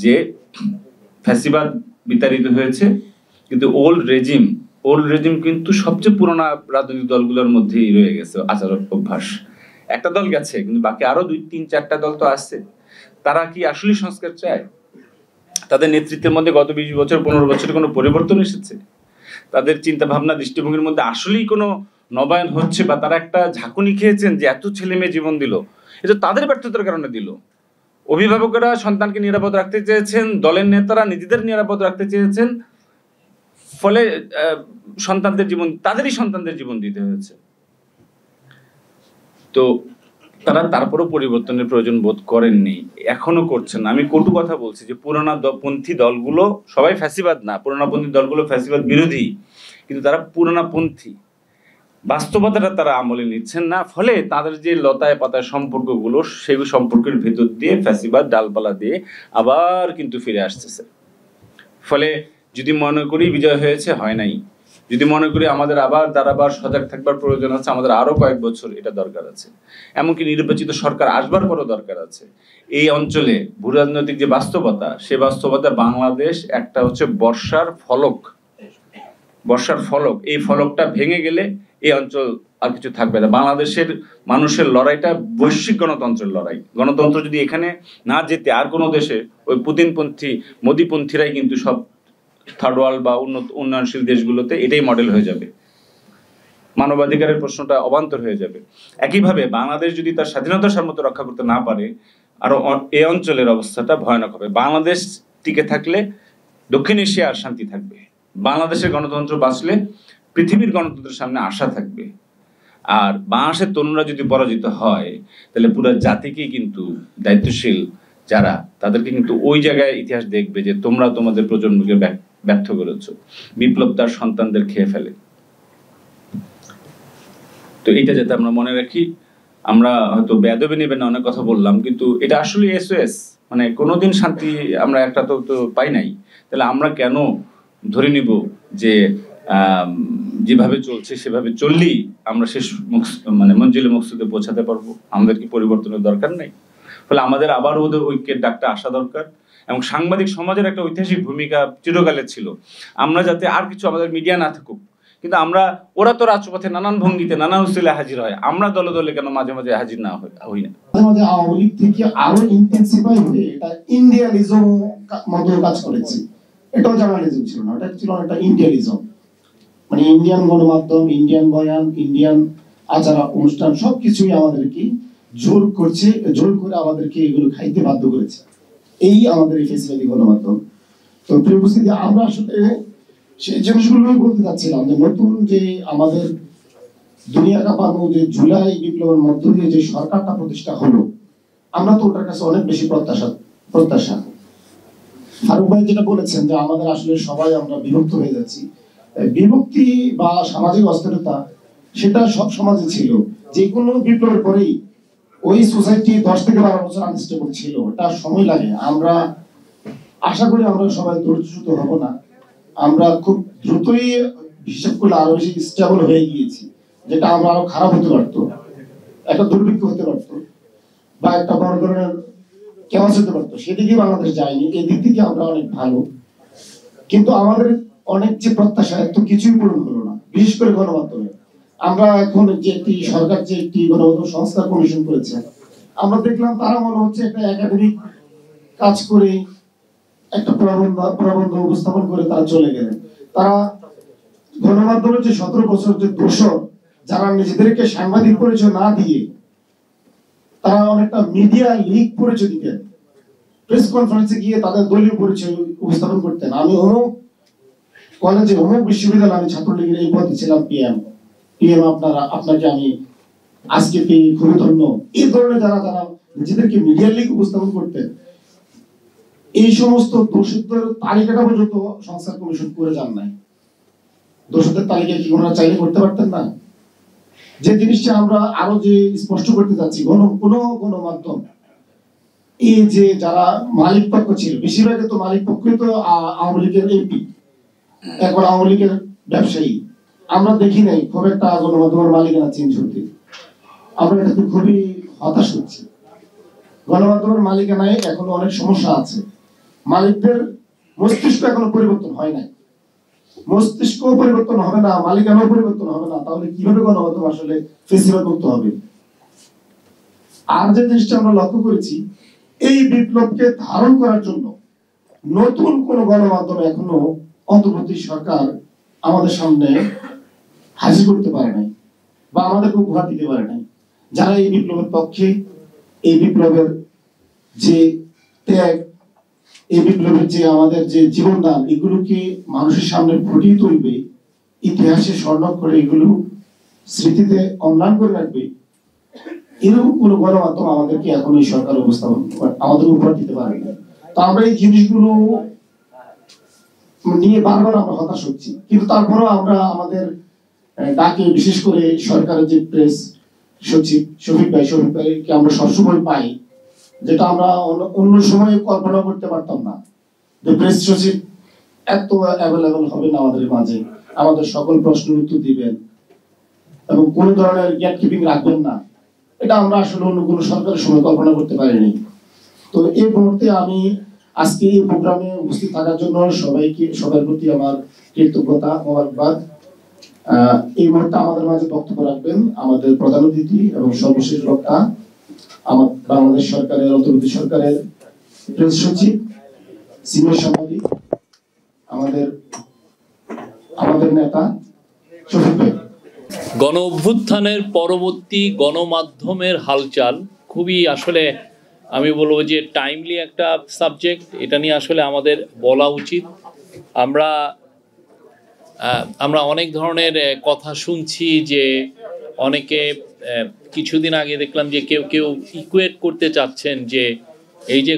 যে ফ্যাসিবাদ বিতাড়িত হয়েছে, কিন্তু ওল্ড রেজিম কিন্তু সবচেয়ে পুরোনো রাজনৈতিক দলগুলোর মধ্যেই রয়ে গেছে আচার অভ্যাস। একটা দল গেছে, কিন্তু বাকি আরো 2-3-4টা দল তো আসছে। তারা কি আসলে সংস্কার চায়? তাদের নেতৃত্বের মধ্যে গত 20 বছর 15 বছরে কোনো পরিবর্তন এসেছে? তাদের চিন্তা ভাবনা দৃষ্টিভঙ্গির মধ্যে আসলেই কোনো নবায়ন হচ্ছে, বা তারা একটা ঝাঁকুনি খেয়েছেন যে এত ছেলে মেয়ে জীবন দিল, এটা তাদের ব্যর্থতার কারণে দিল। অভিভাবকেরা সন্তানকে নিরাপদ রাখতে চেয়েছেন, দলের নেতারা নিজেদের নিরাপদ রাখতে চেয়েছেন, ফলে তাদেরই সন্তানদের জীবন দিতে হয়েছে। তো তারা তারপরও পরিবর্তনের প্রয়োজন বোধ করেননি, এখনো করছেন না। আমি কটু কথা বলছি যে পুরোনাপন্থী দলগুলো সবাই ফ্যাসিবাদ না, পুরোনাপন্থী দলগুলো ফ্যাসিবাদ বিরোধী, কিন্তু তারা পুরোনাপন্থী। বাস্তবতাটা তারা আমলে নিচ্ছেন না, ফলে তাদের যে লতায় পাতায় সম্পর্কগুলো সেই সম্পর্কের ভেতর দিয়ে ফ্যাসিবাদ ডালপালা দিয়ে আবার কিন্তু ফিরে আসতেছে। ফলে যদি মনে করি বিজয় হয়েছে, হয় নাই, যদি মনে করি আমাদের আবার দাঁড়াবার সজাগ থাকবার প্রয়োজন আছে, আমাদের আরো কয়েক বছর এটা দরকার আছে, এমনকি নির্বাচিত সরকার আসবার পরও দরকার আছে। এই অঞ্চলে ভূরাজনৈতিক যে বাস্তবতা, সে বাস্তবতা বাংলাদেশ একটা হচ্ছে বর্ষার ফলক, এই ফলকটা ভেঙে গেলে এই অঞ্চল আর কিছু থাকবে না। বাংলাদেশের মানুষের লড়াইটা বৈশ্বিক গণতন্ত্রের লড়াই। গণতন্ত্র যদি এখানে না যেতে আর কোনো দেশে, ওই পুতিনপন্থী মোদিপন্থীরাই কিন্তু সব থার্ড ওয়ার্ল্ড বা উন্নয়নশীল দেশগুলোতে এটাই মডেল হয়ে যাবে, মানবাধিকারের প্রশ্নটা অবান্তর হয়ে যাবে। একইভাবে বাংলাদেশ যদি তার স্বাধীনতার সার্বভৌমত্ব রক্ষা করতে না পারে, আরো এই অঞ্চলের অবস্থাটা ভয়ানক হবে। বাংলাদেশ টিকে থাকলে দক্ষিণ এশিয়ার শান্তি থাকবে, বাংলাদেশের গণতন্ত্র বাঁচলে পৃথিবীর গণতন্ত্রের সামনে আশা থাকবে। আর বাংলাদেশের তরুণরা যদি পরাজিত হয়, তাহলে পুরো জাতিকেই কিন্তু দায়িত্বশীল যারা, তাদেরকে কিন্তু ওই জায়গায় ইতিহাস দেখবে যে তোমরা তোমাদের প্রজন্মকে ব্যর্থ করেছো, বিপ্লব তার সন্তানদের খেয়ে ফেলে। তো এইটা যাতে আমরা মনে রাখি। আমরা হয়তো বেয়াদবি নেবেন না, অনেক কথা বললাম, কিন্তু এটা আসলে এসওএস, মানে কোনোদিন শান্তি আমরা একটা তো পাই নাই, তাহলে আমরা কেন ধরে নিব যে যেভাবে চলছে সেভাবে চললেই আমরা শেষ মানে মঞ্জিলে মকসুদে পৌঁছাতে পারবো? আমাদের কি পরিবর্তনের দরকার নেই? ফলে আমাদের আবার ওদের ঐক্যের ডাকটা আসা দরকার। এবং সাংবাদিক সমাজের একটা ঐতিহাসিক ভূমিকা চিরকালের ছিল, আমরা যাতে আর কিছু আমাদের মিডিয়া না থাকুক, কিন্তু আমরা ওরা তো রাজপথে নানান ভঙ্গিতে নানান উসিলে হাজির হয়, আমরা দলে দলে কেন মাঝে মাঝে হাজির না হই না? মাঝে মাঝে আওয়ামী লীগ থেকে আরো ইন্টেন্সিফাই হয়ে এটা ইন্ডিয়ালিজম মতো কাজ করেছে। এটাও জার্নালিজম ছিল না, এটা ছিল একটা ইন্ডিয়ালিজম, মানে ইন্ডিয়ান গণমাধ্যম, ইন্ডিয়ান বয়ান, ইন্ডিয়ান আচার অনুষ্ঠান সবকিছুই আমাদেরকে জোর করে আমাদেরকে এগুলো খাইতে বাধ্য করেছে, এই আমাদের এই ফেসিলিটি গণমাধ্যম। তো প্রিয় উপস্থিতি, আমরা আসলে সেই জিনিসগুলো বলতে চাচ্ছিলাম যে নতুন যে আমাদের দুনিয়া কাঁপানো যে জুলাই বিপ্লবের মধ্য দিয়ে যে সরকারটা প্রতিষ্ঠা হলো, আমরা তো ওটার কাছে অনেক বেশি প্রত্যাশা। ফারুক ভাই যেটা বলেছেন যে আমাদের আসলে সবাই আমরা বিভক্ত হয়ে যাচ্ছি, বিভক্তি বা সামাজিক অস্থিরতা সেটা সব সমাজে ছিল। যে কোনো বিপ্লবের পরেই ওই সোসাইটি 10 থেকে 12 বছর আনস্টেবল ছিল, এটা সময় লাগে। আমরা আশা করি আমরা সবাই ধৈর্যচ্যুত হব না, আমরা খুব দ্রুতই হিসাব করলে আরো বেশি স্টেবল হয়ে গিয়েছি, যেটা আমরা আরো খারাপ হতে পারতো, একটা দুর্ভিক্ষ হতে পারতো বা একটা বড় ধরনের কেমন হতে পারতো, সেদিকে বাংলাদেশ যায়নি। এদিক থেকে আমরা অনেক ভালো, কিন্তু আমাদের অনেক যে প্রত্যাশা এত কিছুই পূরণ হলো না, বিশেষ করে গণমাধ্যমে। আমরা এখন যে একটি সরকার যে একটি গণমাধ্যম সংস্কার কমিশন করেছে, আমরা দেখলাম তারা মনে হচ্ছে একটা একাডেমিক কাজ করে একটা প্রবন্ধ উপস্থাপন করে তারা চলে গেলেন। তারা গণমাধ্যমের যে 17 বছর যে দোষর, যারা নিজেদেরকে সাংবাদিক পরিচয় না দিয়ে তারা অনেকটা মিডিয়া লিগ পরিচয় দিতেন, প্রেস কনফারেন্সে গিয়ে তাদের দলীয় পরিচয় উপস্থাপন করতেন। আমি অমুক কলেজে অমুক বিশ্ববিদ্যালয়ে আমি ছাত্রলীগের এই পদে ছিলাম, পিএম আপনাকে আমি আজকে পেয়ে খুবই ধন্য। এই ধরনের যারা নিজেদেরকে মিডিয়া লিগ উপস্থাপন করতেন, এই সমস্ত দোষীদের তালিকাটা পর্যন্ত সংস্কার কমিশন করে যান নাই। দোষীদের তালিকা কি ওনারা চাইলে করতে পারতেন না? যে জিনিসটা আমরা আরো যে স্পষ্ট করতে চাচ্ছি, কোন গণমাধ্যম এই যে যারা মালিক পক্ষ ছিল, বেশিরভাগ তো মালিক পক্ষই তো আওয়ামী লীগের এমপি, এখন আওয়ামী লীগের ব্যবসায়ী, আমরা দেখি নাই খুব একটা গণমাধ্যমের মালিকানা চেঞ্জ হতে। আমরা এটাতে খুবই হতাশ হচ্ছি। গণমাধ্যমের মালিকানায় এখনো অনেক সমস্যা আছে, মালিকদের মস্তিষ্ক এখনো পরিবর্তন হয় নাই, মস্তিষ্ক পরিবর্তন হবে না, মালিকানাও পরিবর্তন হবে না, তাহলে কিভাবে গণমাধ্যম আসলে ফেসিবাদ মুক্ত হবে? আর যে জিনিসটা আমরা লক্ষ্য করেছি, এই বিপ্লবকে ধারণ করার জন্য নতুন কোন গণমাধ্যম এখনো অন্তর্বর্তী সরকার আমাদের সামনে হাজির করতে পারে নাই বা আমাদেরকে উপহার দিতে পারে নাই। যারা এই বিপ্লবের পক্ষে, এই বিপ্লবের যে ত্যাগ, এই বিপ্লবের যে আমাদের যে জীবনদান, এগুলোকে মানুষের সামনে ফুটিয়ে তুলবে, ইতিহাসে স্বর্ণক করে এগুলো স্মৃতিতে অম্লান করে রাখবে, এরকম কোন গণমাধ্যম আমাদেরকে এখন এই সরকার উপস্থাপন আমাদের উপহার দিতে পারে না। তো আমরা এই জিনিসগুলো নিয়ে বারবার আমরা হতাশ হচ্ছি, কিন্তু তারপরেও আমরা আমাদের ডাকে, বিশেষ করে সরকারের যে প্রেস সচিব শফিক ভাইকে আমরা সবসময় পাই, যেটা আমরা অন্য সময় কল্পনা করতে পারতাম না যে প্রেস সচিব এত অ্যাভেলেবল হবেন আমাদের মাঝে, আমাদের সকল প্রশ্নের উত্তর দিবেন এবং কোনো ধরনের গেট কিপিং রাখবেন না। এটা আমরা আসলে অন্য কোনো সরকারের সময় কল্পনা করতে পারিনি। তো এই মুহূর্তে আমি আজকে এই প্রোগ্রামে উপস্থিত থাকার জন্য সবার প্রতি আমার কৃতজ্ঞতা, মোবারকবাদ। এই মুহূর্তে আমাদের মাঝে বক্তব্য রাখবেন আমাদের প্রধান অতিথি এবং সর্বশেষ বক্তা, আমার বাংলাদেশ সরকারের অন্তর্বর্তী সরকারের প্রেস সচিব, সিনিয়র সাংবাদিক, আমাদের নেতা শফিক ভাই। গণ অভ্যুত্থানের পরবর্তী গণমাধ্যমের হালচাল খুবই আসলে আমি বলবো যে টাইমলি একটা সাবজেক্ট। এটা নিয়ে আসলে আমাদের বলা উচিত। আমরা অনেক ধরনের কথা শুনছি, যে অনেকে কিছুদিন আগে দেখলাম যে কেউ ইকুয়েট করতে চাচ্ছেন যে এই যে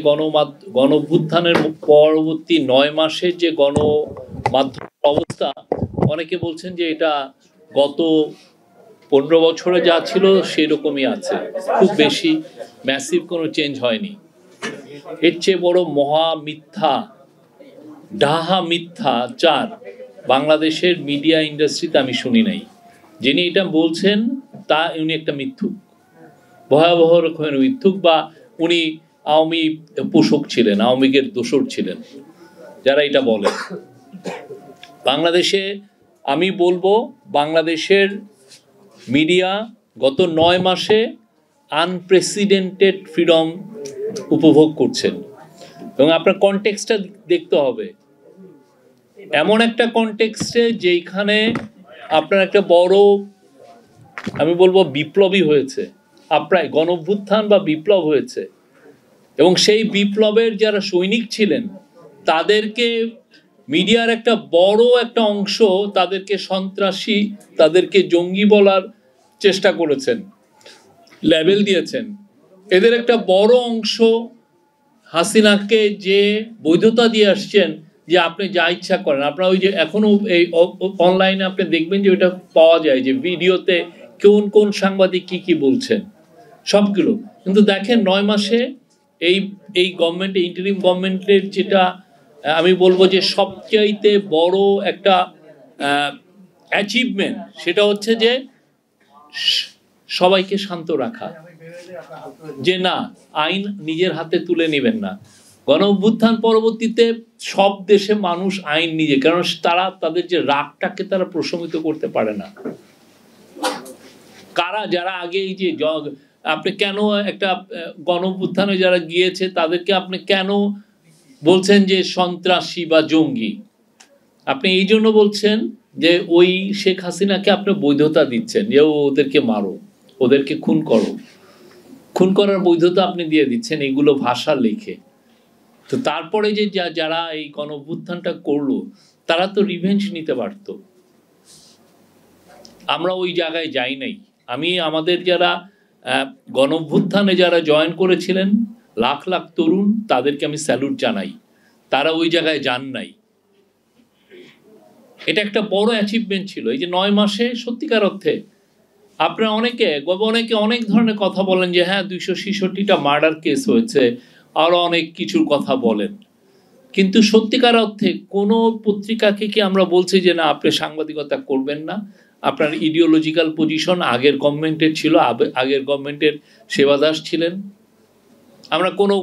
গণ অভ্যুত্থানের পরবর্তী 9 মাসের যে গণমাধ্যম অবস্থা, অনেকে বলছেন যে এটা গত 15 বছরে যা ছিল সেরকমই আছে, খুব বেশি ম্যাসিভ কোনো চেঞ্জ হয়নি। এর চেয়ে বড় মহা মিথ্যা, ডাহা মিথ্যাচার বাংলাদেশের মিডিয়া ইন্ডাস্ট্রিতে আমি শুনি নাই। যিনি এটা বলছেন উনি একটা মিথ্যুক, ভয়াবহ রকমের মিথ্যুক, বা উনি আওয়ামী পোষক ছিলেন, আওয়ামী লীগের দোসর ছিলেন যারা এটা বলেন। বাংলাদেশে আমি বলবো বাংলাদেশের মিডিয়া গত 9 মাসে আনপ্রেসিডেন্টেড ফ্রিডম উপভোগ করছেন, এবং আপনার কনটেক্সটটা দেখতে হবে। এমন একটা কনটেক্সটে যেখানে আপনার একটা বড় আমি বলবো বিপ্লবী হয়েছে, আপনার গণঅভ্যুত্থান বা বিপ্লব হয়েছে, এবং সেই বিপ্লবের যারা সৈনিক ছিলেন তাদেরকে মিডিয়ার একটা বড় একটা অংশ তাদেরকে সন্ত্রাসী, তাদেরকে জঙ্গি বলার চেষ্টা করেছেন, লেবেল দিয়েছেন। এদের একটা বড় অংশ হাসিনাকে যে বৈধতা দিয়ে আসছেন যে আপনি যা ইচ্ছা করেন। আপনারা ওই যে এখনো এই অনলাইনে আপনি দেখবেন যে ওইটা পাওয়া যায় যে ভিডিওতে কোন সাংবাদিক কি বলছেন সবগুলো। কিন্তু দেখেন 9 মাসে এই গভর্নমেন্ট, ইন্টারিম গভর্নমেন্টের যেটা আমি বলবো যে সবচাইতে বড় একটা অ্যাচিভমেন্ট, সেটা হচ্ছে যে সবাইকে শান্ত রাখা, যে না আইন নিজের হাতে তুলে নেবেন না। গণ অভ্যুত্থান পরবর্তীতে সব দেশে মানুষ আইন নিজে, কারণ তারা তাদের যে রাগটাকে তারা প্রশমিত করতে পারে না। যারা আগে এই যে আপনি কেন একটা গণ অভ্যুত্থানে যারা গিয়েছে তাদেরকে আপনি কেন বলছেন যে সন্ত্রাসী বা জঙ্গি? আপনি এই জন্য বলছেন যে ওই শেখ হাসিনাকে আপনি বৈধতা দিচ্ছেন যে ওদেরকে মারো, ওদেরকে খুন করো, খুন করার বৈধতা আপনি দিয়ে দিচ্ছেন এগুলো ভাষা লিখে। তো তারপরে যে যারা এই গণ অভ্যুত্থানটা করলো তারা তো রিভেঞ্জ নিতে পারত। আমরা ওই জায়গায় যাই নাই। আমাদের যারা গণ অভ্যুত্থানে যারা জয়েন করেছিলেন লাখ লাখ তরুণ, তাদেরকে আমি স্যালুট জানাই। তারা ওই জায়গায় যান নাই। এটা একটা বড় অ্যাচিভমেন্ট ছিল এই যে 9 মাসে। সত্যিকার অর্থে আপনারা অনেকে অনেক ধরনের কথা বলেন যে হ্যাঁ 266টা মার্ডার কেস হয়েছে, আরো অনেক কিছুর কথা বলেন, কিন্তু সত্যিকার অর্থে কোনো পত্রিকাকে কি আমরা বলছি যে না আপনি সাংবাদিকতা করবেন না? আপনার ইডিওলজিক্যাল পজিশন আগের গভর্নমেন্টের ছিল, আগের গভর্নমেন্টের সেবাদাস ছিলেন। আমরা কোনো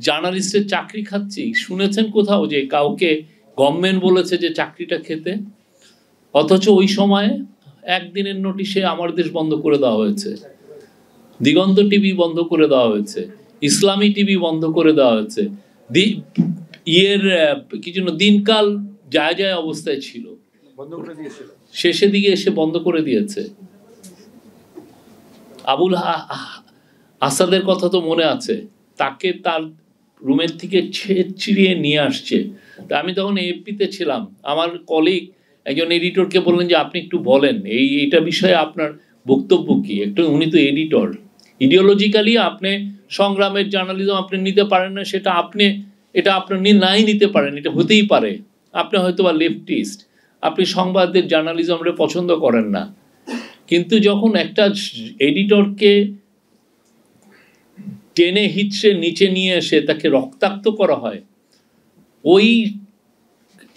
জার্নালিস্টের চাকরি খাচ্ছি? শুনেছেন কোথাও যে কাউকে গভর্নমেন্ট বলেছে যে চাকরিটা খেতে? অথচ ওই সময়ে একদিনের নোটিশে আমার দেশ বন্ধ করে দেওয়া হয়েছে, দিগন্ত টিভি বন্ধ করে দেওয়া হয়েছে, ইসলামী টিভি বন্ধ করে দেওয়া হয়েছে। কি জন্য দিনকাল যায় অবস্থায় ছিল, শেষের দিকে এসে বন্ধ করে দিয়েছে। আবুল আসাদের কথা তো মনে আছে, তাকে তার রুমের থেকে ছিঁড়িয়ে নিয়ে আসছে। তা আমি তখন এপিতে ছিলাম, আমার কলিগ একজন এডিটরকে বললেন যে আপনি একটু বলেন এইটা বিষয়ে আপনার বক্তব্য কি একটু। উনি তো এডিটর, ইডিওলজিক্যালি আপনি সংগ্রামের জার্নালিজম আপনি নিতে পারেন না, এটা আপনি নাই নিতে পারেন, এটা হতেই পারে। আপনি হয়তো বা লেফটিস্ট, আপনি সংবাদের জার্নালিজমরে পছন্দ করেন না, কিন্তু যখন একটা এডিটরকে টেনে হিচড়ে নিচে নিয়ে এসে তাকে রক্তাক্ত করা হয়, ওই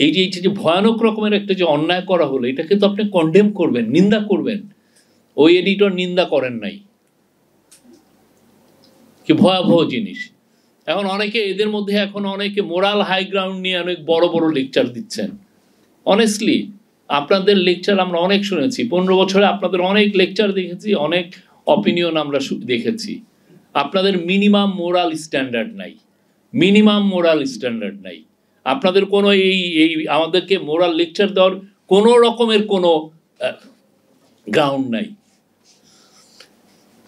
এই যে ভয়ানক রকমের একটা যে অন্যায় করা হলো, এটাকে তো আপনি কন্ডেম করবেন, নিন্দা করবেন। ওই এডিটর নিন্দা করেন নাই, কি ভয়াবহ জিনিস। এখন অনেকে এদের মধ্যে এখন অনেকে মোরাল হাই গ্রাউন্ড নিয়ে অনেক বড় বড় লেকচার দিচ্ছেন। অনেস্টলি আপনাদের লেকচার আমরা অনেক শুনেছি, 15 বছরে আপনাদের অনেক লেকচার দেখেছি, অনেক অপিনিয়ন আমরা দেখেছি। আপনাদের মিনিমাম মোরাল স্ট্যান্ডার্ড নাই, মিনিমাম মোরাল স্ট্যান্ডার্ড নাই। আপনাদের কোনো এই আমাদেরকে মোরাল লেকচার দেওয়ার কোনো রকমের কোনো গ্রাউন্ড নাই।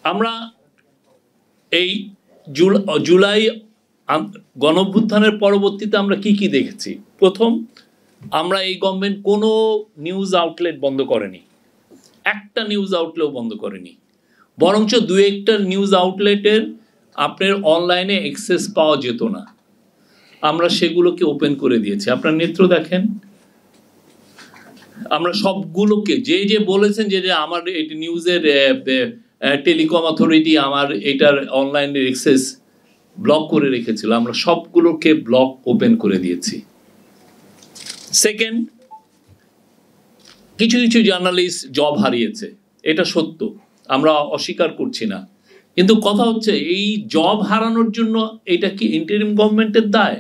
আমরা এই জুলাই গণঅভ্যুত্থানের পরবর্তীতে আমরা কি দেখেছি? প্রথম, আমরা এই গভর্নমেন্ট কোনো নিউজ আউটলেট বন্ধ করেনি, একটা নিউজ আউটলেটও বন্ধ করেনি, বরঞ্চ দু একটা নিউজ আউটলেটের আপনার অনলাইনে অ্যাক্সেস পাওয়া যেত না, আমরা সেগুলোকে ওপেন করে দিয়েছি। আপনার নেত্র দেখেন, আমরা সবগুলোকে যে বলেছেন যে আমার এটি নিউজের টেলিকম অথরিটি আমার এটার অনলাইনের অ্যাক্সেস ব্লক করে রেখেছিল, আমরা সবগুলোকে ব্লক ওপেন করে দিয়েছি। সেকেন্ড, কিছু জার্নালিস্ট জব হারিয়েছে, এটা সত্য, আমরা অস্বীকার করছি না, কিন্তু কথা হচ্ছে এই জব হারানোর জন্য এটা কি ইন্টারিম গভর্নমেন্টের দায়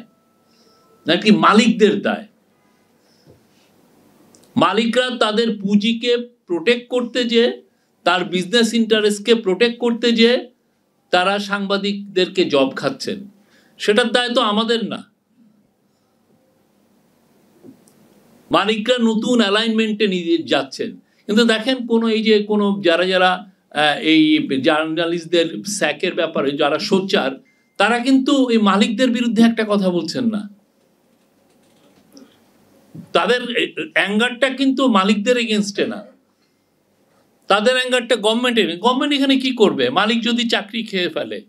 নাকি মালিকদের দায়? মালিকরা তাদের পুঁজিকে প্রোটেক্ট করতে, যে তার বিজনেস ইন্টারেস্টকে প্রোটেক্ট করতে, যে তারা সাংবাদিকদেরকে জব খাচ্ছেন, সেটার দায় তো আমাদের না। মালিকরা নতুন অ্যালাইনমেন্টে নিয়ে যাচ্ছেন, কিন্তু দেখেন কোনো এই যে কোনো যারা এই জার্নালিস্টদের স্যাকের ব্যাপারে যারা সোচ্চার, তারা কিন্তু এই মালিকদের বিরুদ্ধে একটা কথা বলছেন না। তাদের অ্যাঙ্গারটা কিন্তু মালিকদের এগেনস্টে না, তাদের অ্যাঙ্গারটা গভর্নমেন্টের। গভর্নমেন্ট এখানে কি করবে? মালিক যদি চাকরি খেয়ে ফেলে,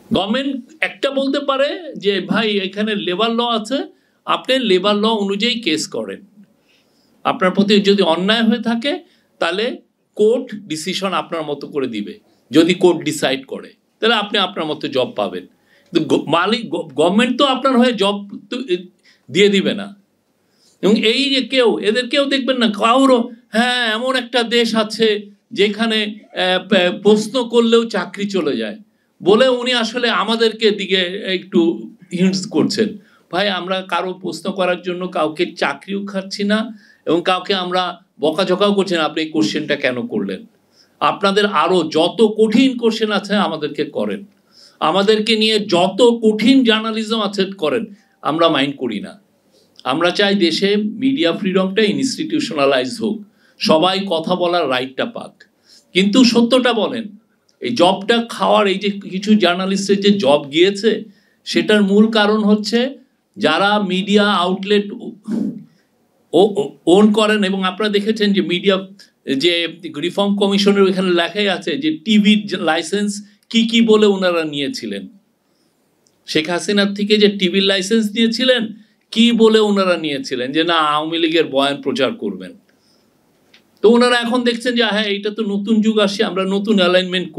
গভর্নমেন্ট একটা বলতে পারে যে ভাই এখানে লেবার ল আছে, আপনি লেবার ল অনুযায়ী কেস করেন, আপনার প্রতি যদি অন্যায় হয়ে থাকে তাহলে কোর্ট ডিসিশন আপনার মতো করে দিবে, যদি কোর্ট ডিসাইড করে তাহলে আপনি আপনার মতো জব পাবেন। কিন্তু মালিক গভর্নমেন্ট তো আপনার হয়ে জব দিয়ে দিবে না। এবং এই যে এদেরকেও দেখবেন না কারো, হ্যাঁ এমন একটা দেশ আছে যেখানে প্রশ্ন করলেও চাকরি চলে যায় বলে উনি আসলে আমাদেরকে দিকে একটু হিন্টস করছেন। ভাই আমরা কারো প্রশ্ন করার জন্য কাউকে চাকরিও খাচ্ছি না এবং কাউকে আমরা বকাঝকাও করছি না, আপনি এই কোশ্চেনটা কেন করলেন? আপনাদের আরো যত কঠিন কোশ্চেন আছে আমাদেরকে করেন, আমাদেরকে নিয়ে যত কঠিন জার্নালিজম আছে করেন, আমরা মাইন্ড করি না। আমরা চাই দেশে মিডিয়া ফ্রিডমটা ইনস্টিটিউশনালাইজ হোক, সবাই কথা বলার রাইটটা পাক। কিন্তু সত্যটা বলেন, এই জবটা খাওয়ার এই যে কিছু জার্নালিস্টের যে জব গিয়েছে, সেটার মূল কারণ হচ্ছে যারা মিডিয়া আউটলেট ওন করেন। এবং আপনারা দেখেছেন যে মিডিয়া যে রিফর্ম কমিশনের ওইখানে লেখাই আছে যে টিভির লাইসেন্স কি বলে ওনারা নিয়েছিলেন, শেখ হাসিনার থেকে যে টিভির লাইসেন্স নিয়েছিলেন কি বলে ওনারা নিয়েছিলেন, যে না আওয়ামী লীগের বয়ান প্রচার করবেন। তো ওনারা এখন দেখছেন যে হ্যাঁ এটা তো নতুন যুগ আসছে, আমরা নতুন অ্যালাইনমেন্ট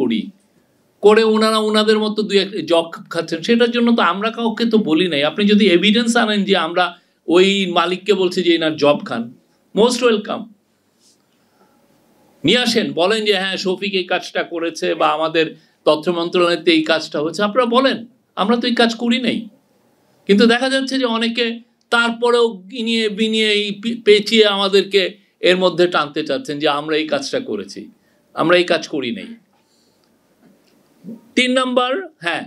করে ওনারা ওনাদের মতো দুই একটা জব খাচ্ছেন। সেটার জন্য তো আমরা কাউকে তো বলি নাই। আপনি যদি এভিডেন্স আনেন যে আমরা ওই মালিককে বলছি যে এনার জব খান, মোস্ট ওয়েলকাম, নিয়ে আসেন, বলেন যে হ্যাঁ শফিক এই কাজটা করেছে বা আমাদের তথ্য মন্ত্রণালয়তে এই কাজটা হচ্ছে, আপনারা বলেন, আমরা তো এই কাজ করি নাই। কিন্তু দেখা যাচ্ছে যে অনেকে তারপরেও বিনিয়ে এই পেঁচিয়ে আমাদেরকে এর মধ্যে টানতে চাচ্ছেন যে আমরা এই কাজটা করেছি, আমরা এই কাজ করি নাই। 3 নম্বর, হ্যাঁ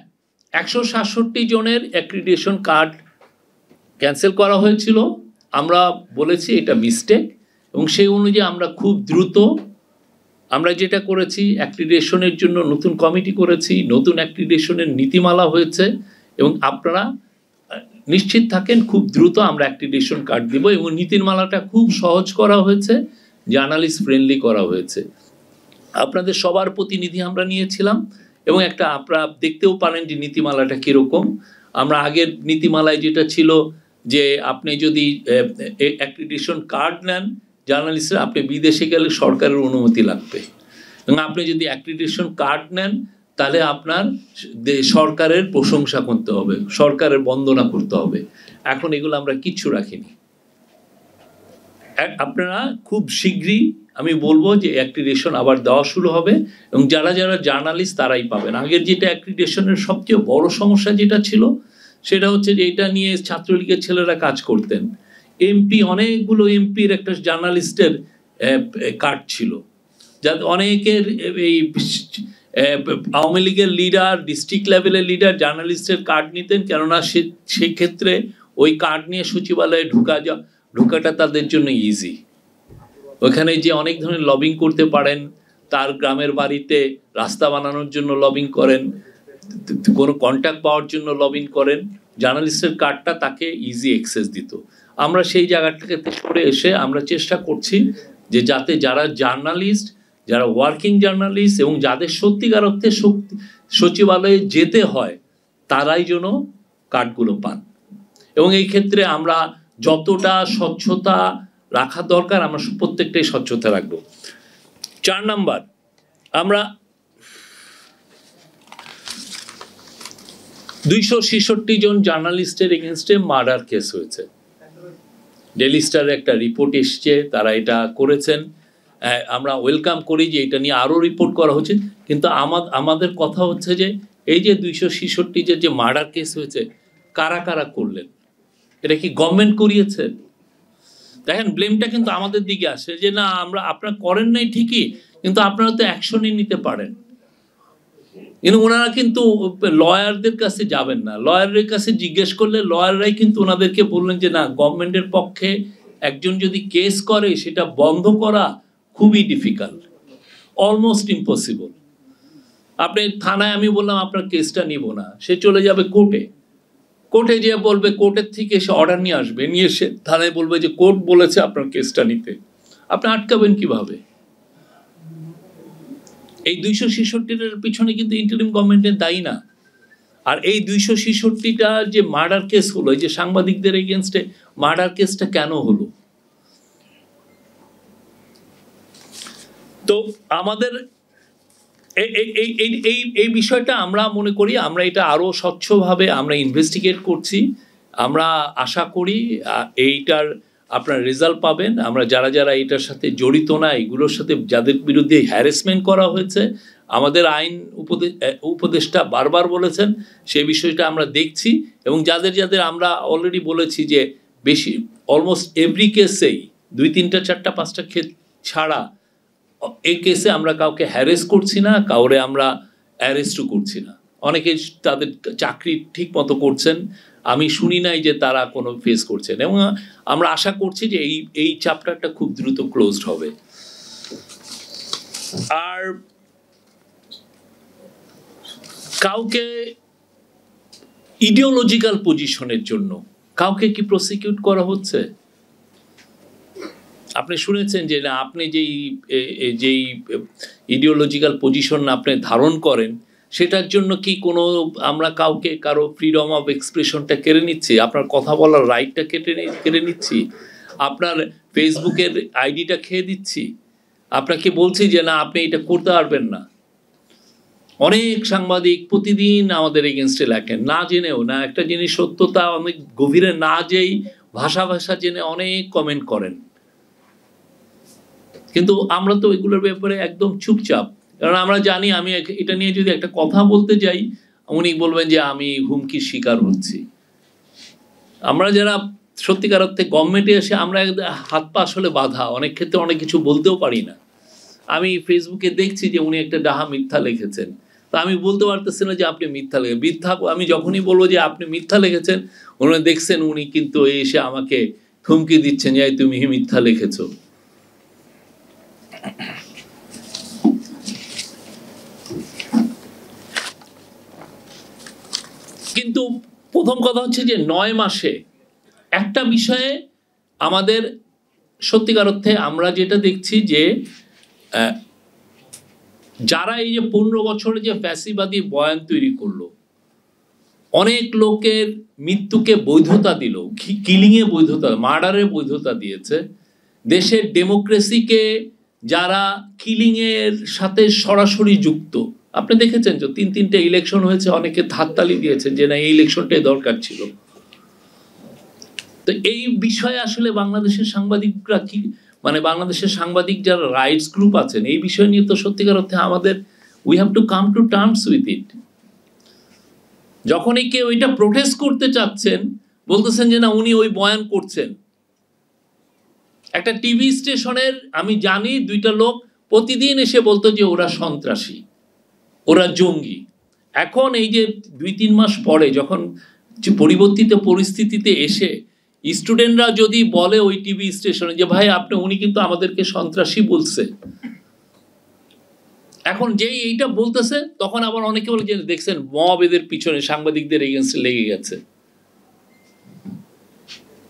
167 জনের অ্যাক্রিডিটেশন কার্ড ক্যান্সেল করা হয়েছিল, আমরা বলেছি এটা মিস্টেক এবং সেই অনুযায়ী আমরা খুব দ্রুত আমরা যেটা করেছি অ্যাক্রিডিটেশনের জন্য নতুন কমিটি করেছি, নতুন অ্যাক্রিডিটেশনের নীতিমালা হয়েছে এবং আপনারা নিশ্চিত থাকেন খুব দ্রুত আমরা অ্যাক্রিডিটেশন কার্ড দিব এবং নীতিমালাটা খুব সহজ করা হয়েছে, জার্নালিস্ট ফ্রেন্ডলি করা হয়েছে। আপনাদের সবার প্রতিনিধি আমরা নিয়েছিলাম এবং আপনারা দেখতেও পারেন যে নীতিমালাটা কীরকম। আমরা আগের নীতিমালায় যেটা ছিল যে আপনি যদি অ্যাক্রিডিটেশন কার্ড নেন জার্নালিস্টরা, আপনি বিদেশে গেলে সরকারের অনুমতি লাগবে, এবং আপনি যদি অ্যাক্রিডিটেশন কার্ড নেন তাহলে আপনার সরকারের প্রশংসা করতে হবে, সরকারের বন্দনা করতে হবে। এখন এগুলো আমরা কিচ্ছু রাখিনি। আপনারা খুব শীঘ্রই আমি বলবো যে অ্যাক্রিডিটেশন আবার দেওয়া শুরু হবে, এবং যারা যারা জার্নালিস্ট তারাই পাবেন। আগের যেটা অ্যাক্রিডিটেশনের সবচেয়ে বড় সমস্যা যেটা ছিল সেটা হচ্ছে যে এটা নিয়ে ছাত্রলীগের ছেলেরা কাজ করতেন। এমপি, অনেকগুলো এমপির একটা জার্নালিস্টের কার্ড ছিল, যাতে অনেকের এই আওয়ামী লীগের লিডার, ডিস্ট্রিক্ট লেভেলের লিডার জার্নালিস্টের কার্ড নিতেন, কেননা সেই ক্ষেত্রে ওই কার্ড নিয়ে সচিবালয়ে ঢোকাটা তাদের জন্য ইজি। ওখানে যে অনেক ধরনের লবিং করতে পারেন, তার গ্রামের বাড়িতে রাস্তা বানানোর জন্য লবিং করেন, কোনো কন্ট্যাক্ট পাওয়ার জন্য লবিং করেন, জার্নালিস্টের কার্ডটা তাকে ইজি অ্যাক্সেস দিত। আমরা সেই জায়গাটাকে সরে এসে আমরা চেষ্টা করছি যে যাতে যারা জার্নালিস্ট, যারা ওয়ার্কিং জার্নালিস্ট এবং যাদের সত্যিকার অর্থে সচিবালয়ে যেতে হয় তারাই যেন কার্ডগুলো পান, এবং এই ক্ষেত্রে আমরা যতটা স্বচ্ছতা রাখা দরকার আমরা প্রত্যেকটাই স্বচ্ছতা রাখবো। 4 নাম্বার, আমরা 266 জন জার্নালিস্টের এগেনস্টে মার্ডার কেস হয়েছে। ডেইলি স্টারের একটা রিপোর্ট এসছে, তারা এটা করেছেন, আমরা ওয়েলকাম করি যে এটা নিয়ে আরও রিপোর্ট করা হচ্ছে। কিন্তু আমাদের কথা হচ্ছে যে এই যে 266 যে মার্ডার কেস হয়েছে, কারা কারা করলেন? এটা কি গভর্নমেন্ট করিয়েছে? দেখেন, ব্লেমটা কিন্তু আমাদের দিকে আসে যে না, আপনারা করেন নাই ঠিকই, কিন্তু আপনারা তো অ্যাকশনই নিতে পারেন। কিন্তু ওনারা কিন্তু লয়ারদের কাছে যাবেন না, লয়ারের কাছে জিজ্ঞেস করলে লয়াররাই কিন্তু ওনাদেরকে বললেন যে না, গভর্নমেন্টের পক্ষে একজন যদি কেস করে সেটা বন্ধ করা খুবই ডিফিকাল্ট, অলমোস্ট ইম্পসিবল। আপনি থানায়, আমি বললাম আপনার কেসটা নিব না, সে চলে যাবে কোর্টে, কোর্টে যেয়ে বলবে, কোর্টের থেকে সে অর্ডার নিয়ে আসবে, নিয়ে এসে থানায় বলবে যে কোর্ট বলেছে আপনার কেসটা নিতে। আপনি আটকাবেন কিভাবে? এই 266-টার পিছনে কিন্তু ইন্টারিম গভর্নমেন্টের দায়ী না। আর এই 266টা যে মার্ডার কেস হলো, এই যে সাংবাদিকদের এগেনস্টে মার্ডার কেসটা কেন হলো? তো আমাদের এই বিষয়টা আমরা মনে করি আমরা এটা আরো স্বচ্ছভাবে আমরা ইনভেস্টিগেট করছি। আমরা আশা করি এইটার আপনার রেজাল্ট পাবেন। আমরা যারা যারা এটার সাথে জড়িত না, এগুলোর সাথে যাদের বিরুদ্ধে হ্যারাসমেন্ট করা হয়েছে, আমাদের আইন উপদেষ্টা বারবার বলেছেন সেই বিষয়টা আমরা দেখছি, এবং যাদের যাদের আমরা অলরেডি বলেছি যে বেশি অলমোস্ট এভরি কেসেই 2, 3, 4, 5টা ক্ষেত্র ছাড়া এই কেসে আমরা কাউকে হ্যারেস করছি না, কাউরে আমরা অ্যারেস্টও করছি না। অনেকে তাদের চাকরি ঠিক মতো করছেন, আমি শুনি নাই যে তারা কোনো ফেস করছেন, এবং আমরা আশা করছি যে এই চ্যাপ্টারটা খুব দ্রুত ক্লোজড হবে। আর কাউকে ইডিওলজিক্যাল পজিশনের জন্য কাউকে কি প্রসিকিউট করা হচ্ছে? আপনি শুনেছেন যে না, আপনি যেই ইডিওলজিক্যাল পজিশন আপনি ধারণ করেন সেটার জন্য কি কোনো আমরা কাউকে কারো ফ্রিডম অফ এক্সপ্রেশনটা কেড়ে নিচ্ছি, আপনার কথা বলার রাইটটা কেড়ে নিচ্ছি, আপনার ফেসবুকের আইডিটা খেয়ে দিচ্ছি, আপনাকে বলছি যে না আপনি এটা করতে পারবেন না। অনেক সাংবাদিক প্রতিদিন আমাদের এগেনস্টে লেখেন, না জেনেও, না একটা জিনিস সত্যতা অনেক গভীরে না যেই ভাষা জেনে অনেক কমেন্ট করেন, কিন্তু আমরা তো এগুলোর ব্যাপারে একদম চুপচাপ। কারণ আমরা জানি আমি এটা নিয়ে যদি একটা কথা বলতে যাই উনি বলবেন যে আমি হুমকির শিকার হচ্ছি। আমরা যারা সত্যিকার অর্থে গভর্নমেন্টে এসে আমরা হাত পা আসলে বাঁধা, অনেক ক্ষেত্রে অনেক কিছু বলতেও পারি না। আমি ফেসবুকে দেখছি যে উনি একটা ডাহা মিথ্যা লিখেছেন, তা আমি বলতে পারতেছি না যে আপনি মিথ্যা মিথ্যা। আমি যখনই বলবো যে আপনি মিথ্যা লিখেছেন, উনি দেখছেন উনি কিন্তু এসে আমাকে হুমকি দিচ্ছেন যে তুমি মিথ্যা লিখেছ। কিন্তু প্রথম কথা হচ্ছে যে 9 মাসে একটা বিষয়ে আমাদের সত্যিকার অর্থে আমরা যেটা দেখছি যে যারা এই যে 15 বছরে যে ফ্যাসিবাদী বয়ান তৈরি করলো, অনেক লোকের মৃত্যুকে বৈধতা দিল, কিলিংয়ে বৈধতা, মার্ডারের বৈধতা দিয়েছে। দেশের ডেমোক্রেসিকে যারা কিলিংয়ের সাথে সরাসরি যুক্ত, আপনি দেখেছেন যে 3-3টে ইলেকশন হয়েছে, অনেকে হাততালি দিয়েছেন যে না এই ইলেকশনটাই দরকার ছিল। তো এই বিষয়ে আসলে বাংলাদেশের সাংবাদিকরা কি, মানে বাংলাদেশের সাংবাদিক যারা রাইটস গ্রুপ আছেন, এই বিষয় নিয়ে তো সত্যিকার অর্থে আমাদের we have to come to terms with it. যখনই কেউ এটা প্রোটেস্ট করতে চাচ্ছেন, বলতেছেন যে না উনি ওই বয়ান করছেন। একটা টিভি স্টেশনের আমি জানি 2টা লোক প্রতিদিন এসে বলতো যে ওরা সন্ত্রাসী, ওরা জঙ্গি। এখন এই যে 2-3 মাস পরে যখন যে পরিবর্তিত পরিস্থিতিতে এসে স্টুডেন্টরা যদি বলে ওই টিভি স্টেশনে যে ভাই উনি কিন্তু আমাদেরকে সন্ত্রাসী বলছে, এখন যেই এইটা বলতেছে তখন আবার অনেকে বলে যে দেখছেন মব এদের পিছনে সাংবাদিকদের এগেইনস্টে লেগে গেছে।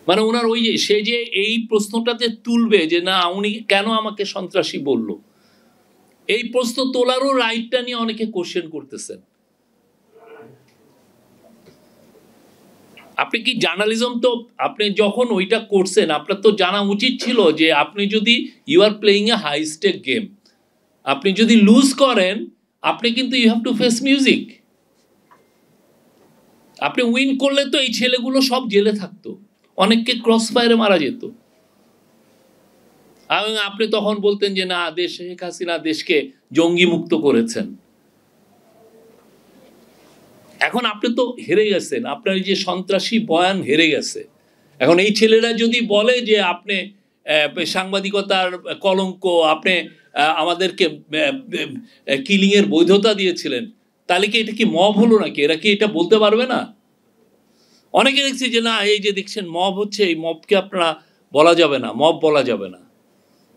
মানে ওনার ওই যে সে যে এই প্রশ্নটাতে তুলবে যে না উনি কেন আমাকে সন্ত্রাসী বলল, এই প্রশ্ন তোলারও রাইটটা নিয়ে অনেকে কোশ্চেন করতেছেন। আপনি কি জার্নালিজম, তো আপনি যখন ওইটা করছেন আপনার তো জানা উচিত ছিল যে আপনি যদি you are playing a high stake game, আপনি যদি লুজ করেন আপনি কিন্তু you have to face music. আপনি উইন করলে তো এই ছেলেগুলো সব জেলে থাকতো, অনেককে ক্রস ফায়ারে মারা যেত। আপনি তখন বলতেন যে না শেখ হাসিনা দেশকে জঙ্গি মুক্ত করেছেন। এখন আপনি তো হেরে গেছেন, আপনার যে সন্ত্রাসী বয়ান হেরে গেছে। এখন এই ছেলেরা যদি বলে যে আপনি সাংবাদিকতার কলঙ্ক, আপনি আমাদেরকে কিলিং এর বৈধতা দিয়েছিলেন, তাহলে কি এটা কি মব হলো নাকি? এরা কি এটা বলতে পারবে না? অনেকে দেখছি যে না এই যে দেখছেন মব হচ্ছে, এই মবকে আপনারা বলা যাবে না, মব বলা যাবে না,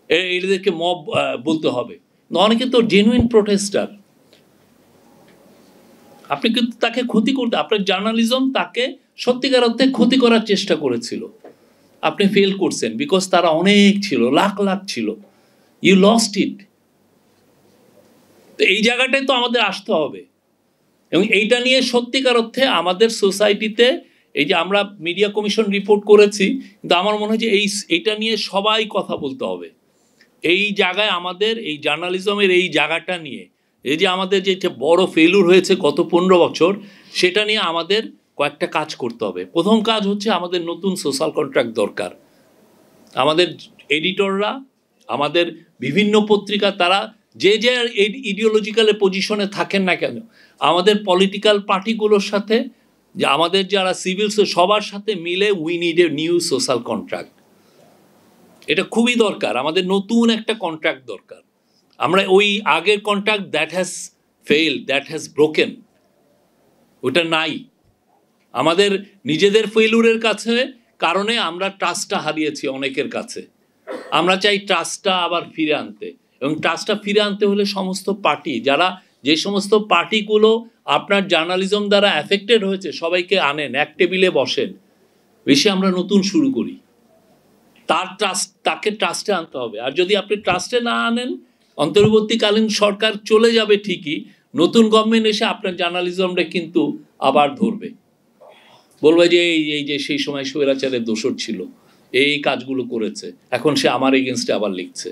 এদেরকে মব বলতে হবে। অনেকে তো জেনুইন প্রোটেস্টার। আপনি কিন্তু তাকে ক্ষতি করতে, আপনার জার্নালিজম তাকে সত্যিকার অর্থে ক্ষতি করার চেষ্টা করেছিল, আপনি ফেল করছেন, বিকজ তারা অনেক ছিল, লাখ লাখ ছিল, ইউ লস্ট ইট। তো এই জায়গাটায় তো আমাদের আসতে হবে, এবং এইটা নিয়ে সত্যিকার অর্থে আমাদের সোসাইটিতে এই যে আমরা মিডিয়া কমিশন রিপোর্ট করেছি, কিন্তু আমার মনে হয় যে এইটা নিয়ে সবাই কথা বলতে হবে। এই জায়গায় আমাদের এই জার্নালিজমের এই জায়গাটা নিয়ে, এই যে আমাদের যে বড় ফেলুর হয়েছে গত 15 বছর, সেটা নিয়ে আমাদের কয়েকটা কাজ করতে হবে। প্রথম কাজ হচ্ছে আমাদের নতুন সোশ্যাল কন্ট্রাক্ট দরকার। আমাদের এডিটররা, আমাদের বিভিন্ন পত্রিকা, তারা যে যে ইডিওলজিক্যাল পজিশনে থাকেন না কেন, আমাদের পলিটিক্যাল পার্টিগুলোর সাথে, যে আমাদের যারা সিভিল সবার সাথে মিলে we need a new social contract. এটা খুবই দরকার, আমাদের নতুন একটা কন্ট্রাক্ট দরকার। আমরা ওই আগের contract that has fail, that has broken, ওটা নাই। আমাদের নিজেদের ফেইলুরের কাছে কারণে আমরা ট্রাস্টটা হারিয়েছি অনেকের কাছে। আমরা চাই ট্রাস্টটা আবার ফিরে আনতে, এবং ট্রাস্টটা ফিরে আনতে হলে সমস্ত পার্টি, যারা যে সমস্ত পার্টিগুলো আপনার জার্নালিজম দ্বারা অ্যাফেক্টেড হয়েছে, সবাইকে আনেন, এক টেবিলে বসেন, বেশি আমরা নতুন শুরু করি। তাকে ট্রাস্টে আনতে হবে। আর যদি আপনি ট্রাস্টে না আনেন, অন্তর্বর্তীকালীন সরকার চলে যাবে ঠিকই, নতুন গভর্নমেন্ট এসে আপনার জার্নালিজমটা কিন্তু আবার ধরবে, বলবে যে এই যে সেই সময় স্বৈরাচারের দোষর ছিল, এই কাজগুলো করেছে, এখন সে আমার এগেনস্টে আবার লিখছে।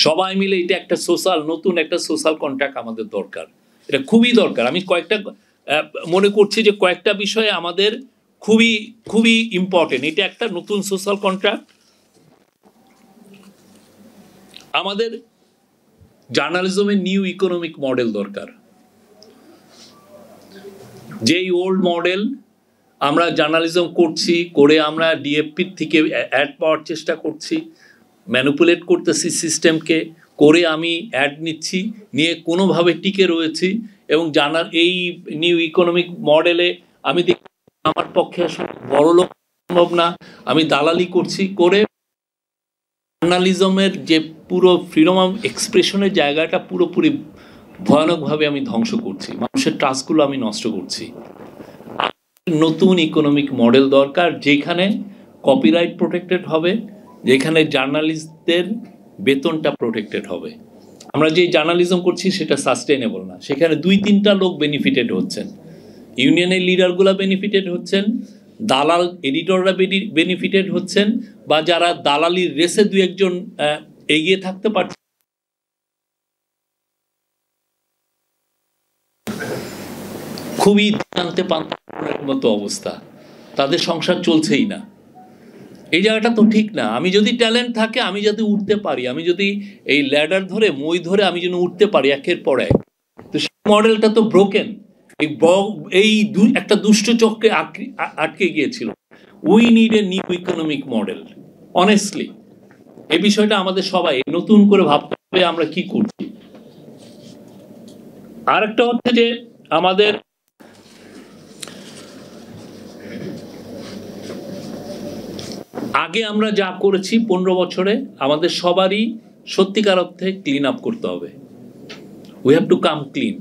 সবাই মিলে এটা একটা নতুন একটা সোশ্যাল কন্ট্রাক্ট আমাদের দরকার, এটা খুবই দরকার। আমি মনে করছি যে কয়েকটা বিষয়ে আমাদের খুবই খুবই ইম্পর্টেন্ট। এটা একটা নতুন সোশ্যাল কন্ট্রাক্ট। আমাদের জার্নালিজমের নিউ ইকোনমিক মডেল দরকার। যেই ওল্ড মডেল আমরা জার্নালিজম করছি, করে আমরা ডিএফপির থেকে অ্যাড পাওয়ার চেষ্টা করছি, ম্যানিপুলেট করতেছি সিস্টেমকে, করে আমি অ্যাড নিচ্ছি, নিয়ে কোনোভাবে টিকে রয়েছি, এবং এই নিউ ইকোনমিক মডেলে আমি দেখি আমার পক্ষে আসলে বড় লোক সম্ভব না, আমি দালালি করছি, করে জার্নালিজমের যে পুরো ফ্রিডম অফ এক্সপ্রেশনের জায়গাটা পুরোপুরি ভয়ানকভাবে আমি ধ্বংস করছি, মানুষের ট্রাস্টগুলো আমি নষ্ট করছি। নতুন ইকোনমিক মডেল দরকার, যেখানে কপিরাইট প্রোটেক্টেড হবে, যেখানে জার্নালিস্টদের বেতনটা প্রোটেক্টেড হবে। আমরা যে জার্নালিজম করছি সেটা সাস্টেনেবল না। সেখানে 2-3টা লোক বেনিফিটেড হচ্ছেন, ইউনিয়নের লিডারগুলা বেনিফিটেড হচ্ছেন, দালাল এডিটররা বেনিফিটেড হচ্ছেন, বা যারা দালালির রেসে 2-1 এগিয়ে থাকতে পারছে খুবই জানতে পান্তার মতো অবস্থা, তাদের সংসার চলছেই না। এই জায়গাটা তো ঠিক না। আমি যদি ট্যালেন্ট থাকে, আমি যদি উঠতে পারি, আমি যদি এই ল্যাডার ধরে মই ধরে আমি যেন উঠতে পারি একের পর এক, তো সেই মডেলটা তো ব্রোকেন। এই একটা দুষ্ট চক্রে আটকে গিয়েছিল। We need a new economic model. Honestly এই বিষয়টা আমাদের সবাই নতুন করে ভাবতে হবে আমরা কি করছি। আরেকটা হচ্ছে যে আমাদের আগে আমরা যা করেছি 15 বছরে, আমাদের সবারই সত্যিকার অর্থে ক্লিন আপ করতে হবে। We have to come clean.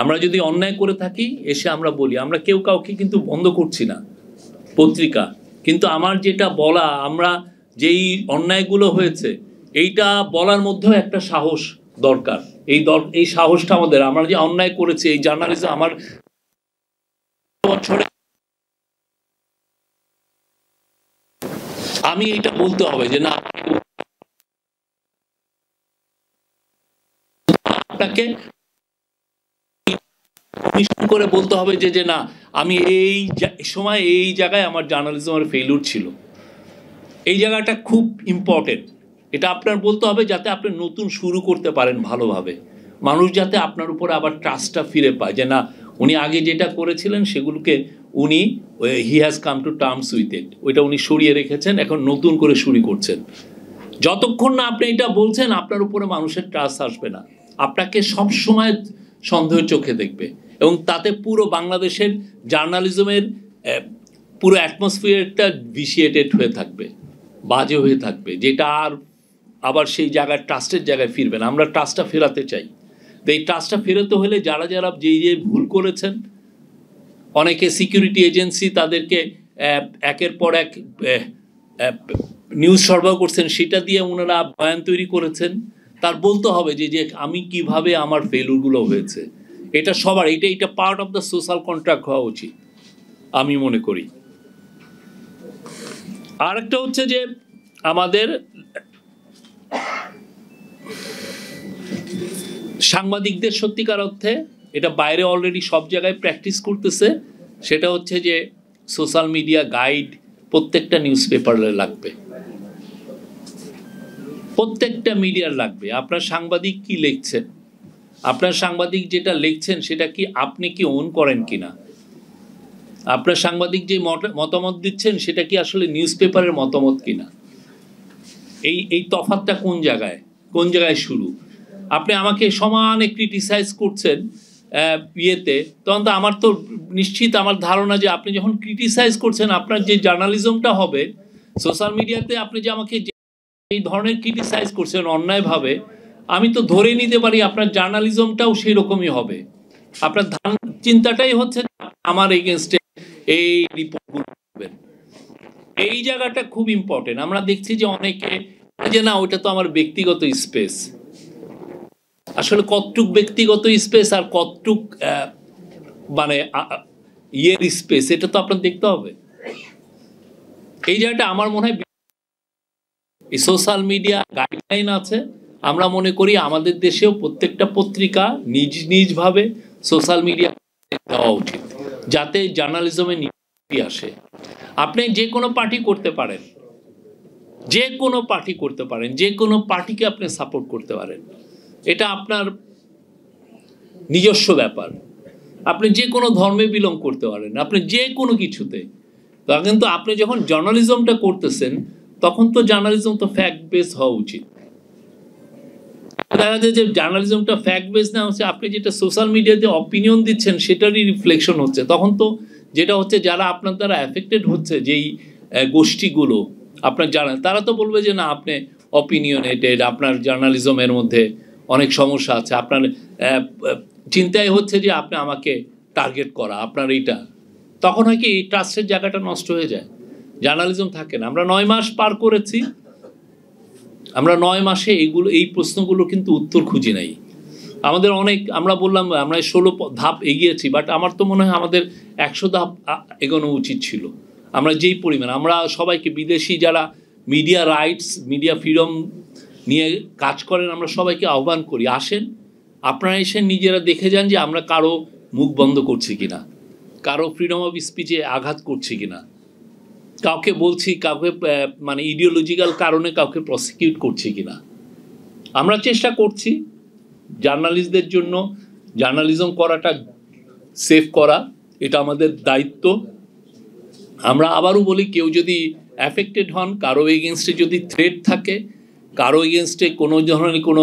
আমরা যদি অন্যায় করে থাকি এসে আমরা বলি, আমরা কেউ কাউকে কিন্তু বন্ধ করছি না পত্রিকা, কিন্তু আমার যেটা বলা, আমরা যেই অন্যায়গুলো হয়েছে এইটা বলার মধ্যেও একটা সাহস দরকার। এই সাহসটা আমাদের, আমরা যে অন্যায় করেছি এই জার্নালিজম আমার বছরে আমি এটা বলতে হবে যে না, আপনাকে কমিশন করে বলতে হবে যে না, আমি এই সময় এই জায়গায় আমার জার্নালিজমের ফেইলিউর ছিল। এই জায়গাটা খুব ইম্পর্টেন্ট। এটা আপনার বলতে হবে যাতে আপনি নতুন শুরু করতে পারেন ভালোভাবে। মানুষ যাতে আপনার উপরে আবার ট্রাস্টটা ফিরে পায় যে না, উনি আগে যেটা করেছিলেন সেগুলোকে উনি he has come to terms with it, ওইটা উনি সরিয়ে রেখেছেন, এখন নতুন করে শুরু করছেন। যতক্ষণ না আপনি এটা বলছেন আপনার উপরে মানুষের ট্রাস্ট আসবে না, আপনাকে সবসময় সন্দেহের চোখে দেখবে, এবং তাতে পুরো বাংলাদেশের জার্নালিজমের পুরো অ্যাটমসফিয়ারটা ভিশিয়েটেড হয়ে থাকবে, বাজে হয়ে থাকবে, যেটা আর আবার সেই জায়গায় ট্রাস্টের জায়গায় ফিরবে না। আমরা ট্রাস্টটা ফেরাতে চাই। তো এই ট্রাস্টটা ফেরাতে হলে যারা যারা যে ভুল করেছেন, অনেকে সিকিউরিটি এজেন্সি তাদেরকে একের পর এক নিউজ সরবরাহ করছেন, সেটা দিয়ে ওনারা বয়ান তৈরি করেছেন, তার বলতে হবে যে আমি কিভাবে আমার ফেলুরগুলো হয়েছে। এটা সবার, এটা part of the social contract হওয়া উচিত আমি মনে করি। আর একটা হচ্ছে যে আমাদের সাংবাদিকদের সত্যিকার অর্থে, এটা বাইরে অলরেডি সব জায়গায় প্র্যাকটিস করতেছে, সেটা হচ্ছে যে সোশ্যাল মিডিয়া গাইড প্রত্যেকটা নিউজ পেপারে লাগবে, প্রত্যেকটা মিডিয়ার লাগবে। আপনার সাংবাদিক কি লিখছেন, আপনার সাংবাদিক যেটা লিখছেন সেটা কি আপনি কি ওন করেন কিনা, আপনার সাংবাদিক যে মতামত দিচ্ছেন সেটা কি আসলে নিউজ পেপারের মতামত কিনা, এই তফাৎটা কোন জায়গায় শুরু। আপনি আমাকে সমানে ক্রিটিসাইজ করছেন ইয়েতে, তখন তো আমার তো নিশ্চিত আমার ধারণা যে আপনি যখন ক্রিটিসাইজ করছেন, আপনার যে জার্নালিজমটা হবে সোশ্যাল মিডিয়াতে, আপনি যে আমাকে এই ধরনের ক্রিটিসাইজ করছেন অন্যায়ভাবে, আমি তো ধরে নিতে পারি আপনার জার্নালিজমটাও সেই রকমই হবে। আপনার চিন্তাটাই হচ্ছে আমার এগেনস্টে এই রিপোর্টগুলো করবেন। এই জায়গাটা খুব ইম্পর্টেন্ট। আমরা দেখছি যে অনেকে যে না, ওইটা তো আমার ব্যক্তিগত স্পেস। আসলে কতটুক ব্যক্তিগত স্পেস আর কতটুক মানে ইয়ের স্পেস, এটা তো আপনার দেখতে হবে। এই জায়গাটা আমার মনে হয় এই সোশ্যাল মিডিয়া গাইডলাইন আছে। আমরা মনে করি আমাদের দেশেও প্রত্যেকটা পত্রিকা নিজ নিজভাবে সোশ্যাল মিডিয়া দেওয়া উচিত, যাতে জার্নালিজমে নিয়ে আসে। আপনি যে কোনো পার্টি করতে পারেন, যে কোনো পার্টি করতে পারেন, যে কোনো পার্টিকে আপনি সাপোর্ট করতে পারেন, এটা আপনার নিজস্ব ব্যাপার। আপনি যে কোনো ধর্মে বিলং করতে পারেন, আপনি যে কোনো কিছুতে। কিন্তু আপনি যখন জার্নালিজমটা করতেছেন তখন তো জার্নালিজম তো ফ্যাক্ট বেস হওয়া উচিত। দেখা যায় যে জার্নালিজমটা ফ্যাক্ট বেস না হচ্ছে, আপনি যেটা সোশ্যাল মিডিয়াতে অপিনিয়ন দিচ্ছেন সেটারই রিফ্লেকশন হচ্ছে। তখন তো যেটা হচ্ছে, যারা আপনার দ্বারা অ্যাফেক্টেড হচ্ছে, যেই গোষ্ঠীগুলো আপনার জানেন, তারা তো বলবে যে না, আপনি অপিনিয়নেটেড, আপনার জার্নালিজমের মধ্যে অনেক সমস্যা আছে, আপনার চিন্তাই হচ্ছে যে আপনি আমাকে টার্গেট করা, আপনার এইটা। তখন হয় কি, এই ট্রাস্টের জায়গাটা নষ্ট হয়ে যায়, জার্নালিজম থাকে না। আমরা 9 মাস পার করেছি, আমরা 9 মাসে এই প্রশ্নগুলো কিন্তু উত্তর খুঁজি নাই। আমাদের অনেক, আমরা বললাম আমরা 16 ধাপ এগিয়েছি, বাট আমার তো মনে হয় আমাদের 100 ধাপ এগোনো উচিত ছিল। আমরা যেই পরিমাণ, আমরা সবাইকে, বিদেশি যারা মিডিয়া রাইটস, মিডিয়া ফ্রিডম নিয়ে কাজ করেন, আমরা সবাইকে আহ্বান করি, আসেন আপনারা এসে নিজেরা দেখে যান যে আমরা কারো মুখ বন্ধ করছি কিনা, কারো ফ্রিডম অফ স্পিচে আঘাত করছি কিনা, কাউকে বলছি, কাউকে মানে ইডিওলজিক্যাল কারণে কাউকে প্রসিকিউট করছি কিনা। আমরা চেষ্টা করছি জার্নালিস্টদের জন্য জার্নালিজম করাটা সেভ করা, এটা আমাদের দায়িত্ব। আমরা আবারও বলি, কেউ যদি অ্যাফেক্টেড হন, কারো এগেনস্টে যদি থ্রেট থাকে, কারো এগেনস্টে কোনো ধরনের কোনো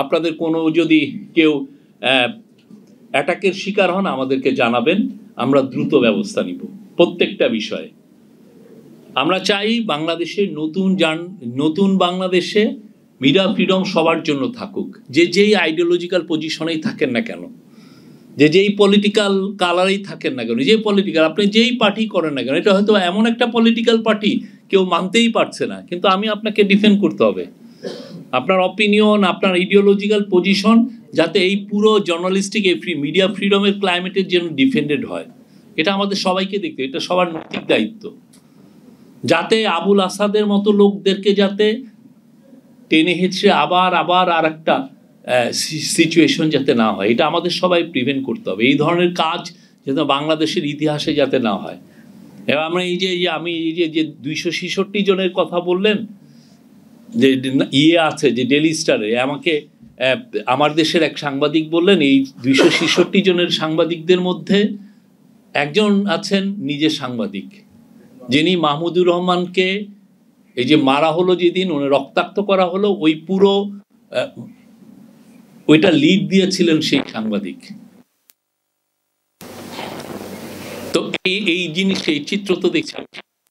আপনাদের কোনো যদি কেউ অ্যাটাকের শিকার হন, আমাদেরকে জানাবেন, আমরা দ্রুত ব্যবস্থা নিব প্রত্যেকটা বিষয়ে। আমরা চাই বাংলাদেশের নতুন বাংলাদেশে মিডিয়া ফ্রিডম সবার জন্য থাকুক, যেই আইডিওলজিক্যাল পজিশনেই থাকেন না কেন, যেই পলিটিক্যাল কালারেই থাকেন না কেন, যে পলিটিক্যাল আপনি যেই পার্টি করেন না কেন, এটা হয়তো এমন একটা পলিটিক্যাল পার্টি কেউ মানতেই পারছে না, কিন্তু আমি আপনাকে ডিফেন্ড করতে হবে আপনার অপিনিয়ন, আপনার ইডিওলজিক্যাল পজিশন, যাতে এই পুরো জার্নালিস্টিক মিডিয়া ফ্রিডমের ক্লাইমেটের জন্য ডিফেন্ডেড হয়। এটা আমাদের সবাইকে দেখতে, এটা সবার নৈতিক দায়িত্ব, যাতে আবুল আসাদের মতো লোকদেরকে যাতে টেনে হেঁচড়ে আবার আর একটা সিচুয়েশন যাতে না হয়, এটা আমাদের সবাই প্রিভেন্ট করতে হবে। এই ধরনের কাজ যাতে বাংলাদেশের ইতিহাসে যাতে না হয়। এবার আমরা আমি এই যে 266 জনের কথা বললেন, যে আছে যে ডেলি স্টারে, আমাকে আমার দেশের এক সাংবাদিক বললেন, এই 266 জনের সাংবাদিকদের মধ্যে একজন আছেন নিজে সাংবাদিক, যিনি মাহমুদুর রহমানকে এই যে মারা হলো, যেদিন ওনার রক্তাক্ত করা হলো, ওই পুরো ওইটা লিড দিয়েছিলেন সেই সাংবাদিক। তো এই জিনিসটা, এই চিত্র তো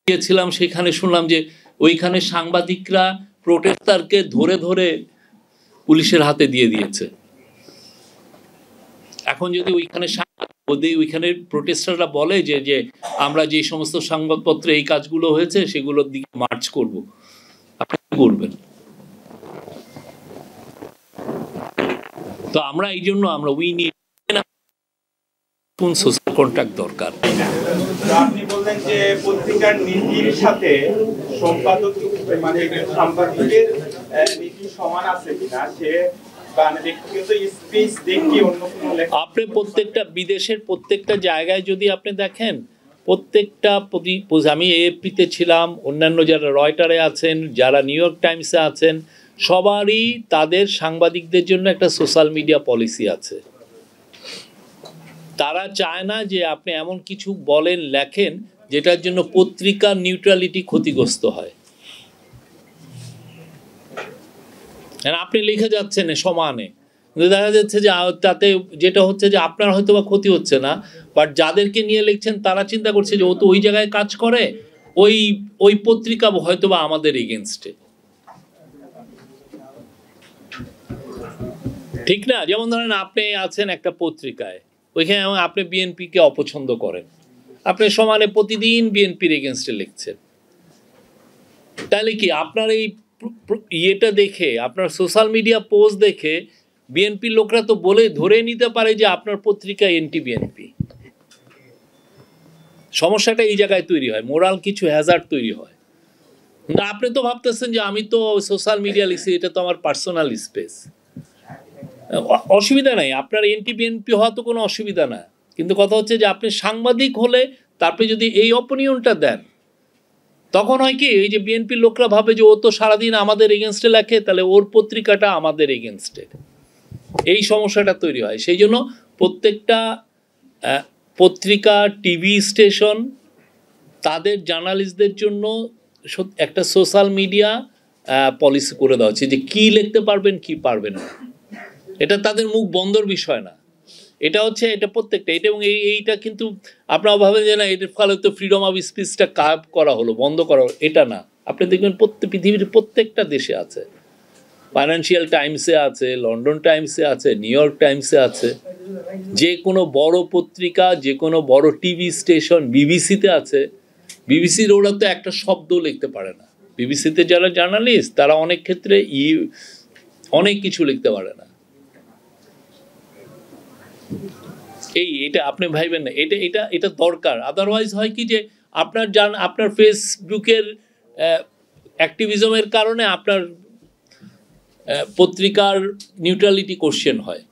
দেখছিলাম, সেখানে শুনলাম যে ওইখানে সাংবাদিকরা প্রোটেস্টারকে ধরে পুলিশের হাতে দিয়ে দিয়েছে। এখন যদি ওইখানে প্রোটেস্টাররা বলে যে আমরা যে সমস্ত সংবাদপত্রে এই কাজগুলো হয়েছে সেগুলোর দিকে মার্চ করব, আপনি কি করবেন? তো আমরা এই জন্য আমরা কোন সোশ্যাল কন্ট্রাক্ট দরকার। আপনি বললেন যে পত্রিকার নীতির সাথে সম্পাদক মানে সাংবাদিকের নীতি সমান আছে কিনা, সে আপনি প্রত্যেকটা বিদেশের প্রত্যেকটা জায়গায় যদি আপনি দেখেন, প্রত্যেকটা আমি এএফপিতে ছিলাম, অন্যান্য যারা রয়টারে আছেন, যারা নিউ ইয়র্ক টাইমসে আছেন, সবারই তাদের সাংবাদিকদের জন্য একটা সোশ্যাল মিডিয়া পলিসি আছে। তারা চায় না যে আপনি এমন কিছু বলেন, লেখেন, যেটার জন্য পত্রিকার নিউট্রালিটি ক্ষতিগ্রস্ত হয়। আপনি লিখে যাচ্ছেন সমানে, দেখা যাচ্ছে যে তাতে যেটা হচ্ছে যে আপনার হয়তো বা ক্ষতি হচ্ছে না, বাট যাদেরকে নিয়ে লিখছেন তারা চিন্তা করছে যে ও তো ওই জায়গায় কাজ করে, ওই পত্রিকা হয়তো বা আমাদের এগেনস্টে, ঠিক না? যেমন ধরেন আপনি আছেন একটা পত্রিকায়, ওইখানে আপনি বিএনপিকে অপছন্দ করেন, আপনি সমানে প্রতিদিন বিএনপির এগেনস্টে লিখছেন, তাহলে কি আপনার এই ইয়েটা দেখে, আপনার সোশ্যাল মিডিয়া পোস্ট দেখে বিএনপির লোকরা তো ধরে নিতে পারে যে আপনার পত্রিকা এন্টি বিএনপি। সমস্যাটা এই জায়গায় তৈরি হয়, মোরাল কিছু হ্যাজার্ড তৈরি হয়। না, আপনি তো ভাবতেছেন যে আমি তো সোশ্যাল মিডিয়া লিখছি, এটা তো আমার পার্সোনাল স্পেস, অসুবিধা নাই, আপনার এন্টি বিএনপি হওয়া তো কোনো অসুবিধা না। কিন্তু কথা হচ্ছে যে আপনি সাংবাদিক হলে তারপরে যদি এই অপিনিয়নটা দেন, তখন হয় কি, এই যে বিএনপির লোকরা ভাবে যে ও তো সারাদিন আমাদের এগেনস্টে লেখে, তাহলে ওর পত্রিকাটা আমাদের এগেনস্টে, এই সমস্যাটা তৈরি হয়। সেই জন্য প্রত্যেকটা পত্রিকা, টিভি স্টেশন, তাদের জার্নালিস্টদের জন্য একটা সোশ্যাল মিডিয়া পলিসি করে দেওয়া হচ্ছে যে কী লিখতে পারবেন, কি পারবেন না। এটা তাদের মুখ বন্ধর বিষয় না, এটা হচ্ছে এটা প্রত্যেকটা এটা। এবং এইটা কিন্তু আপনারা ভাবেন যে না, এটার ফলে তো ফ্রিডম অফ স্পিচটা কার্ভ করা হলো, বন্ধ করা হলো, এটা না। আপনি দেখবেন পৃথিবীর প্রত্যেকটা দেশে আছে, ফাইন্যান্সিয়াল টাইমসে আছে, লন্ডন টাইমসে আছে, নিউ ইয়র্ক টাইমসে আছে, যে কোনো বড় পত্রিকা, যে কোনো বড় টিভি স্টেশন, বিবিসিতে আছে। বিবিসির ওরা তো একটা শব্দ লিখতে পারে না, বিবিসিতে যারা জার্নালিস্ট তারা অনেক ক্ষেত্রে অনেক কিছু লিখতে পারে না। এটা আপনি ভাইবেন না, এটা দরকার। আদারওয়াইজ হয় কি যে আপনার ফেসবুকের অ্যাক্টিভিজমের কারণে আপনার পত্রিকার নিউট্রালিটি কোশ্চেন হয়।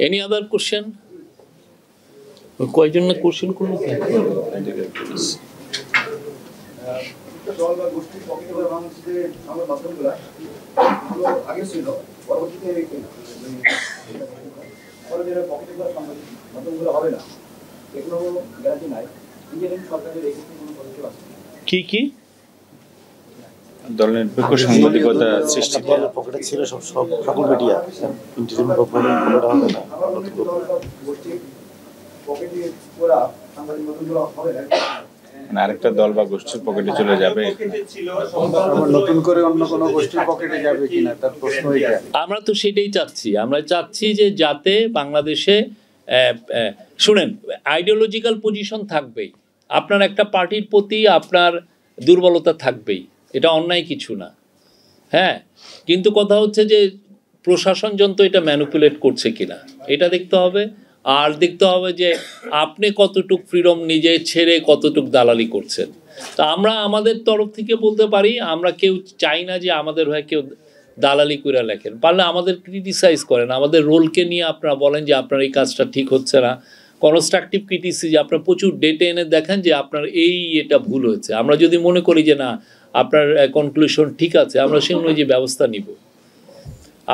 Any other question? কয়জন না কোশ্চেন করলো? কি কি দলনিরপেক্ষ সাংবাদিকতা সৃষ্টি পকেটে ছিল সকল মিডিয়া ইন্টারিম গভর্নমেন্ট হবে না। আরেকটা দল বা গোষ্ঠীর পকেটে চলে যাবে, নতুন করে অন্য কোনো গোষ্ঠীর পকেটে যাবে কিনা তার প্রশ্ন। আমরা তো সেটাই চাচ্ছি। আমরা চাচ্ছি যে যাতে বাংলাদেশে শুনেন, আইডিওলজিক্যাল পজিশন থাকবেই, আপনার একটা পার্টির প্রতি আপনার দুর্বলতা থাকবেই, এটা অন্যায় কিছু না। হ্যাঁ, কিন্তু কথা হচ্ছে যে প্রশাসন যন্ত্র এটা ম্যানিপুলেট করছে কিনা এটা দেখতে হবে। আর দেখতে হবে যে আপনি কতটুক ফ্রিডম নিজে ছেড়ে কতটুক দালালি করছেন। তা আমরা আমাদের তরফ থেকে বলতে পারি, আমরা কেউ চাই না যে আমাদের হয়ে কেউ দালালি করে লেখেন। পারলে আমাদের ক্রিটিসাইজ করেন, আমাদের রোলকে নিয়ে আপনারা বলেন যে আপনার এই কাজটা ঠিক হচ্ছে না। কনস্ট্রাকটিভ ক্রিটিসিজম, আপনার প্রচুর ডেটা এনে দেখেন যে আপনার এটা ভুল হয়েছে। আমরা যদি মনে করি যে না আপনার কনক্লুশন ঠিক আছে, আমরা সে অনুযায়ী ব্যবস্থা নিব।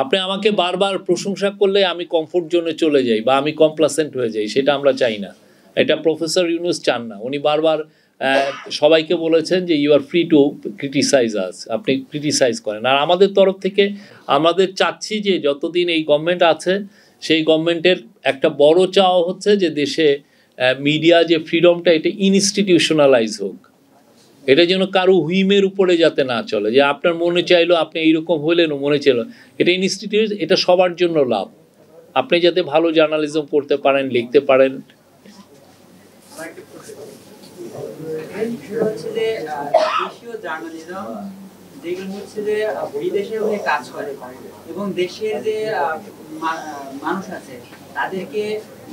আপনি আমাকে বারবার প্রশংসা করলে আমি কমফোর্ট জোনে চলে যাই বা আমি কমপ্লাসেন্ট হয়ে যাই, সেটা আমরা চাই না। এটা প্রফেসর ইউনুস চান না। উনি বারবার সবাইকে বলেছেন যে you are free to criticize us, আপনি ক্রিটিসাইজ করেন। আর আমাদের তরফ থেকে আমাদের চাচ্ছি যে যতদিন এই গভর্নমেন্ট আছে সেই গভর্নমেন্টের একটা বড় চাওয়া হচ্ছে যে দেশে মিডিয়া যে ফ্রিডমটা এটা ইনস্টিটিউশনালাইজ হোক। এটা যেন কারো হুইমের উপরে যাতে না চলে, যে আপনার মনে চাইলো আপনি এইরকম হইলেন, মনে চাইলো। এটা ইনস্টিটিউট, এটা সবার জন্য লাভ। আপনি যাতে ভালো জার্নালিজম করতে পারেন, লিখতে পারেন। দেশীয় জার্নালিজম যেগুলো হচ্ছে যে বিদেশে হয়ে কাজ করে এবং দেশের যে মানুষ আছে তাদেরকে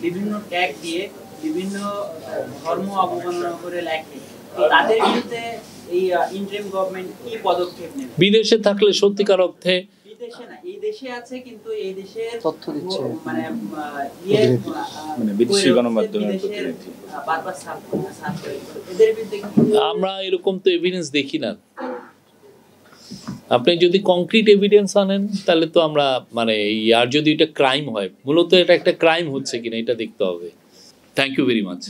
বিভিন্ন ট্যাগ দিয়ে বিভিন্ন ধর্ম অবমাননা করে লেখে, তাদের বিরুদ্ধে এই ইন্টারিম গভর্নমেন্ট কি পদক্ষেপ নেবে? বিদেশে থাকলে সত্যিকার অর্থে, বিদেশে না, এই দেশে আছে কিন্তু এই দেশের তথ্য দিচ্ছে, মানে বিদেশি গণমাধ্যমের প্রতিনিধি বারবার এদের বিরুদ্ধে আমরা এরকম তো এভিডেন্স দেখি না। আপনি যদি কংক্রিট এভিডেন্স আনেন তাহলে তো আমরা মানে আর যদি এটা ক্রাইম হয়, মূলত এটা একটা ক্রাইম হচ্ছে কিনা এটা দেখতে হবে। Thank you very much.